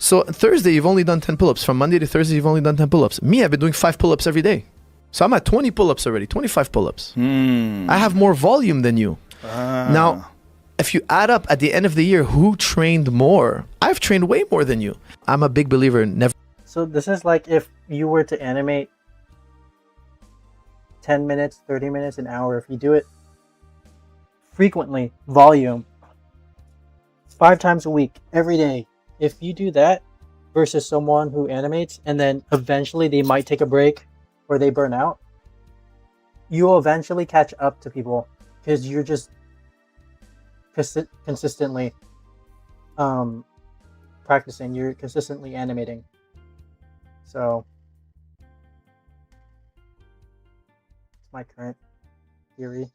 So Thursday, you've only done 10 pull-ups. From Monday to Thursday, you've only done 10 pull-ups. Me, I've been doing 5 pull-ups every day. So I'm at 20 pull-ups already, 25 pull-ups. I have more volume than you. Now, if you add up at the end of the year who trained more, I've trained way more than you. I'm a big believer in never. So this is like if you were to animate 10 minutes, 30 minutes, an hour. If you do it frequently, volume, 5 times a week, every day. If you do that versus someone who animates and then eventually they might take a break or they burn out, you will eventually catch up to people because you're just consistently practicing, you're consistently animating. So it's my current theory.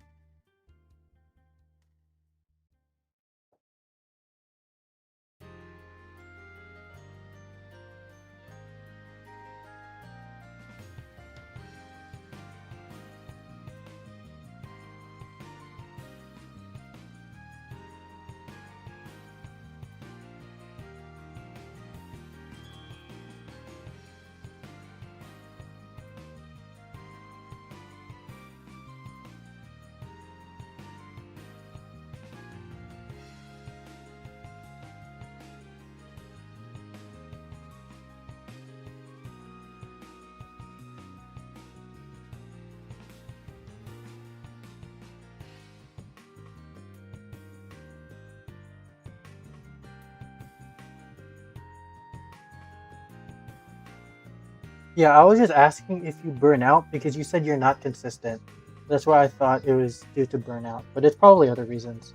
Yeah, I was just asking if you burn out because you said you're not consistent. That's why I thought it was due to burnout, but it's probably other reasons.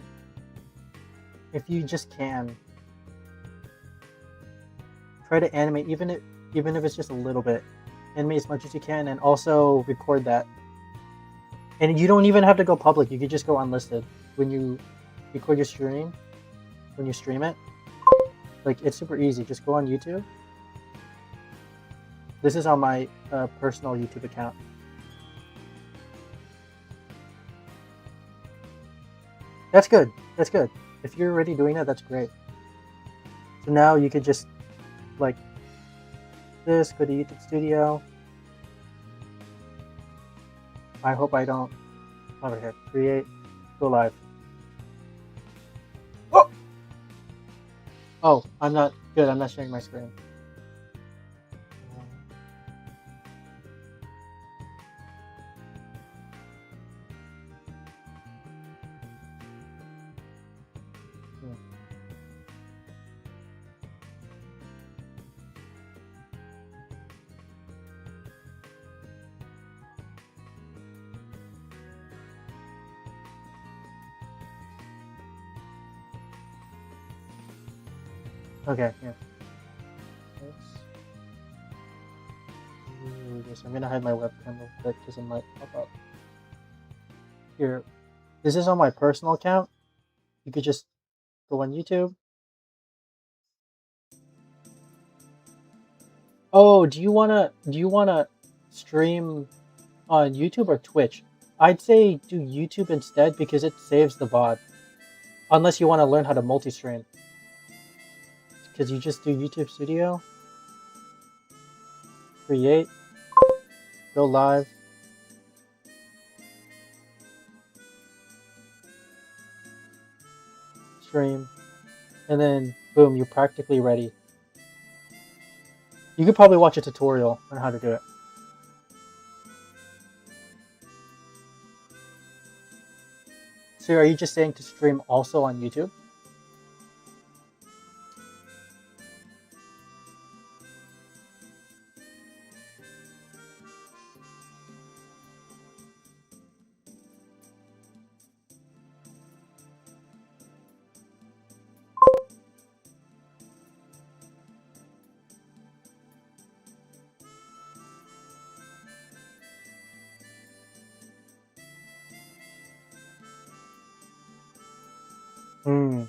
If you just can, try to animate, even if it's just a little bit. Animate as much as you can, and also record that. And you don't even have to go public. You could just go unlisted when you record your stream. When you stream it, like it's super easy. Just go on YouTube. This is on my personal YouTube account. That's good. That's good. If you're already doing that, that's great. So now you could just like this, go to YouTube Studio. I hope I don't. Over here, create, go live. Oh! Oh, I'm not good. I'm not sharing my screen. Okay, here. Let's I'm gonna hide my webcam real quick because it might pop up. Here, this is on my personal account. You could just go on YouTube. Oh, do you wanna stream on YouTube or Twitch? I'd say do YouTube instead because it saves the VOD. Unless you want to learn how to multi-stream. Because you just do YouTube Studio, create, go live, stream, and then boom, you're practically ready. You could probably watch a tutorial on how to do it. So are you just saying to stream also on YouTube? Hmm.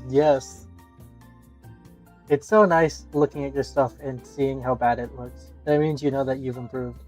Yes. It's so nice looking at your stuff and seeing how bad it looks. That means you know that you've improved.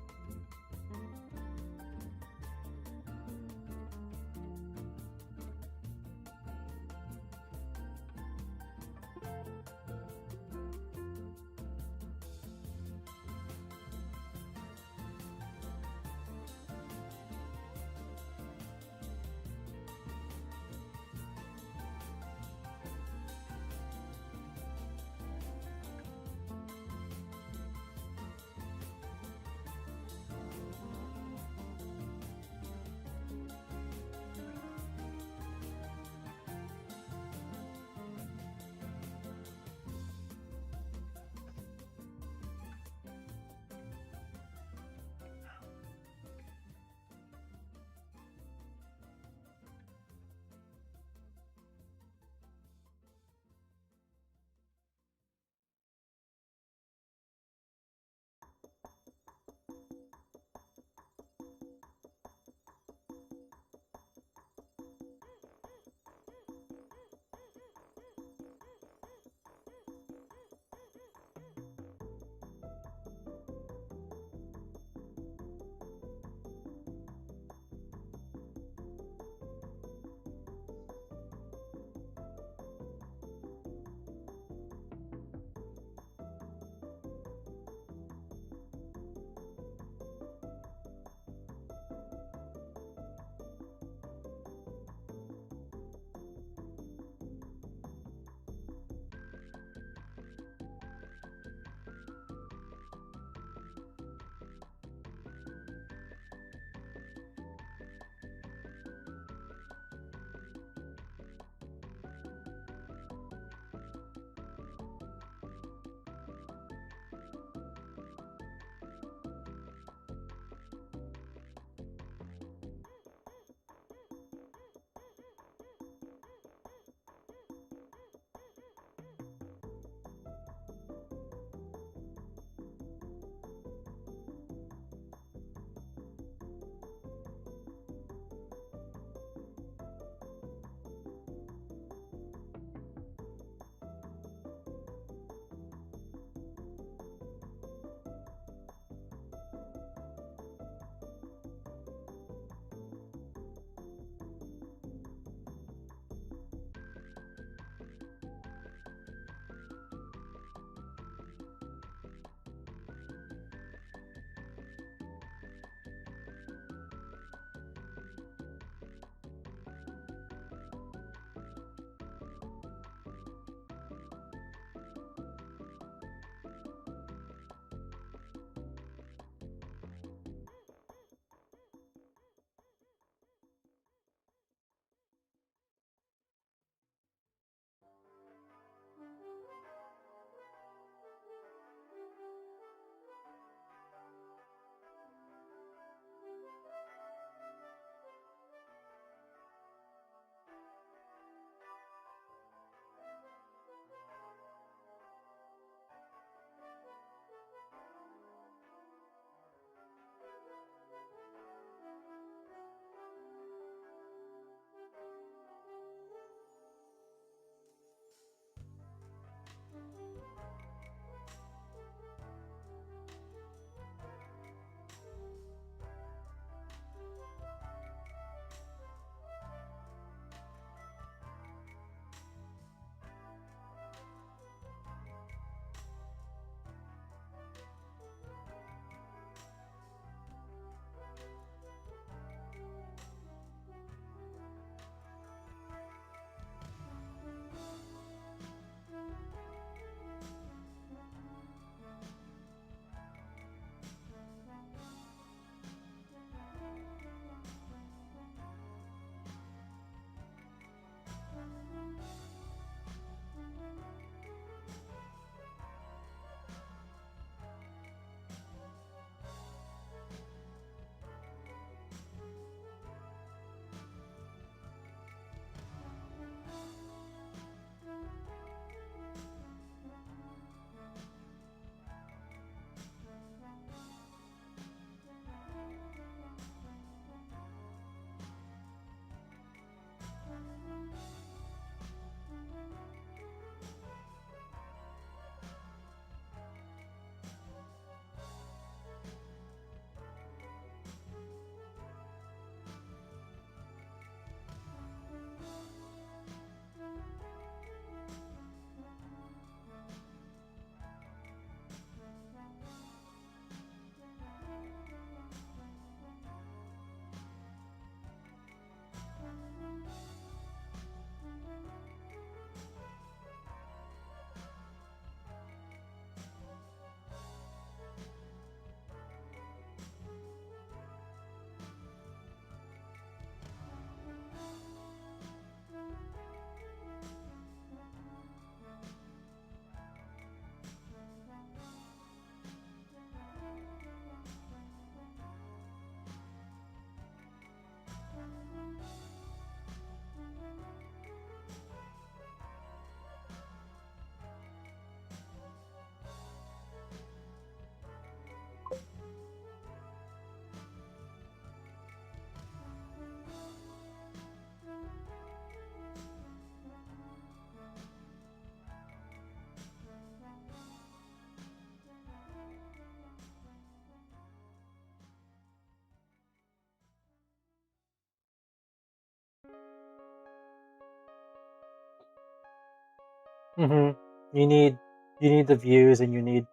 You need the views, and you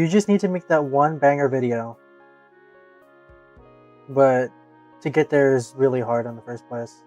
just need to make that one banger video. But to get there is really hard in the first place.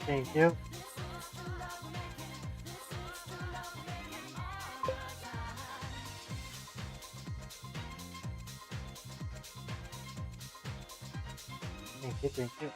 Thank you. Thank you, thank you.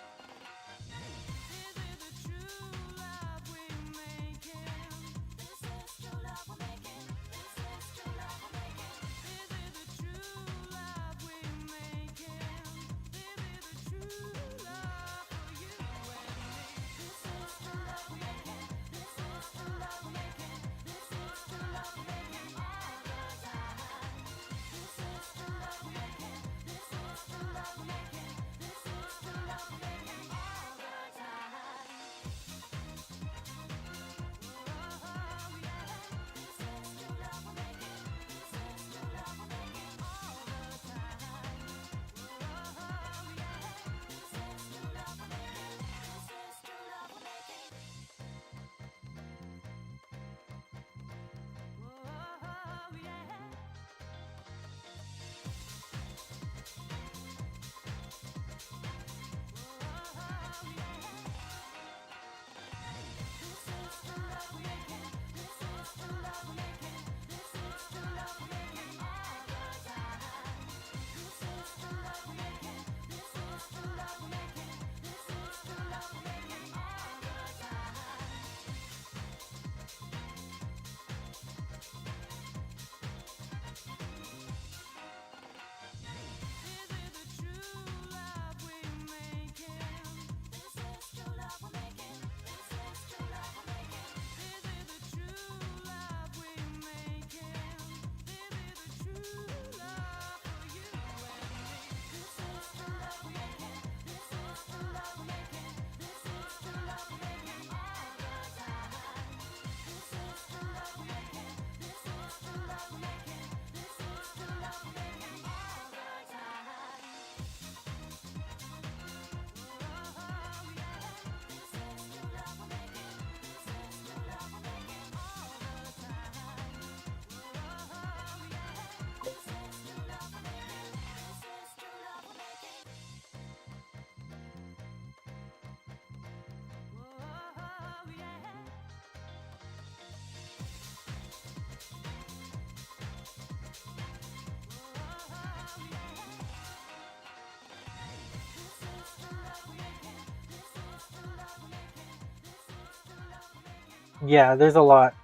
Yeah, there's a lot.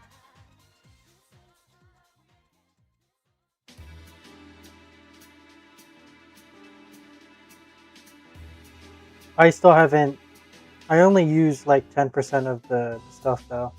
I still haven't. I only use like 10% of the stuff though.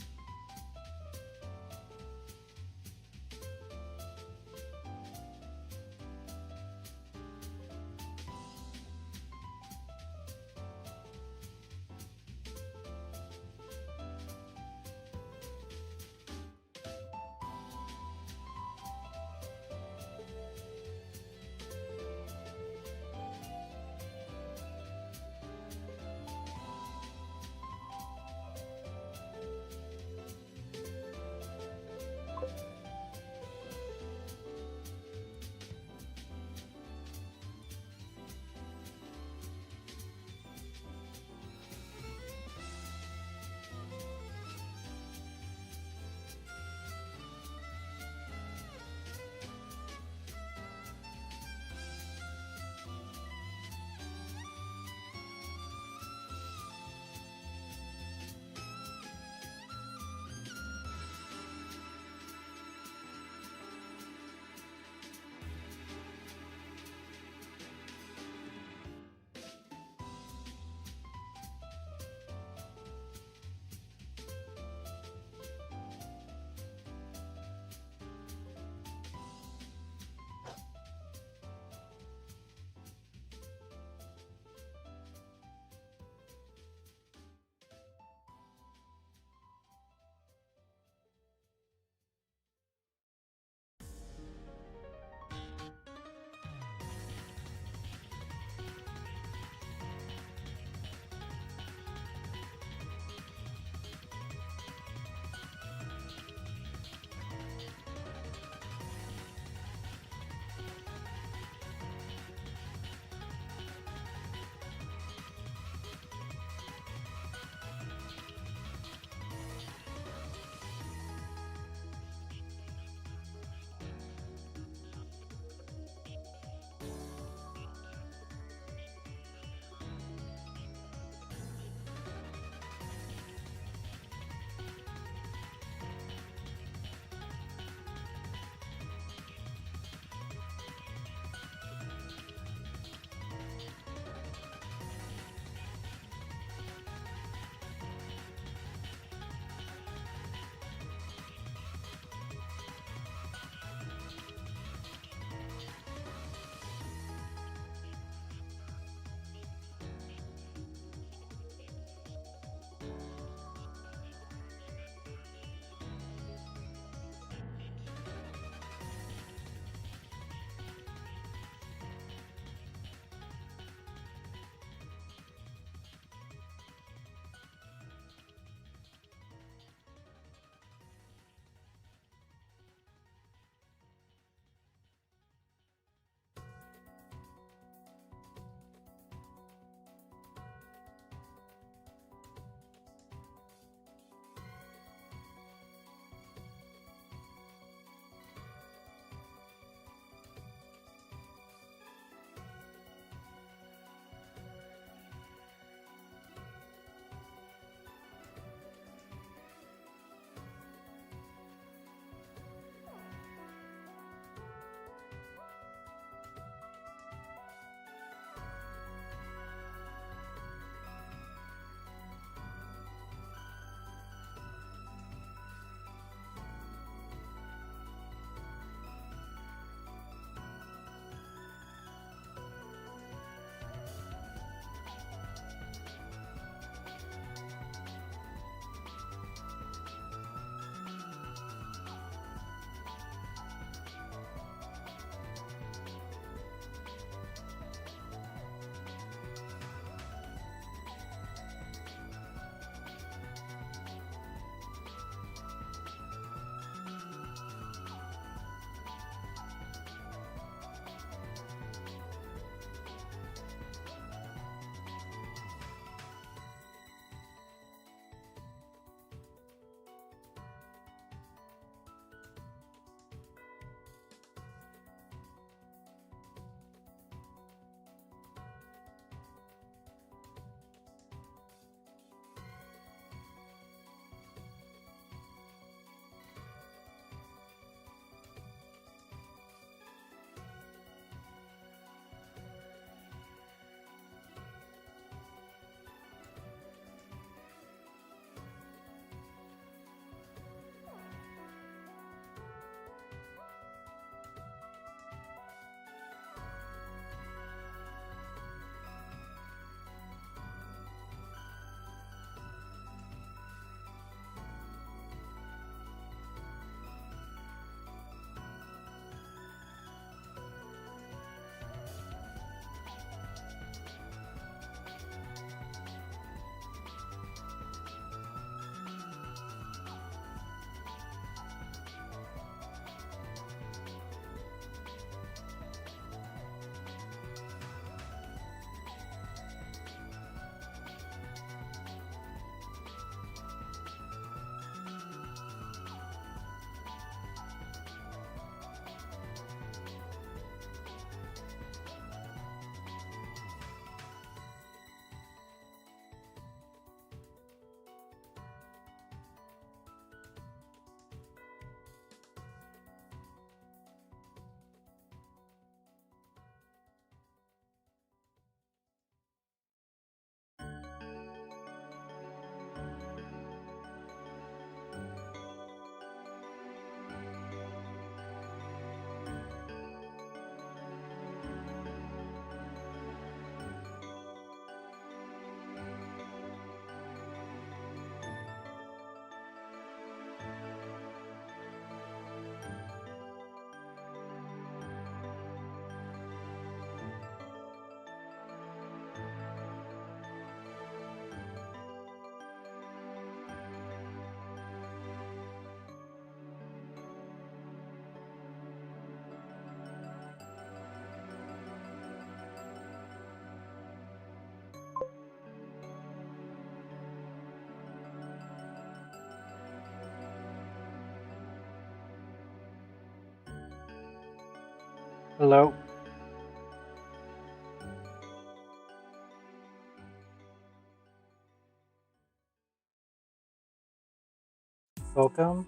Hello. Welcome.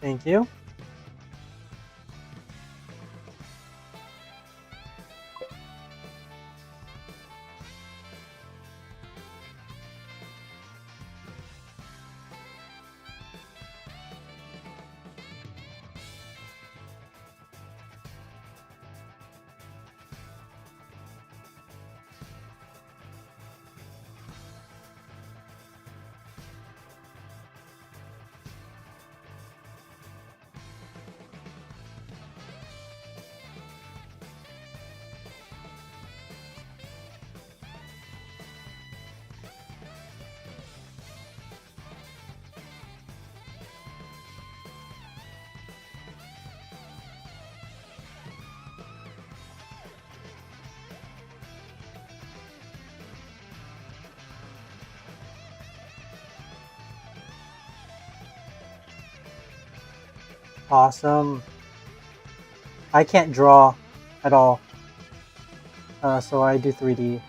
Thank you. Awesome. I can't draw at all, so I do 3D.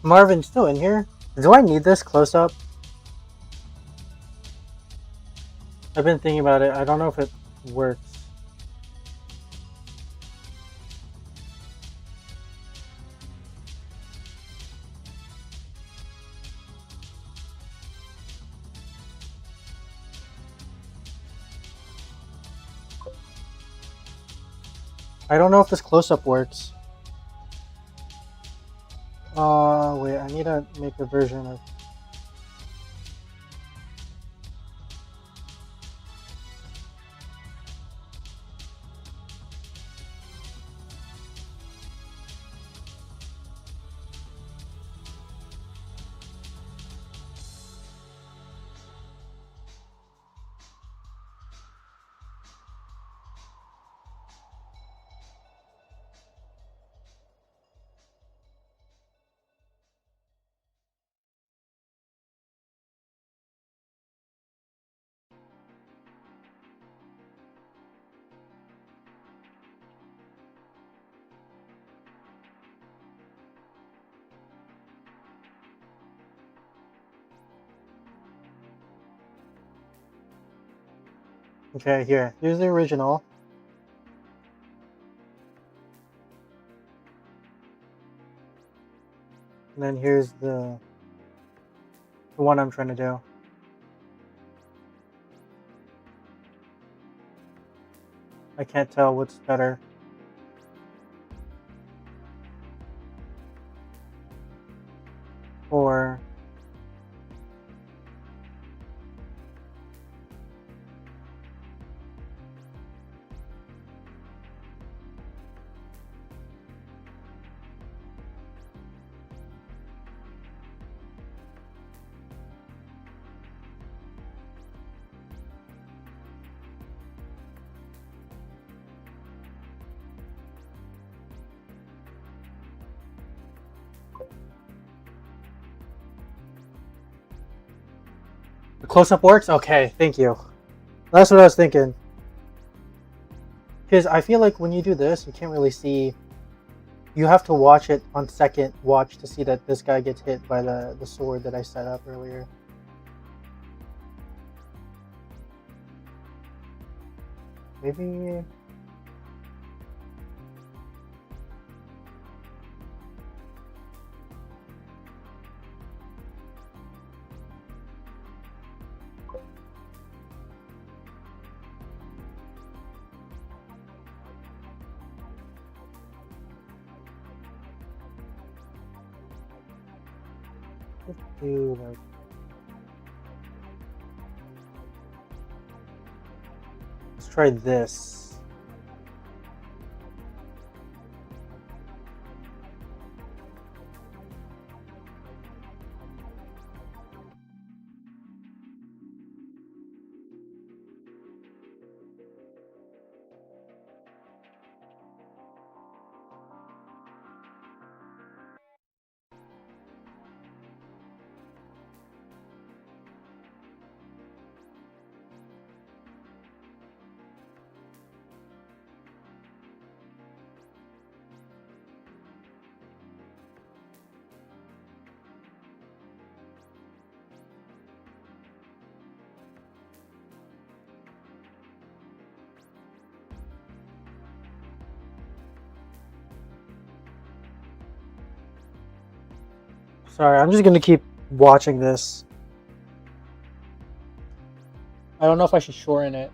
Marvin's still in here. Do I need this close up? I've been thinking about it. I don't know if it works. I don't know if this close-up works. Wait, I need to make a version of... Okay, here. Here's the original. And then here's the one I'm trying to do. I can't tell what's better. Or... The close-up works? Okay, thank you. That's what I was thinking. Because I feel like when you do this, you can't really see... You have to watch it on second watch to see that this guy gets hit by the sword that I set up earlier. Maybe... Let's do like... Let's try this. Sorry, I'm just gonna keep watching this. I don't know if I should shorten it.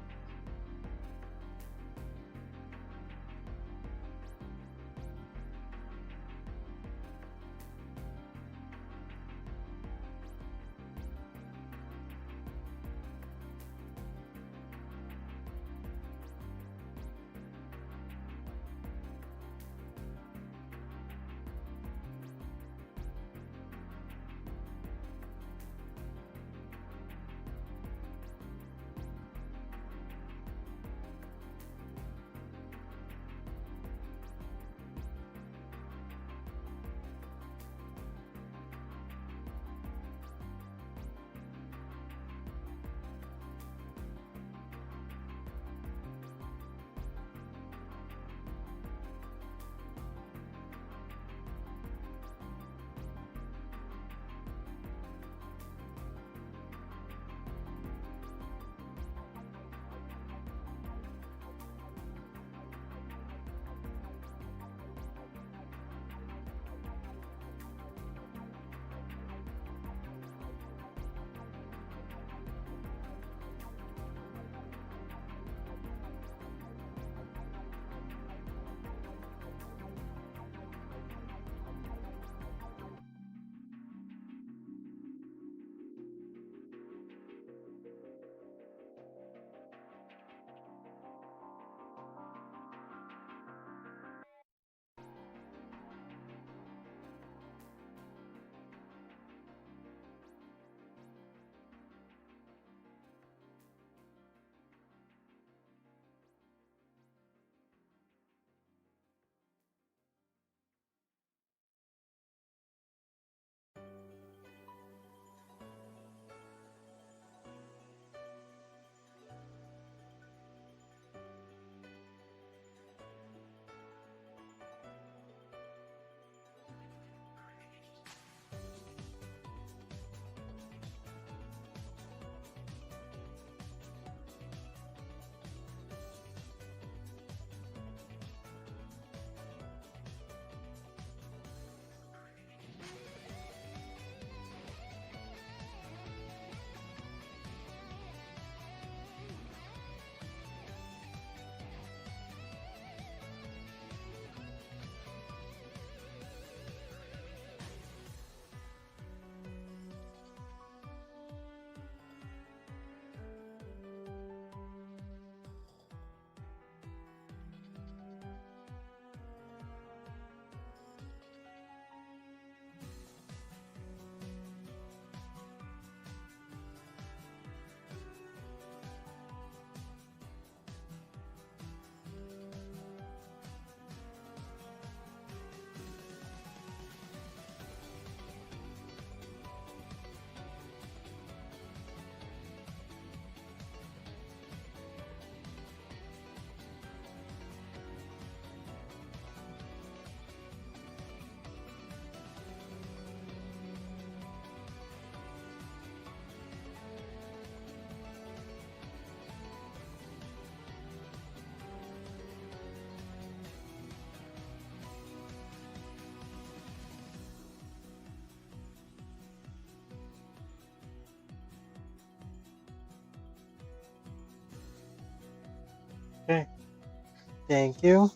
Okay. Thank you.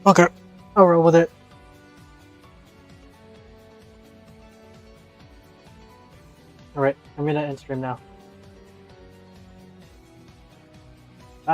Okay, I'll roll with it. Alright, I'm gonna end stream now.